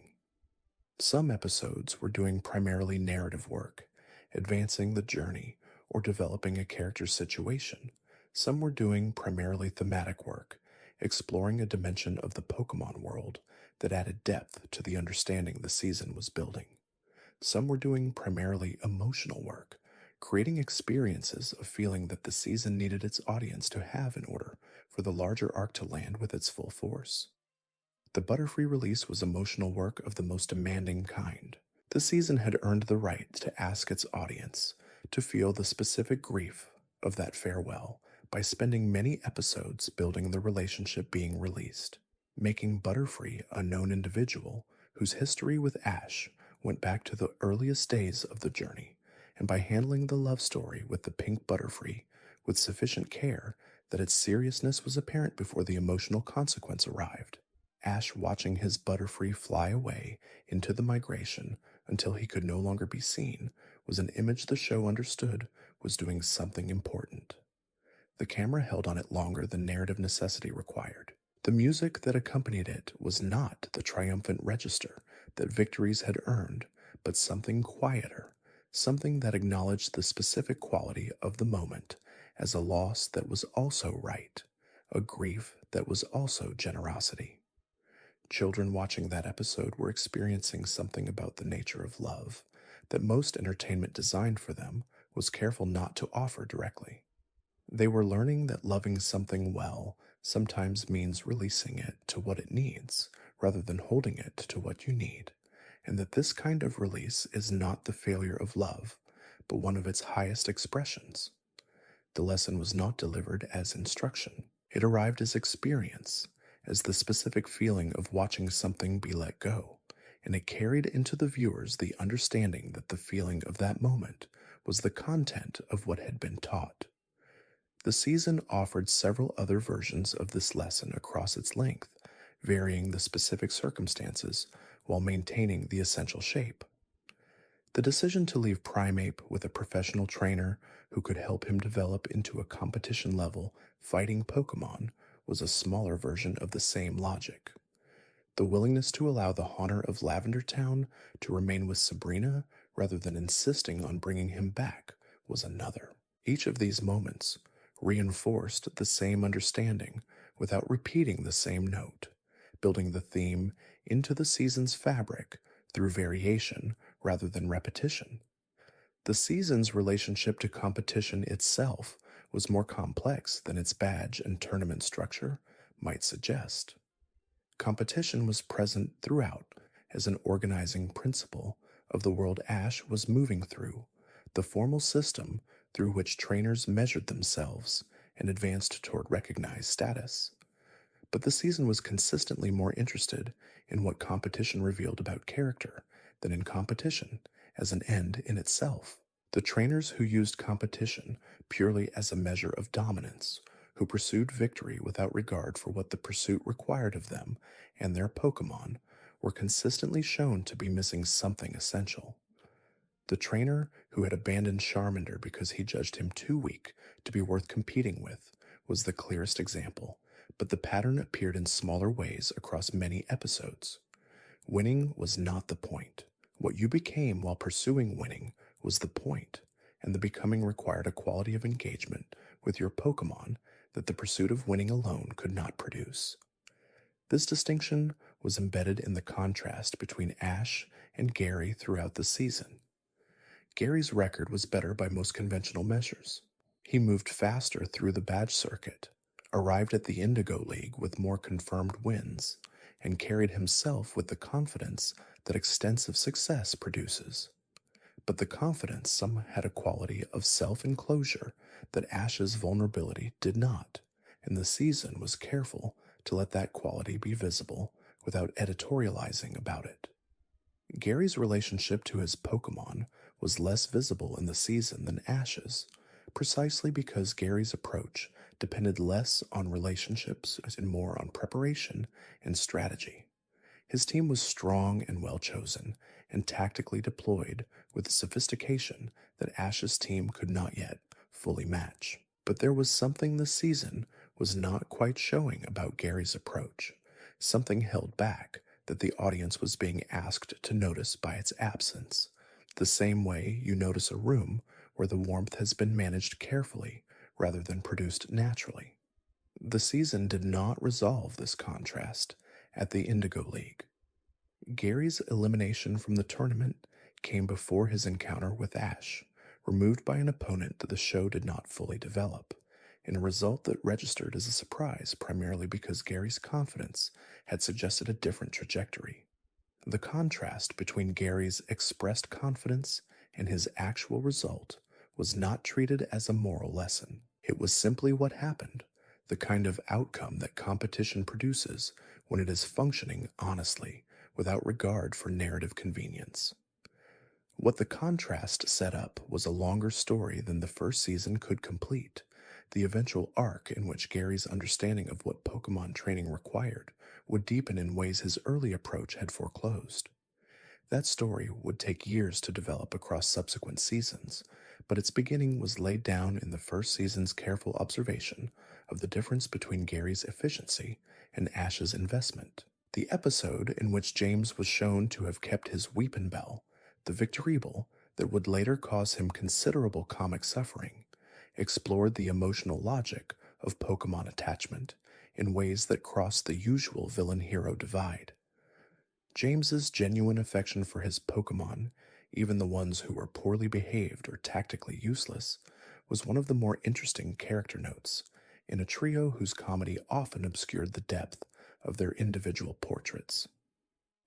Some episodes were doing primarily narrative work, advancing the journey or developing a character's situation. Some were doing primarily thematic work, exploring a dimension of the Pokemon world that added depth to the understanding the season was building. Some were doing primarily emotional work, creating experiences of feeling that the season needed its audience to have in order for the larger arc to land with its full force. The Butterfree release was emotional work of the most demanding kind. The season had earned the right to ask its audience to feel the specific grief of that farewell by spending many episodes building the relationship being released, making Butterfree a known individual whose history with Ash went back to the earliest days of the journey, and by handling the love story with the pink Butterfree with sufficient care that its seriousness was apparent before the emotional consequence arrived. Ash watching his Butterfree fly away into the migration until he could no longer be seen was an image the show understood was doing something important. The camera held on it longer than narrative necessity required. The music that accompanied it was not the triumphant register that victories had earned, but something quieter, something that acknowledged the specific quality of the moment as a loss that was also right, a grief that was also generosity. Children watching that episode were experiencing something about the nature of love that most entertainment designed for them was careful not to offer directly. They were learning that loving something well sometimes means releasing it to what it needs rather than holding it to what you need, and that this kind of release is not the failure of love, but one of its highest expressions. The lesson was not delivered as instruction. It arrived as experience, as the specific feeling of watching something be let go, and it carried into the viewers the understanding that the feeling of that moment was the content of what had been taught. The season offered several other versions of this lesson across its length, varying the specific circumstances while maintaining the essential shape. The decision to leave Primeape with a professional trainer who could help him develop into a competition-level fighting Pokemon was a smaller version of the same logic. The willingness to allow the Haunter of Lavender Town to remain with Sabrina rather than insisting on bringing him back was another. Each of these moments reinforced the same understanding without repeating the same note, building the theme into the season's fabric through variation rather than repetition. The season's relationship to competition itself was more complex than its badge and tournament structure might suggest. Competition was present throughout as an organizing principle of the world Ash was moving through, the formal system through which trainers measured themselves and advanced toward recognized status. But the season was consistently more interested in what competition revealed about character than in competition as an end in itself. The trainers who used competition purely as a measure of dominance, who pursued victory without regard for what the pursuit required of them and their Pokemon, were consistently shown to be missing something essential. The trainer who had abandoned Charmander because he judged him too weak to be worth competing with was the clearest example, but the pattern appeared in smaller ways across many episodes. Winning was not the point. What you became while pursuing winning was the point, and the becoming required a quality of engagement with your Pokemon that the pursuit of winning alone could not produce. This distinction was embedded in the contrast between Ash and Gary throughout the season. Gary's record was better by most conventional measures. He moved faster through the badge circuit, arrived at the Indigo League with more confirmed wins, and carried himself with the confidence that extensive success produces. But the confidence some had a quality of self-enclosure that Ash's vulnerability did not, and the season was careful to let that quality be visible without editorializing about it. Gary's relationship to his Pokemon was less visible in the season than Ash's, precisely because Gary's approach depended less on relationships and more on preparation and strategy. His team was strong and well chosen, and tactically deployed with a sophistication that Ash's team could not yet fully match. But there was something this season was not quite showing about Gary's approach, something held back that the audience was being asked to notice by its absence, the same way you notice a room where the warmth has been managed carefully rather than produced naturally. The season did not resolve this contrast at the Indigo League. Gary's elimination from the tournament came before his encounter with Ash, removed by an opponent that the show did not fully develop, in a result that registered as a surprise primarily because Gary's confidence had suggested a different trajectory. The contrast between Gary's expressed confidence and his actual result was not treated as a moral lesson. It was simply what happened, the kind of outcome that competition produces when it is functioning honestly, without regard for narrative convenience. What the contrast set up was a longer story than the first season could complete, the eventual arc in which Gary's understanding of what Pokemon training required would deepen in ways his early approach had foreclosed. That story would take years to develop across subsequent seasons, but its beginning was laid down in the first season's careful observation of the difference between Gary's efficiency and Ash's investment. The episode in which James was shown to have kept his Weepin' Bell, the Victreebel that would later cause him considerable comic suffering, explored the emotional logic of Pokemon attachment in ways that crossed the usual villain-hero divide. James's genuine affection for his Pokemon, even the ones who were poorly behaved or tactically useless, was one of the more interesting character notes in a trio whose comedy often obscured the depth of their individual portraits.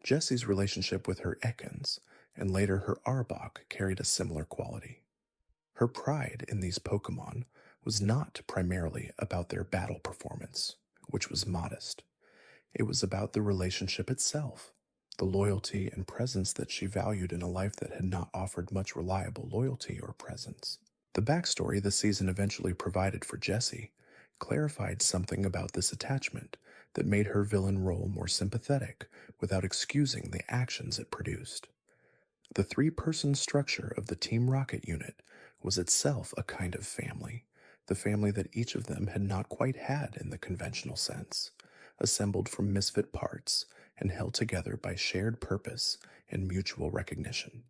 Jessie's relationship with her Ekans, and later her Arbok, carried a similar quality. Her pride in these Pokemon was not primarily about their battle performance, which was modest. It was about the relationship itself, the loyalty and presence that she valued in a life that had not offered much reliable loyalty or presence. The backstory the season eventually provided for Jessie clarified something about this attachment that made her villain role more sympathetic without excusing the actions it produced. The three-person structure of the Team Rocket unit was itself a kind of family, the family that each of them had not quite had in the conventional sense, assembled from misfit parts and held together by shared purpose and mutual recognition.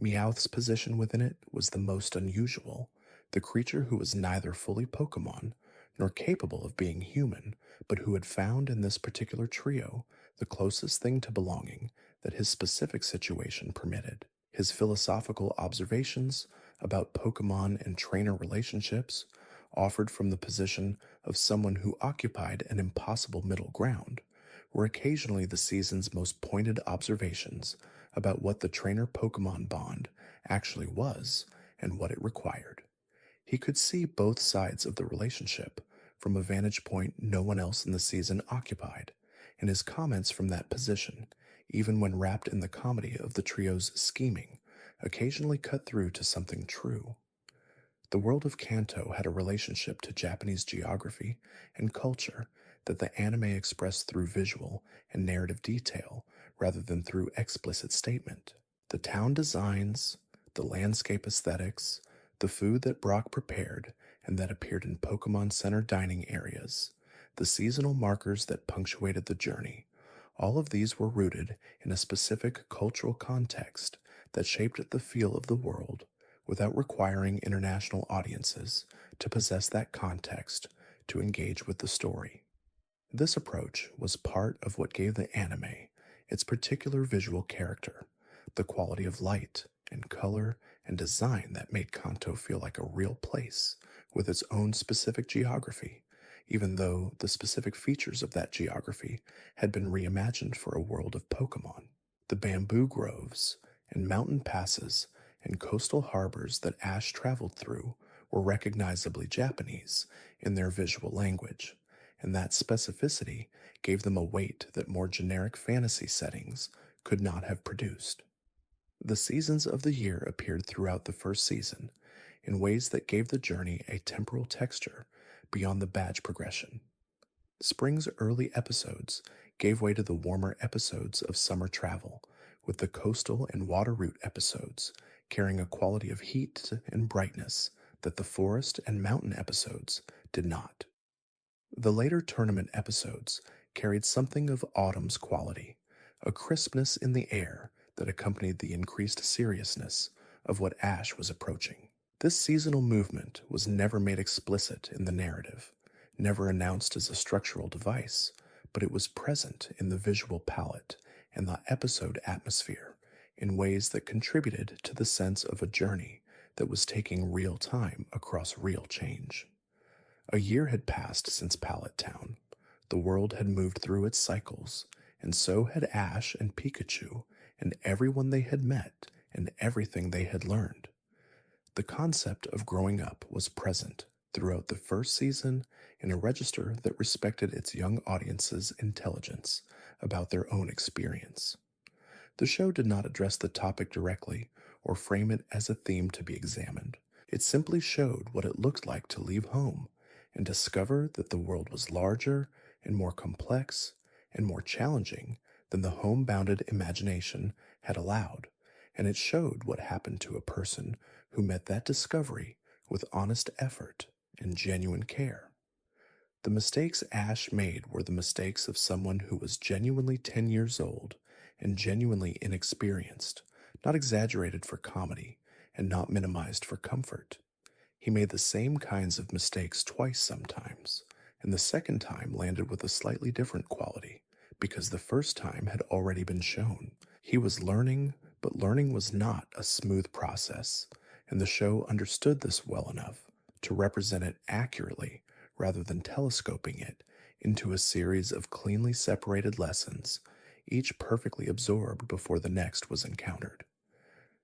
Meowth's position within it was the most unusual, the creature who was neither fully Pokemon nor capable of being human, but who had found in this particular trio the closest thing to belonging that his specific situation permitted. His philosophical observations about Pokemon and trainer relationships, offered from the position of someone who occupied an impossible middle ground, were occasionally the season's most pointed observations about what the trainer-Pokemon bond actually was and what it required. He could see both sides of the relationship from a vantage point no one else in the season occupied, and his comments from that position, even when wrapped in the comedy of the trio's scheming, occasionally cut through to something true. The world of Kanto had a relationship to Japanese geography and culture that the anime expressed through visual and narrative detail rather than through explicit statement. The town designs, the landscape aesthetics, the food that Brock prepared and that appeared in Pokemon Center dining areas, the seasonal markers that punctuated the journey, all of these were rooted in a specific cultural context that shaped the feel of the world without requiring international audiences to possess that context to engage with the story. This approach was part of what gave the anime its particular visual character, the quality of light and color and design that made Kanto feel like a real place with its own specific geography, even though the specific features of that geography had been reimagined for a world of Pokemon. The bamboo groves and mountain passes and coastal harbors that Ash traveled through were recognizably Japanese in their visual language, and that specificity gave them a weight that more generic fantasy settings could not have produced. The seasons of the year appeared throughout the first season in ways that gave the journey a temporal texture beyond the badge progression. Spring's early episodes gave way to the warmer episodes of summer travel, with the coastal and water route episodes carrying a quality of heat and brightness that the forest and mountain episodes did not. The later tournament episodes carried something of autumn's quality, a crispness in the air that accompanied the increased seriousness of what Ash was approaching. This seasonal movement was never made explicit in the narrative, never announced as a structural device, but it was present in the visual palette and the episode atmosphere in ways that contributed to the sense of a journey that was taking real time across real change. A year had passed since Pallet Town. The world had moved through its cycles, and so had Ash and Pikachu and everyone they had met and everything they had learned. The concept of growing up was present throughout the first season in a register that respected its young audience's intelligence about their own experience. The show did not address the topic directly or frame it as a theme to be examined. It simply showed what it looked like to leave home and discover that the world was larger and more complex and more challenging than the home-bounded imagination had allowed, and it showed what happened to a person who met that discovery with honest effort and genuine care. The mistakes Ash made were the mistakes of someone who was genuinely 10 years old and genuinely inexperienced, not exaggerated for comedy and not minimized for comfort. He made the same kinds of mistakes twice sometimes, and the second time landed with a slightly different quality, because the first time had already been shown. He was learning, but learning was not a smooth process, and the show understood this well enough to represent it accurately rather than telescoping it into a series of cleanly separated lessons, each perfectly absorbed before the next was encountered.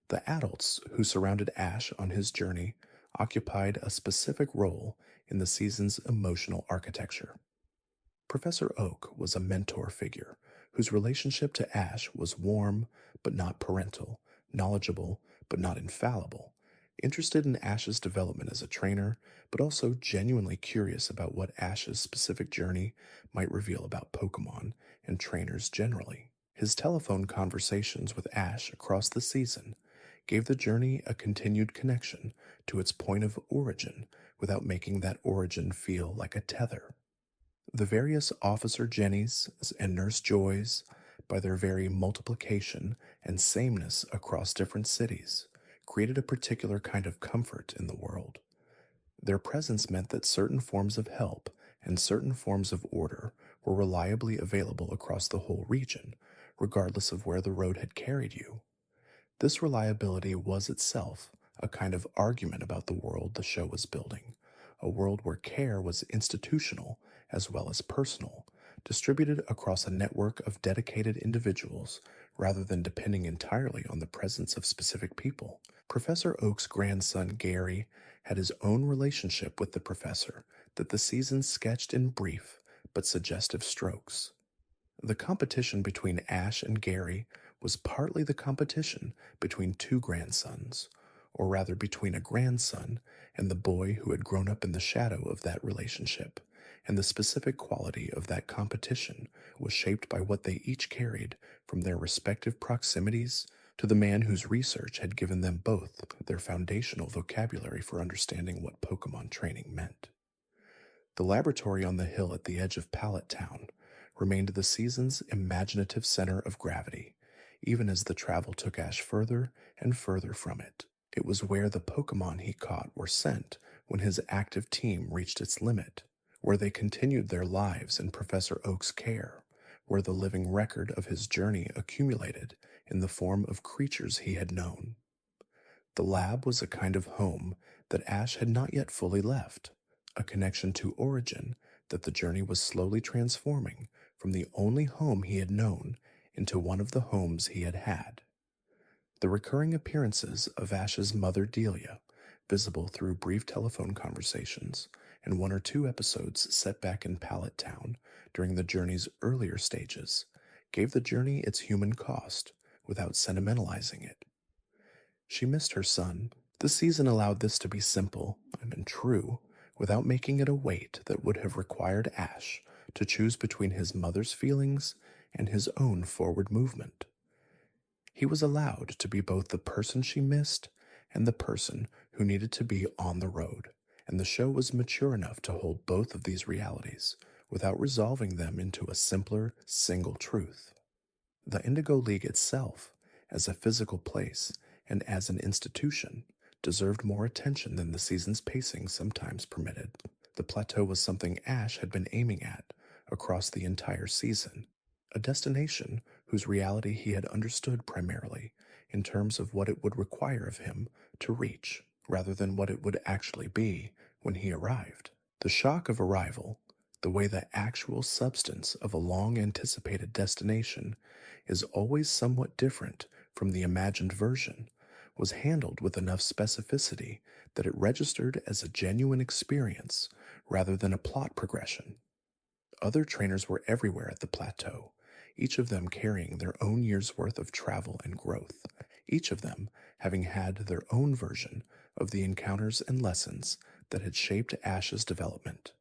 The adults who surrounded Ash on his journey occupied a specific role in the season's emotional architecture. Professor Oak was a mentor figure whose relationship to Ash was warm but not parental, knowledgeable but not infallible, interested in Ash's development as a trainer, but also genuinely curious about what Ash's specific journey might reveal about Pokemon and trainers generally. His telephone conversations with Ash across the season gave the journey a continued connection to its point of origin without making that origin feel like a tether. The various Officer Jennies and Nurse Joys, by their very multiplication and sameness across different cities, created a particular kind of comfort in the world. Their presence meant that certain forms of help and certain forms of order were reliably available across the whole region, regardless of where the road had carried you. This reliability was itself a kind of argument about the world the show was building, a world where care was institutional as well as personal, distributed across a network of dedicated individuals rather than depending entirely on the presence of specific people. Professor Oak's grandson, Gary, had his own relationship with the professor that the season sketched in brief but suggestive strokes. The competition between Ash and Gary was partly the competition between two grandsons, or rather between a grandson and the boy who had grown up in the shadow of that relationship, and the specific quality of that competition was shaped by what they each carried from their respective proximities to the man whose research had given them both their foundational vocabulary for understanding what Pokemon training meant. The laboratory on the hill at the edge of Pallet Town remained the season's imaginative center of gravity, even as the travel took Ash further and further from it. It was where the Pokemon he caught were sent when his active team reached its limit, where they continued their lives in Professor Oak's care, where the living record of his journey accumulated in the form of creatures he had known. The lab was a kind of home that Ash had not yet fully left, a connection to origin that the journey was slowly transforming from the only home he had known into one of the homes he had had. The recurring appearances of Ash's mother Delia, visible through brief telephone conversations and one or two episodes set back in Pallet Town during the journey's earlier stages, gave the journey its human cost without sentimentalizing it. She missed her son. The season allowed this to be simple and true without making it a weight that would have required Ash to choose between his mother's feelings and his own forward movement. He was allowed to be both the person she missed and the person who needed to be on the road, and the show was mature enough to hold both of these realities without resolving them into a simpler, single truth. The Indigo League itself, as a physical place and as an institution, deserved more attention than the season's pacing sometimes permitted. The plateau was something Ash had been aiming at across the entire season, a destination whose reality he had understood primarily in terms of what it would require of him to reach, rather than what it would actually be when he arrived. The shock of arrival, the way the actual substance of a long-anticipated destination is always somewhat different from the imagined version, was handled with enough specificity that it registered as a genuine experience rather than a plot progression. Other trainers were everywhere at the plateau, each of them carrying their own year's worth of travel and growth, each of them having had their own version of the encounters and lessons that had shaped Ash's development.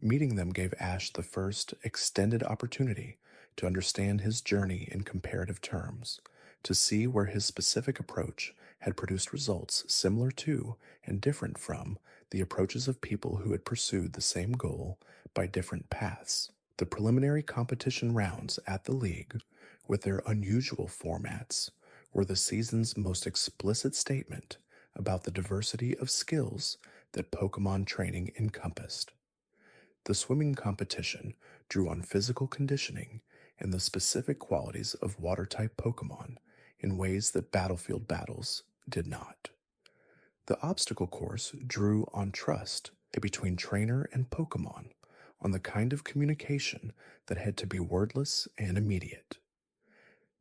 Meeting them gave Ash the first extended opportunity to understand his journey in comparative terms, to see where his specific approach had produced results similar to and different from the approaches of people who had pursued the same goal by different paths. The preliminary competition rounds at the league, with their unusual formats, were the season's most explicit statement about the diversity of skills that Pokemon training encompassed. The swimming competition drew on physical conditioning and the specific qualities of water-type Pokemon in ways that battlefield battles did not. The obstacle course drew on trust between trainer and Pokemon, on the kind of communication that had to be wordless and immediate.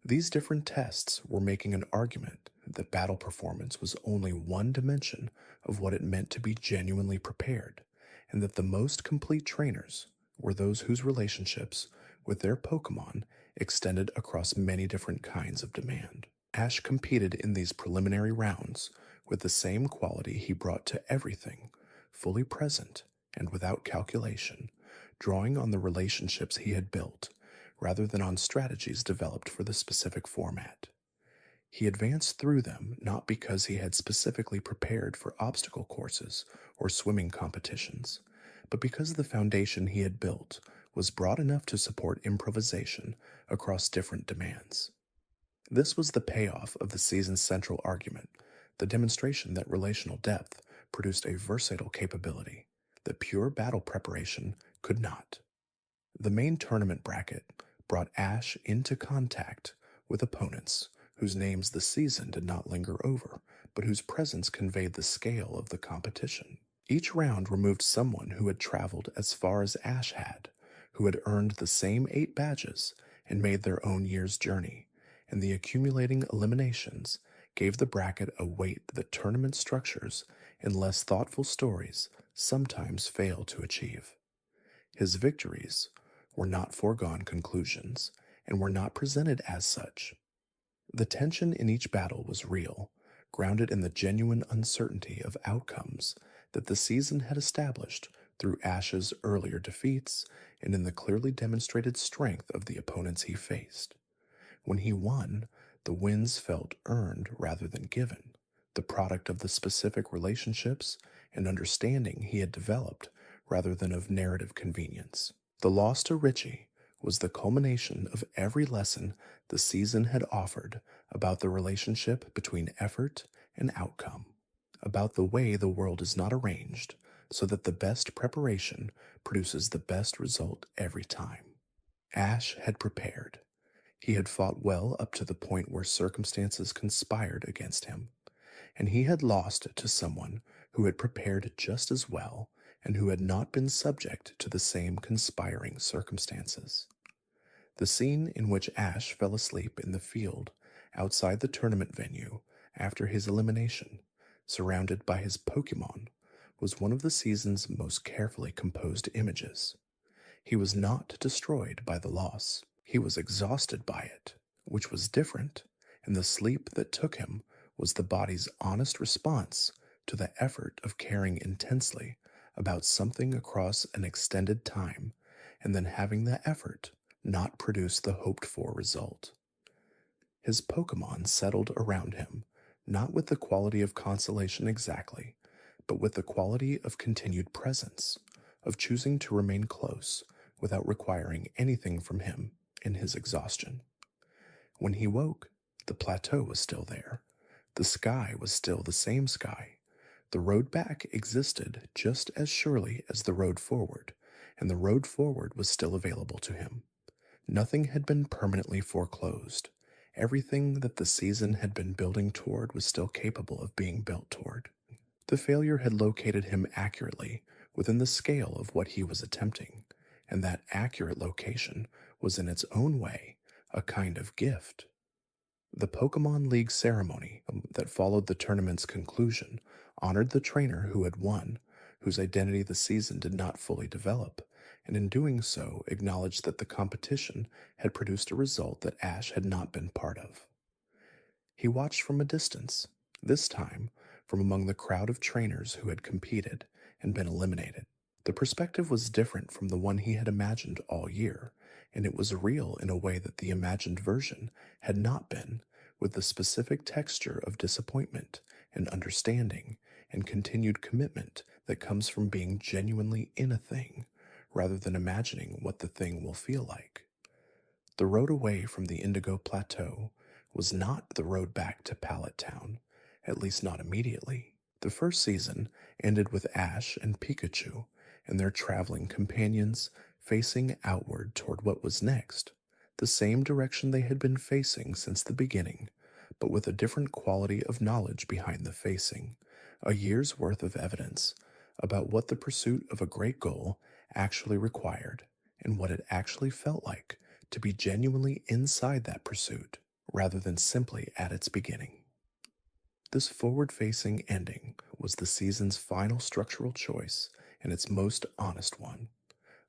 These different tests were making an argument that battle performance was only one dimension of what it meant to be genuinely prepared, and that the most complete trainers were those whose relationships with their Pokemon extended across many different kinds of demand. Ash competed in these preliminary rounds with the same quality he brought to everything, fully present and without calculation, drawing on the relationships he had built, rather than on strategies developed for the specific format. He advanced through them not because he had specifically prepared for obstacle courses or swimming competitions, but because the foundation he had built was broad enough to support improvisation across different demands. This was the payoff of the season's central argument, the demonstration that relational depth produced a versatile capability that pure battle preparation could not. The main tournament bracket brought Ash into contact with opponents whose names the season did not linger over, but whose presence conveyed the scale of the competition. Each round removed someone who had traveled as far as Ash had, who had earned the same 8 badges and made their own year's journey, and the accumulating eliminations gave the bracket a weight that tournament structures and less thoughtful stories sometimes fail to achieve. His victories were not foregone conclusions, and were not presented as such. The tension in each battle was real, grounded in the genuine uncertainty of outcomes that the season had established through Ash's earlier defeats and in the clearly demonstrated strength of the opponents he faced. When he won, the wins felt earned rather than given, the product of the specific relationships and understanding he had developed rather than of narrative convenience. The loss to Richie was the culmination of every lesson the season had offered about the relationship between effort and outcome, about the way the world is not arranged so that the best preparation produces the best result every time. Ash had prepared. He had fought well up to the point where circumstances conspired against him, and he had lost to someone who had prepared just as well and who had not been subject to the same conspiring circumstances. The scene in which Ash fell asleep in the field outside the tournament venue after his elimination, surrounded by his Pokémon, was one of the season's most carefully composed images. He was not destroyed by the loss. He was exhausted by it, which was different, and the sleep that took him was the body's honest response to the effort of caring intensely about something across an extended time, and then having the effort not produce the hoped-for result. His Pokémon settled around him, not with the quality of consolation exactly, but with the quality of continued presence, of choosing to remain close without requiring anything from him in his exhaustion. When he woke, the plateau was still there. The sky was still the same sky. The road back existed just as surely as the road forward, and the road forward was still available to him. Nothing had been permanently foreclosed. Everything that the season had been building toward was still capable of being built toward. The failure had located him accurately within the scale of what he was attempting, and that accurate location was in its own way a kind of gift. The Pokémon League ceremony that followed the tournament's conclusion honored the trainer who had won, whose identity the season did not fully develop, and in doing so acknowledged that the competition had produced a result that Ash had not been part of. He watched from a distance, this time from among the crowd of trainers who had competed and been eliminated. The perspective was different from the one he had imagined all year, and it was real in a way that the imagined version had not been, with the specific texture of disappointment and understanding and continued commitment that comes from being genuinely in a thing, rather than imagining what the thing will feel like. The road away from the Indigo Plateau was not the road back to Pallet Town, at least not immediately. The first season ended with Ash and Pikachu and their traveling companions facing outward toward what was next, the same direction they had been facing since the beginning, but with a different quality of knowledge behind the facing, a year's worth of evidence about what the pursuit of a great goal actually required and what it actually felt like to be genuinely inside that pursuit rather than simply at its beginning. This forward-facing ending was the season's final structural choice and its most honest one.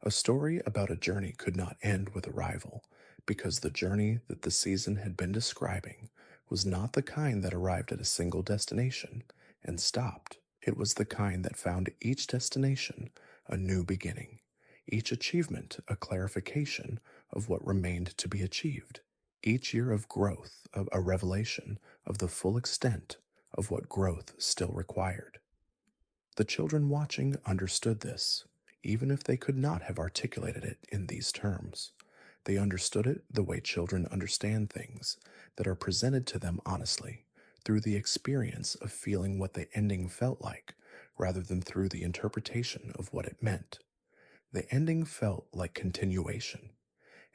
A story about a journey could not end with arrival, because the journey that the season had been describing was not the kind that arrived at a single destination and stopped. It was the kind that found each destination a new beginning, each achievement a clarification of what remained to be achieved, each year of growth a revelation of the full extent of what growth still required. The children watching understood this, even if they could not have articulated it in these terms. They understood it the way children understand things that are presented to them honestly, through the experience of feeling what the ending felt like, rather than through the interpretation of what it meant. The ending felt like continuation.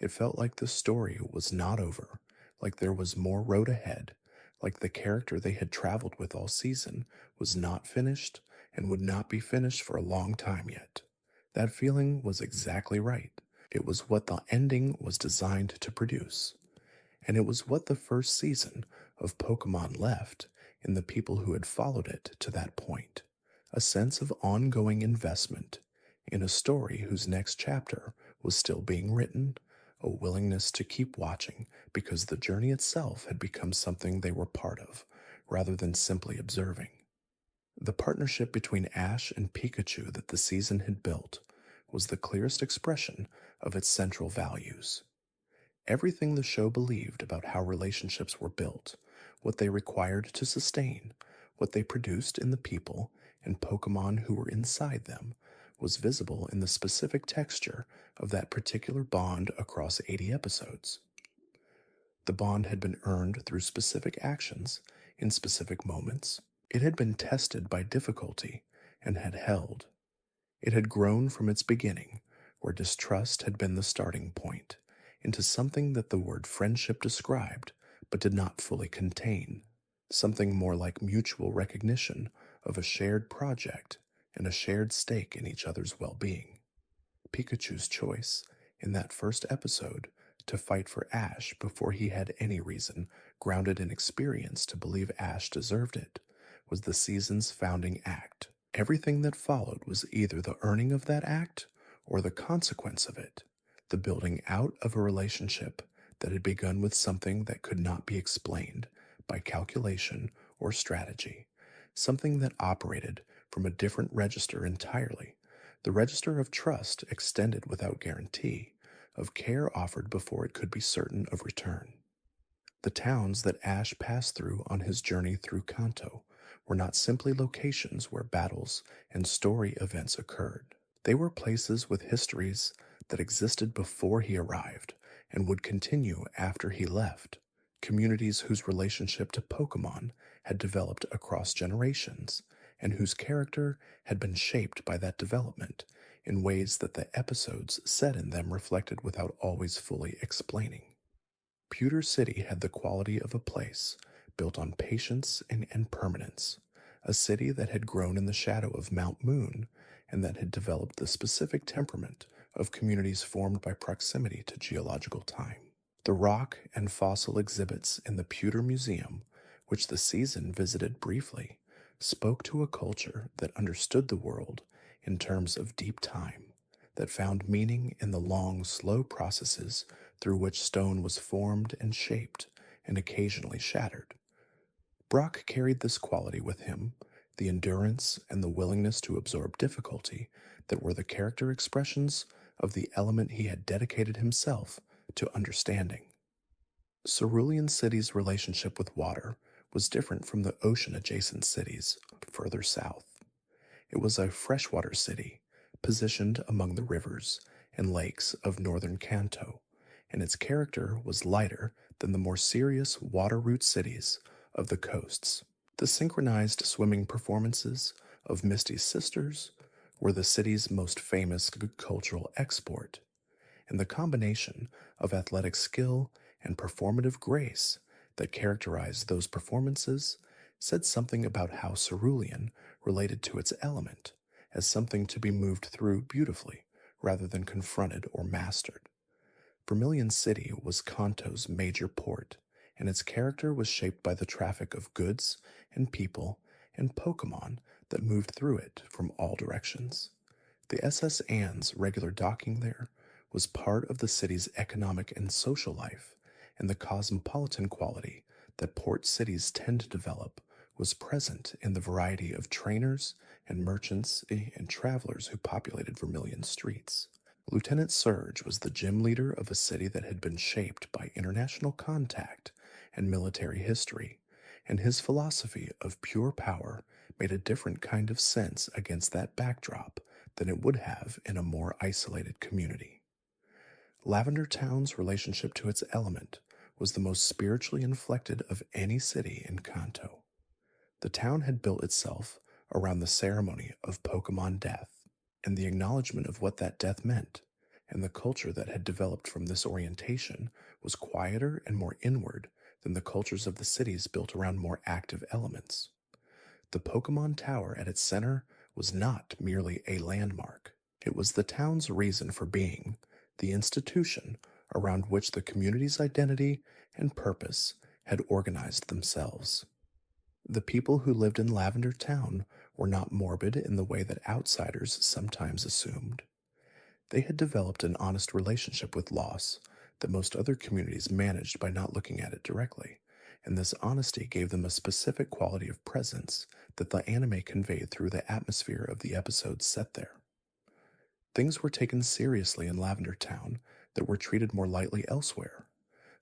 It felt like the story was not over, like there was more road ahead, like the character they had traveled with all season was not finished and would not be finished for a long time yet. That feeling was exactly right. It was what the ending was designed to produce. And it was what the first season of Pokémon left in the people who had followed it to that point. A sense of ongoing investment in a story whose next chapter was still being written, a willingness to keep watching because the journey itself had become something they were part of, rather than simply observing. The partnership between Ash and Pikachu that the season had built was the clearest expression of its central values. Everything the show believed about how relationships were built, what they required to sustain, what they produced in the people and Pokemon who were inside them, was visible in the specific texture of that particular bond across 80 episodes. The bond had been earned through specific actions in specific moments. It had been tested by difficulty and had held. It had grown from its beginning, where distrust had been the starting point, into something that the word friendship described but did not fully contain, something more like mutual recognition of a shared project and a shared stake in each other's well-being. Pikachu's choice, in that first episode, to fight for Ash before he had any reason, grounded in experience, to believe Ash deserved it, was the season's founding act. Everything that followed was either the earning of that act or the consequence of it, the building out of a relationship that had begun with something that could not be explained by calculation or strategy, something that operated from a different register entirely, the register of trust extended without guarantee, of care offered before it could be certain of return. The towns that Ash passed through on his journey through Kanto were not simply locations where battles and story events occurred. They were places with histories that existed before he arrived and would continue after he left, communities whose relationship to Pokemon had developed across generations and whose character had been shaped by that development in ways that the episodes set in them reflected without always fully explaining. Pewter City had the quality of a place built on patience and permanence, a city that had grown in the shadow of Mount Moon and that had developed the specific temperament of communities formed by proximity to geological time. The rock and fossil exhibits in the Pewter Museum, which the season visited briefly, spoke to a culture that understood the world in terms of deep time, that found meaning in the long, slow processes through which stone was formed and shaped and occasionally shattered. Brock carried this quality with him, the endurance and the willingness to absorb difficulty that were the character expressions of the element he had dedicated himself to understanding. Cerulean City's relationship with water was different from the ocean-adjacent cities further south. It was a freshwater city, positioned among the rivers and lakes of northern Kanto, and its character was lighter than the more serious water-route cities of the coasts. The synchronized swimming performances of Misty's sisters were the city's most famous cultural export, and the combination of athletic skill and performative grace that characterized those performances said something about how cerulean related to its element as something to be moved through beautifully rather than confronted or mastered. Vermilion City was Kanto's major port, and its character was shaped by the traffic of goods and people and Pokemon that moved through it from all directions. The SS Anne's regular docking there was part of the city's economic and social life, and the cosmopolitan quality that port cities tend to develop was present in the variety of trainers and merchants and travelers who populated Vermilion streets. Lieutenant Surge was the gym leader of a city that had been shaped by international contact and military history, and his philosophy of pure power made a different kind of sense against that backdrop than it would have in a more isolated community. Lavender Town's relationship to its element was the most spiritually inflected of any city in Kanto. The town had built itself around the ceremony of Pokemon death, and the acknowledgement of what that death meant, and the culture that had developed from this orientation was quieter and more inward than the cultures of the cities built around more active elements. The Pokemon Tower at its center was not merely a landmark. It was the town's reason for being, the institution around which the community's identity and purpose had organized themselves. The people who lived in Lavender Town were not morbid in the way that outsiders sometimes assumed. They had developed an honest relationship with loss that most other communities managed by not looking at it directly, and this honesty gave them a specific quality of presence that the anime conveyed through the atmosphere of the episodes set there. Things were taken seriously in Lavender Town that were treated more lightly elsewhere.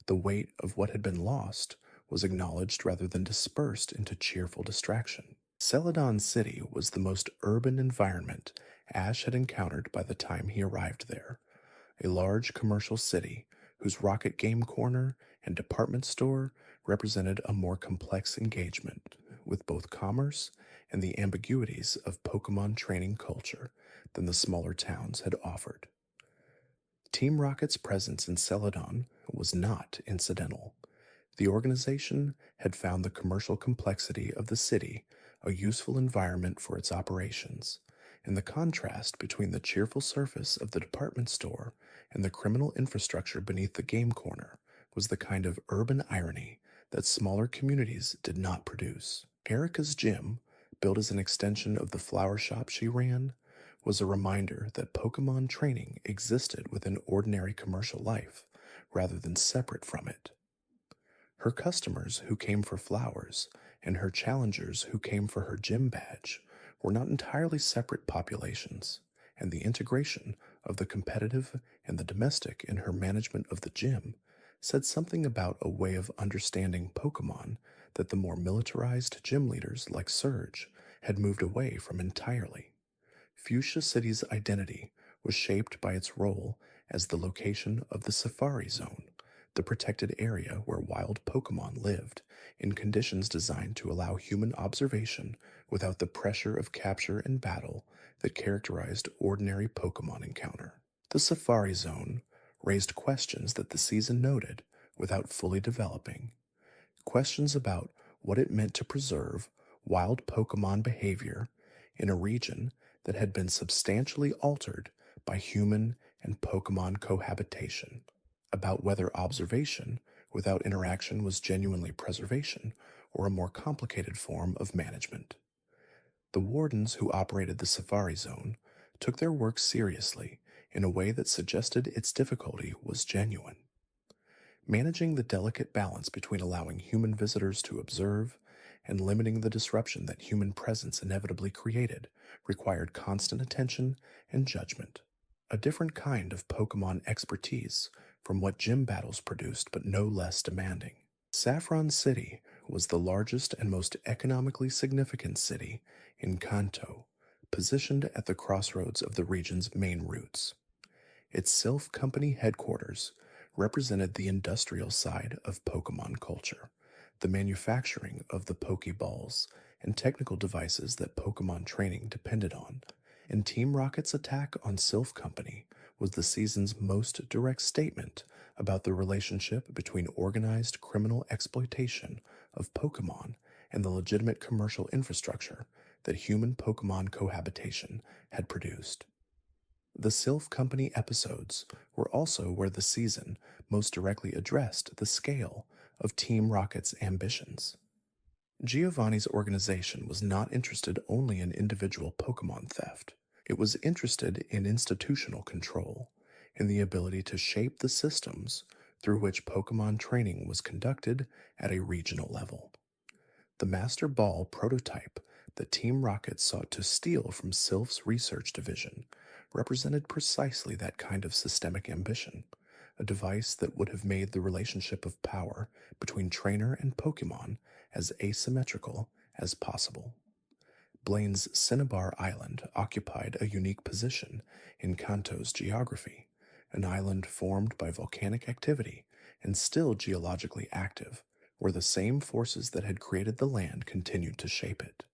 The weight of what had been lost was acknowledged rather than dispersed into cheerful distraction. Celadon City was the most urban environment Ash had encountered by the time he arrived there, a large commercial city whose Rocket Game Corner and department store represented a more complex engagement with both commerce and the ambiguities of Pokemon training culture than the smaller towns had offered. Team Rocket's presence in Celadon was not incidental. The organization had found the commercial complexity of the city a useful environment for its operations, and the contrast between the cheerful surface of the department store and the criminal infrastructure beneath the game corner was the kind of urban irony that smaller communities did not produce. Erica's gym, built as an extension of the flower shop she ran, was a reminder that Pokemon training existed within ordinary commercial life rather than separate from it. Her customers who came for flowers and her challengers who came for her gym badge were not entirely separate populations, and the integration of the competitive and the domestic in her management of the gym said something about a way of understanding Pokemon that the more militarized gym leaders like Surge had moved away from entirely. Fuchsia City's identity was shaped by its role as the location of the Safari Zone, the protected area where wild Pokemon lived, in conditions designed to allow human observation without the pressure of capture and battle that characterized ordinary Pokemon encounter. The Safari Zone raised questions that the season noted without fully developing. Questions about what it meant to preserve wild Pokemon behavior in a region that had been substantially altered by human and Pokemon cohabitation, about whether observation without interaction was genuinely preservation or a more complicated form of management. The wardens who operated the Safari Zone took their work seriously in a way that suggested its difficulty was genuine. Managing the delicate balance between allowing human visitors to observe and limiting the disruption that human presence inevitably created required constant attention and judgment, a different kind of Pokemon expertise from what gym battles produced, but no less demanding. Saffron City was the largest and most economically significant city in Kanto, positioned at the crossroads of the region's main routes. Its Sylph Company headquarters represented the industrial side of Pokemon culture, the manufacturing of the Pokeballs and technical devices that Pokemon training depended on, and Team Rocket's attack on Sylph Company was the season's most direct statement about the relationship between organized criminal exploitation of Pokemon and the legitimate commercial infrastructure that human Pokemon cohabitation had produced. The Sylph Company episodes were also where the season most directly addressed the scale of Team Rocket's ambitions. Giovanni's organization was not interested only in individual Pokemon theft. It was interested in institutional control, in the ability to shape the systems through which Pokemon training was conducted at a regional level. The Master Ball prototype that Team Rocket sought to steal from Sylph's research division represented precisely that kind of systemic ambition, a device that would have made the relationship of power between trainer and Pokemon as asymmetrical as possible. Blaine's Cinnabar Island occupied a unique position in Kanto's geography, an island formed by volcanic activity and still geologically active, where the same forces that had created the land continued to shape it.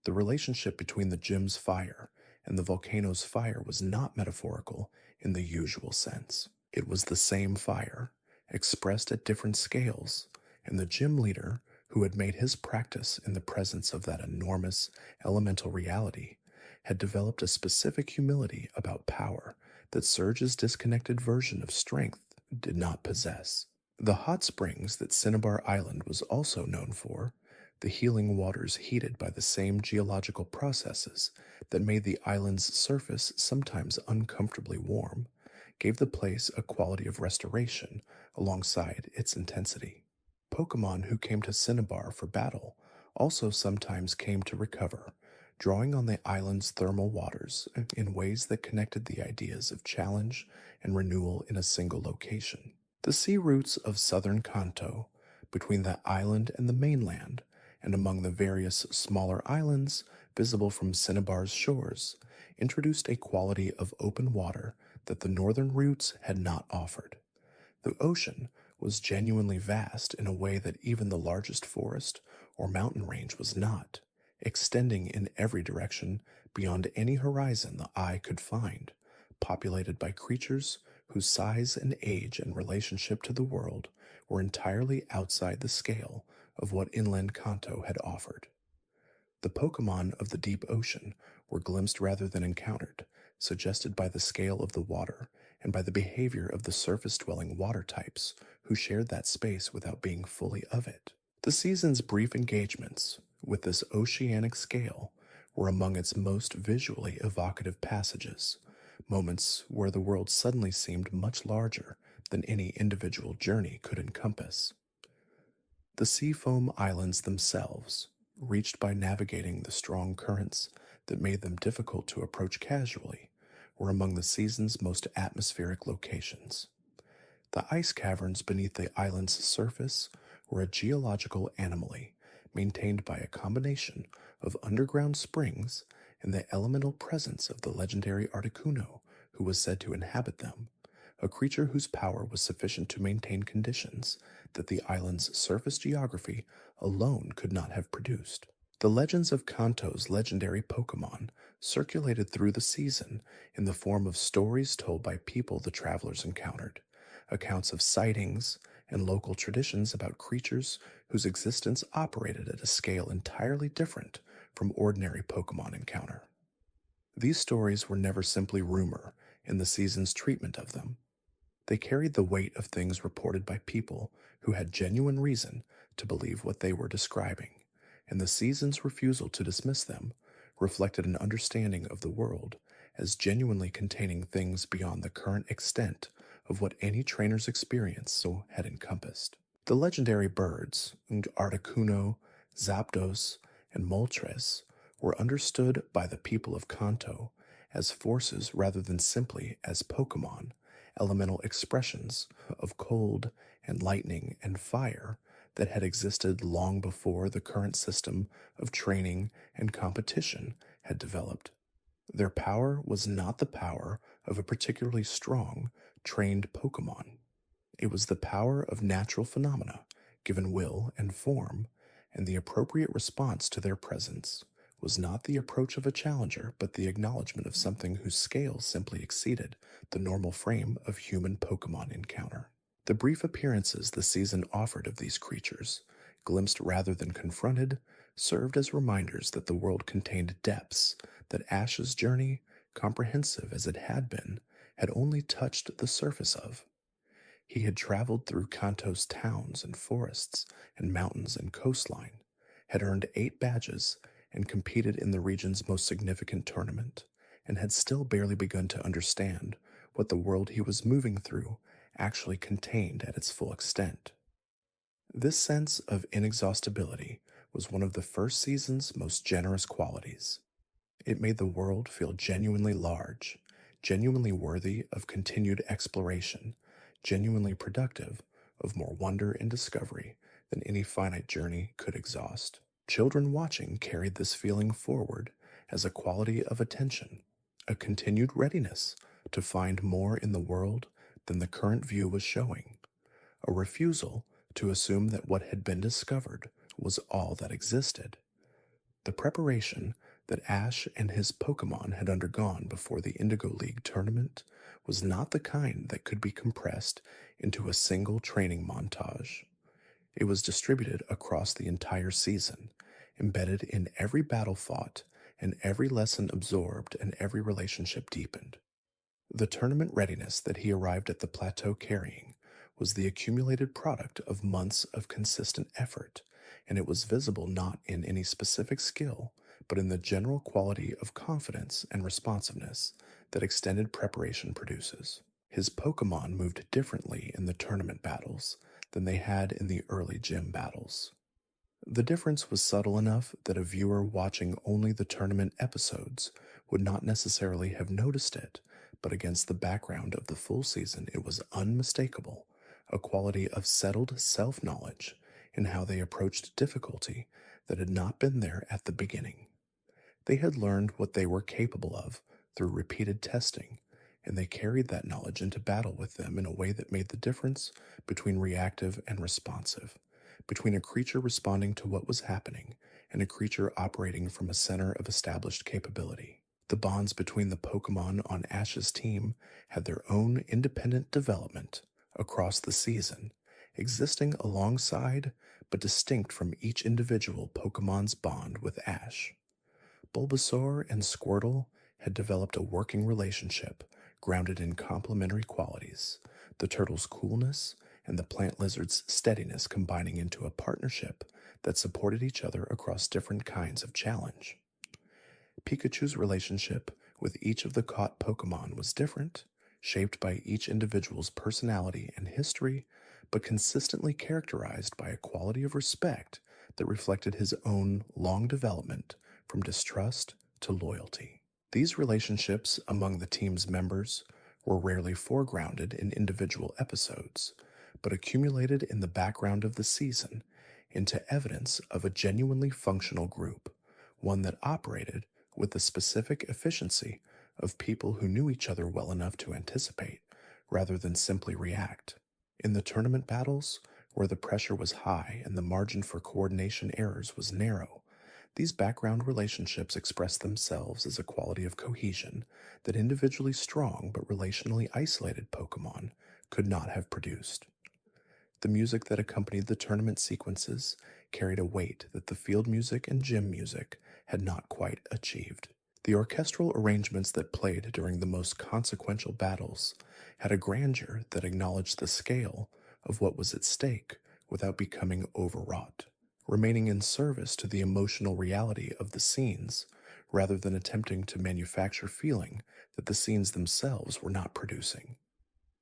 The relationship between the gym's fire and the volcano's fire was not metaphorical in the usual sense. It was the same fire, expressed at different scales, and the gym leader, who had made his practice in the presence of that enormous elemental reality, had developed a specific humility about power that Surge's disconnected version of strength did not possess. The hot springs that Cinnabar Island was also known for, the healing waters heated by the same geological processes that made the island's surface sometimes uncomfortably warm, gave the place a quality of restoration alongside its intensity. Pokemon who came to Cinnabar for battle also sometimes came to recover, drawing on the island's thermal waters in ways that connected the ideas of challenge and renewal in a single location. The sea routes of southern Kanto, between the island and the mainland, and among the various smaller islands visible from Cinnabar's shores, introduced a quality of open water that the northern routes had not offered. The ocean was genuinely vast in a way that even the largest forest or mountain range was not, extending in every direction beyond any horizon the eye could find, populated by creatures whose size and age and relationship to the world were entirely outside the scale of what inland Kanto had offered. The Pokemon of the deep ocean were glimpsed rather than encountered, suggested by the scale of the water and by the behavior of the surface-dwelling water types who shared that space without being fully of it. The season's brief engagements with this oceanic scale were among its most visually evocative passages, moments where the world suddenly seemed much larger than any individual journey could encompass. The Seafoam Islands themselves, reached by navigating the strong currents that made them difficult to approach casually, were among the season's most atmospheric locations. The ice caverns beneath the island's surface were a geological anomaly maintained by a combination of underground springs and the elemental presence of the legendary Articuno, who was said to inhabit them, a creature whose power was sufficient to maintain conditions that the island's surface geography alone could not have produced. The legends of Kanto's legendary Pokemon circulated through the season in the form of stories told by people the travelers encountered, accounts of sightings, and local traditions about creatures whose existence operated at a scale entirely different from ordinary Pokemon encounter. These stories were never simply rumor in the season's treatment of them. They carried the weight of things reported by people who had genuine reason to believe what they were describing, and the season's refusal to dismiss them reflected an understanding of the world as genuinely containing things beyond the current extent of what any trainer's experience so had encompassed. The legendary birds, Articuno, Zapdos, and Moltres, were understood by the people of Kanto as forces rather than simply as Pokemon, elemental expressions of cold and lightning and fire that had existed long before the current system of training and competition had developed. Their power was not the power of a particularly strong, trained Pokemon. It was the power of natural phenomena, given will and form, and the appropriate response to their presence was not the approach of a challenger, but the acknowledgement of something whose scale simply exceeded the normal frame of human Pokemon encounter. The brief appearances the season offered of these creatures, glimpsed rather than confronted, served as reminders that the world contained depths that Ash's journey, comprehensive as it had been, had only touched the surface of. He had traveled through Kanto's towns and forests and mountains and coastline, had earned 8 badges, and competed in the region's most significant tournament, and had still barely begun to understand what the world he was moving through actually contained at its full extent. This sense of inexhaustibility was one of the first season's most generous qualities. It made the world feel genuinely large, genuinely worthy of continued exploration, genuinely productive of more wonder and discovery than any finite journey could exhaust. Children watching carried this feeling forward as a quality of attention, a continued readiness to find more in the world than the current view was showing, a refusal to assume that what had been discovered was all that existed. The preparation that Ash and his Pokémon had undergone before the Indigo League tournament was not the kind that could be compressed into a single training montage. It was distributed across the entire season, embedded in every battle fought and every lesson absorbed and every relationship deepened. The tournament readiness that he arrived at the plateau carrying was the accumulated product of months of consistent effort, and it was visible not in any specific skill, but in the general quality of confidence and responsiveness that extended preparation produces. His Pokémon moved differently in the tournament battles than they had in the early gym battles. The difference was subtle enough that a viewer watching only the tournament episodes would not necessarily have noticed it, but against the background of the full season, it was unmistakable, a quality of settled self knowledge in how they approached difficulty that had not been there at the beginning. They had learned what they were capable of through repeated testing, and they carried that knowledge into battle with them in a way that made the difference between reactive and responsive, between a creature responding to what was happening and a creature operating from a center of established capability. The bonds between the Pokemon on Ash's team had their own independent development across the season, existing alongside but distinct from each individual Pokemon's bond with Ash. Bulbasaur and Squirtle had developed a working relationship grounded in complementary qualities, the turtle's coolness and the plant lizard's steadiness combining into a partnership that supported each other across different kinds of challenge. Pikachu's relationship with each of the caught Pokemon was different, shaped by each individual's personality and history, but consistently characterized by a quality of respect that reflected his own long development from distrust to loyalty. These relationships among the team's members were rarely foregrounded in individual episodes, but accumulated in the background of the season into evidence of a genuinely functional group, one that operated with the specific efficiency of people who knew each other well enough to anticipate, rather than simply react. In the tournament battles, where the pressure was high and the margin for coordination errors was narrow, these background relationships expressed themselves as a quality of cohesion that individually strong but relationally isolated Pokemon could not have produced. The music that accompanied the tournament sequences carried a weight that the field music and gym music had not quite achieved. The orchestral arrangements that played during the most consequential battles had a grandeur that acknowledged the scale of what was at stake without becoming overwrought, remaining in service to the emotional reality of the scenes rather than attempting to manufacture feeling that the scenes themselves were not producing.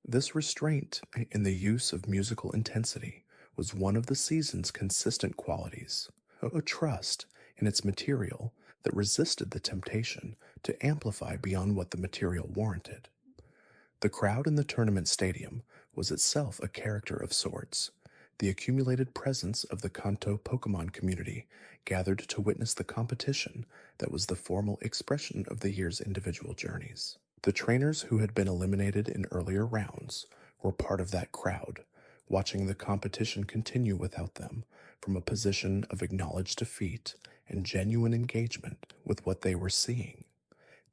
This restraint in the use of musical intensity was one of the season's consistent qualities, a trust in its material that resisted the temptation to amplify beyond what the material warranted. The crowd in the tournament stadium was itself a character of sorts. The accumulated presence of the Kanto Pokémon community gathered to witness the competition that was the formal expression of the year's individual journeys. The trainers who had been eliminated in earlier rounds were part of that crowd, watching the competition continue without them from a position of acknowledged defeat and genuine engagement with what they were seeing.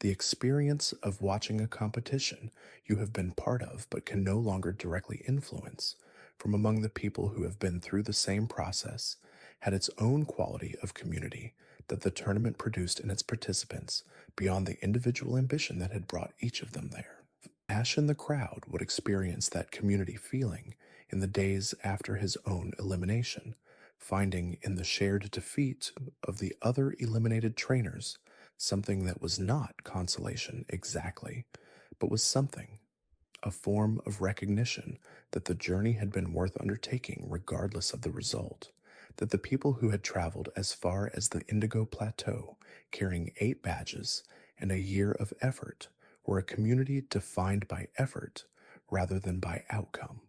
The experience of watching a competition you have been part of but can no longer directly influence from among the people who have been through the same process had its own quality of community that the tournament produced in its participants beyond the individual ambition that had brought each of them there. Ash and the crowd would experience that community feeling in the days after his own elimination, finding in the shared defeat of the other eliminated trainers something that was not consolation exactly, but was something, a form of recognition that the journey had been worth undertaking regardless of the result, that the people who had traveled as far as the Indigo Plateau, carrying 8 badges and a year of effort, were a community defined by effort rather than by outcome.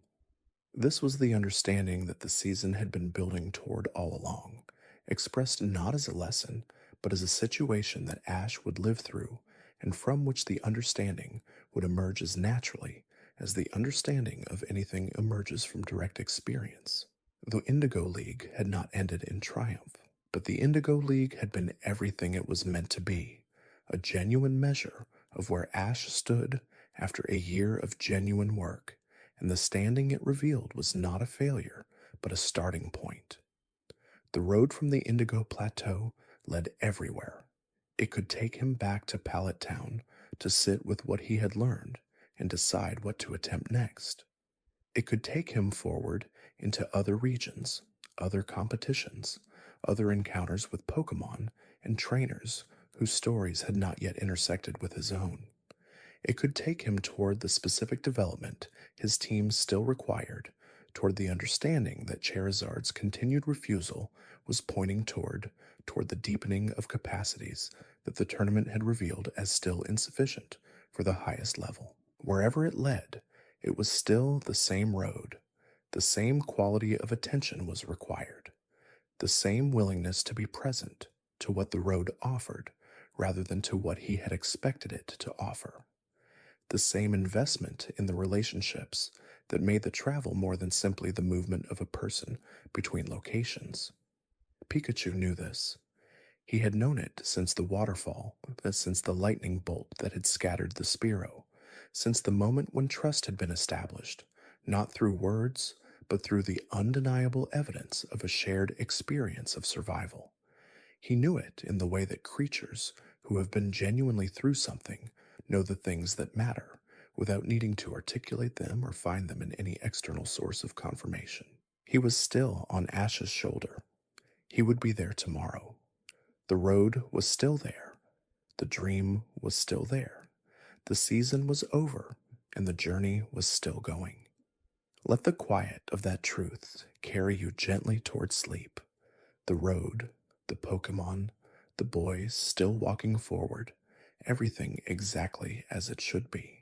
This was the understanding that the season had been building toward all along, expressed not as a lesson, but as a situation that Ash would live through, and from which the understanding would emerge as naturally as the understanding of anything emerges from direct experience. The Indigo League had not ended in triumph, but the Indigo League had been everything it was meant to be, a genuine measure of where Ash stood after a year of genuine work, and the standing it revealed was not a failure, but a starting point. The road from the Indigo Plateau led everywhere. It could take him back to Pallet Town to sit with what he had learned and decide what to attempt next. It could take him forward into other regions, other competitions, other encounters with Pokémon and trainers whose stories had not yet intersected with his own. It could take him toward the specific development his team still required, toward the understanding that Charizard's continued refusal was pointing toward the deepening of capacities that the tournament had revealed as still insufficient for the highest level. Wherever it led, it was still the same road. The same quality of attention was required, the same willingness to be present to what the road offered rather than to what he had expected it to offer, the same investment in the relationships that made the travel more than simply the movement of a person between locations. Pikachu knew this. He had known it since the waterfall, since the lightning bolt that had scattered the Spearow, since the moment when trust had been established, not through words, but through the undeniable evidence of a shared experience of survival. He knew it in the way that creatures who have been genuinely through something know the things that matter, without needing to articulate them or find them in any external source of confirmation. He was still on Ash's shoulder. He would be there tomorrow. The road was still there. The dream was still there. The season was over, and the journey was still going. Let the quiet of that truth carry you gently toward sleep. The road, the Pokémon, the boys still walking forward, everything exactly as it should be.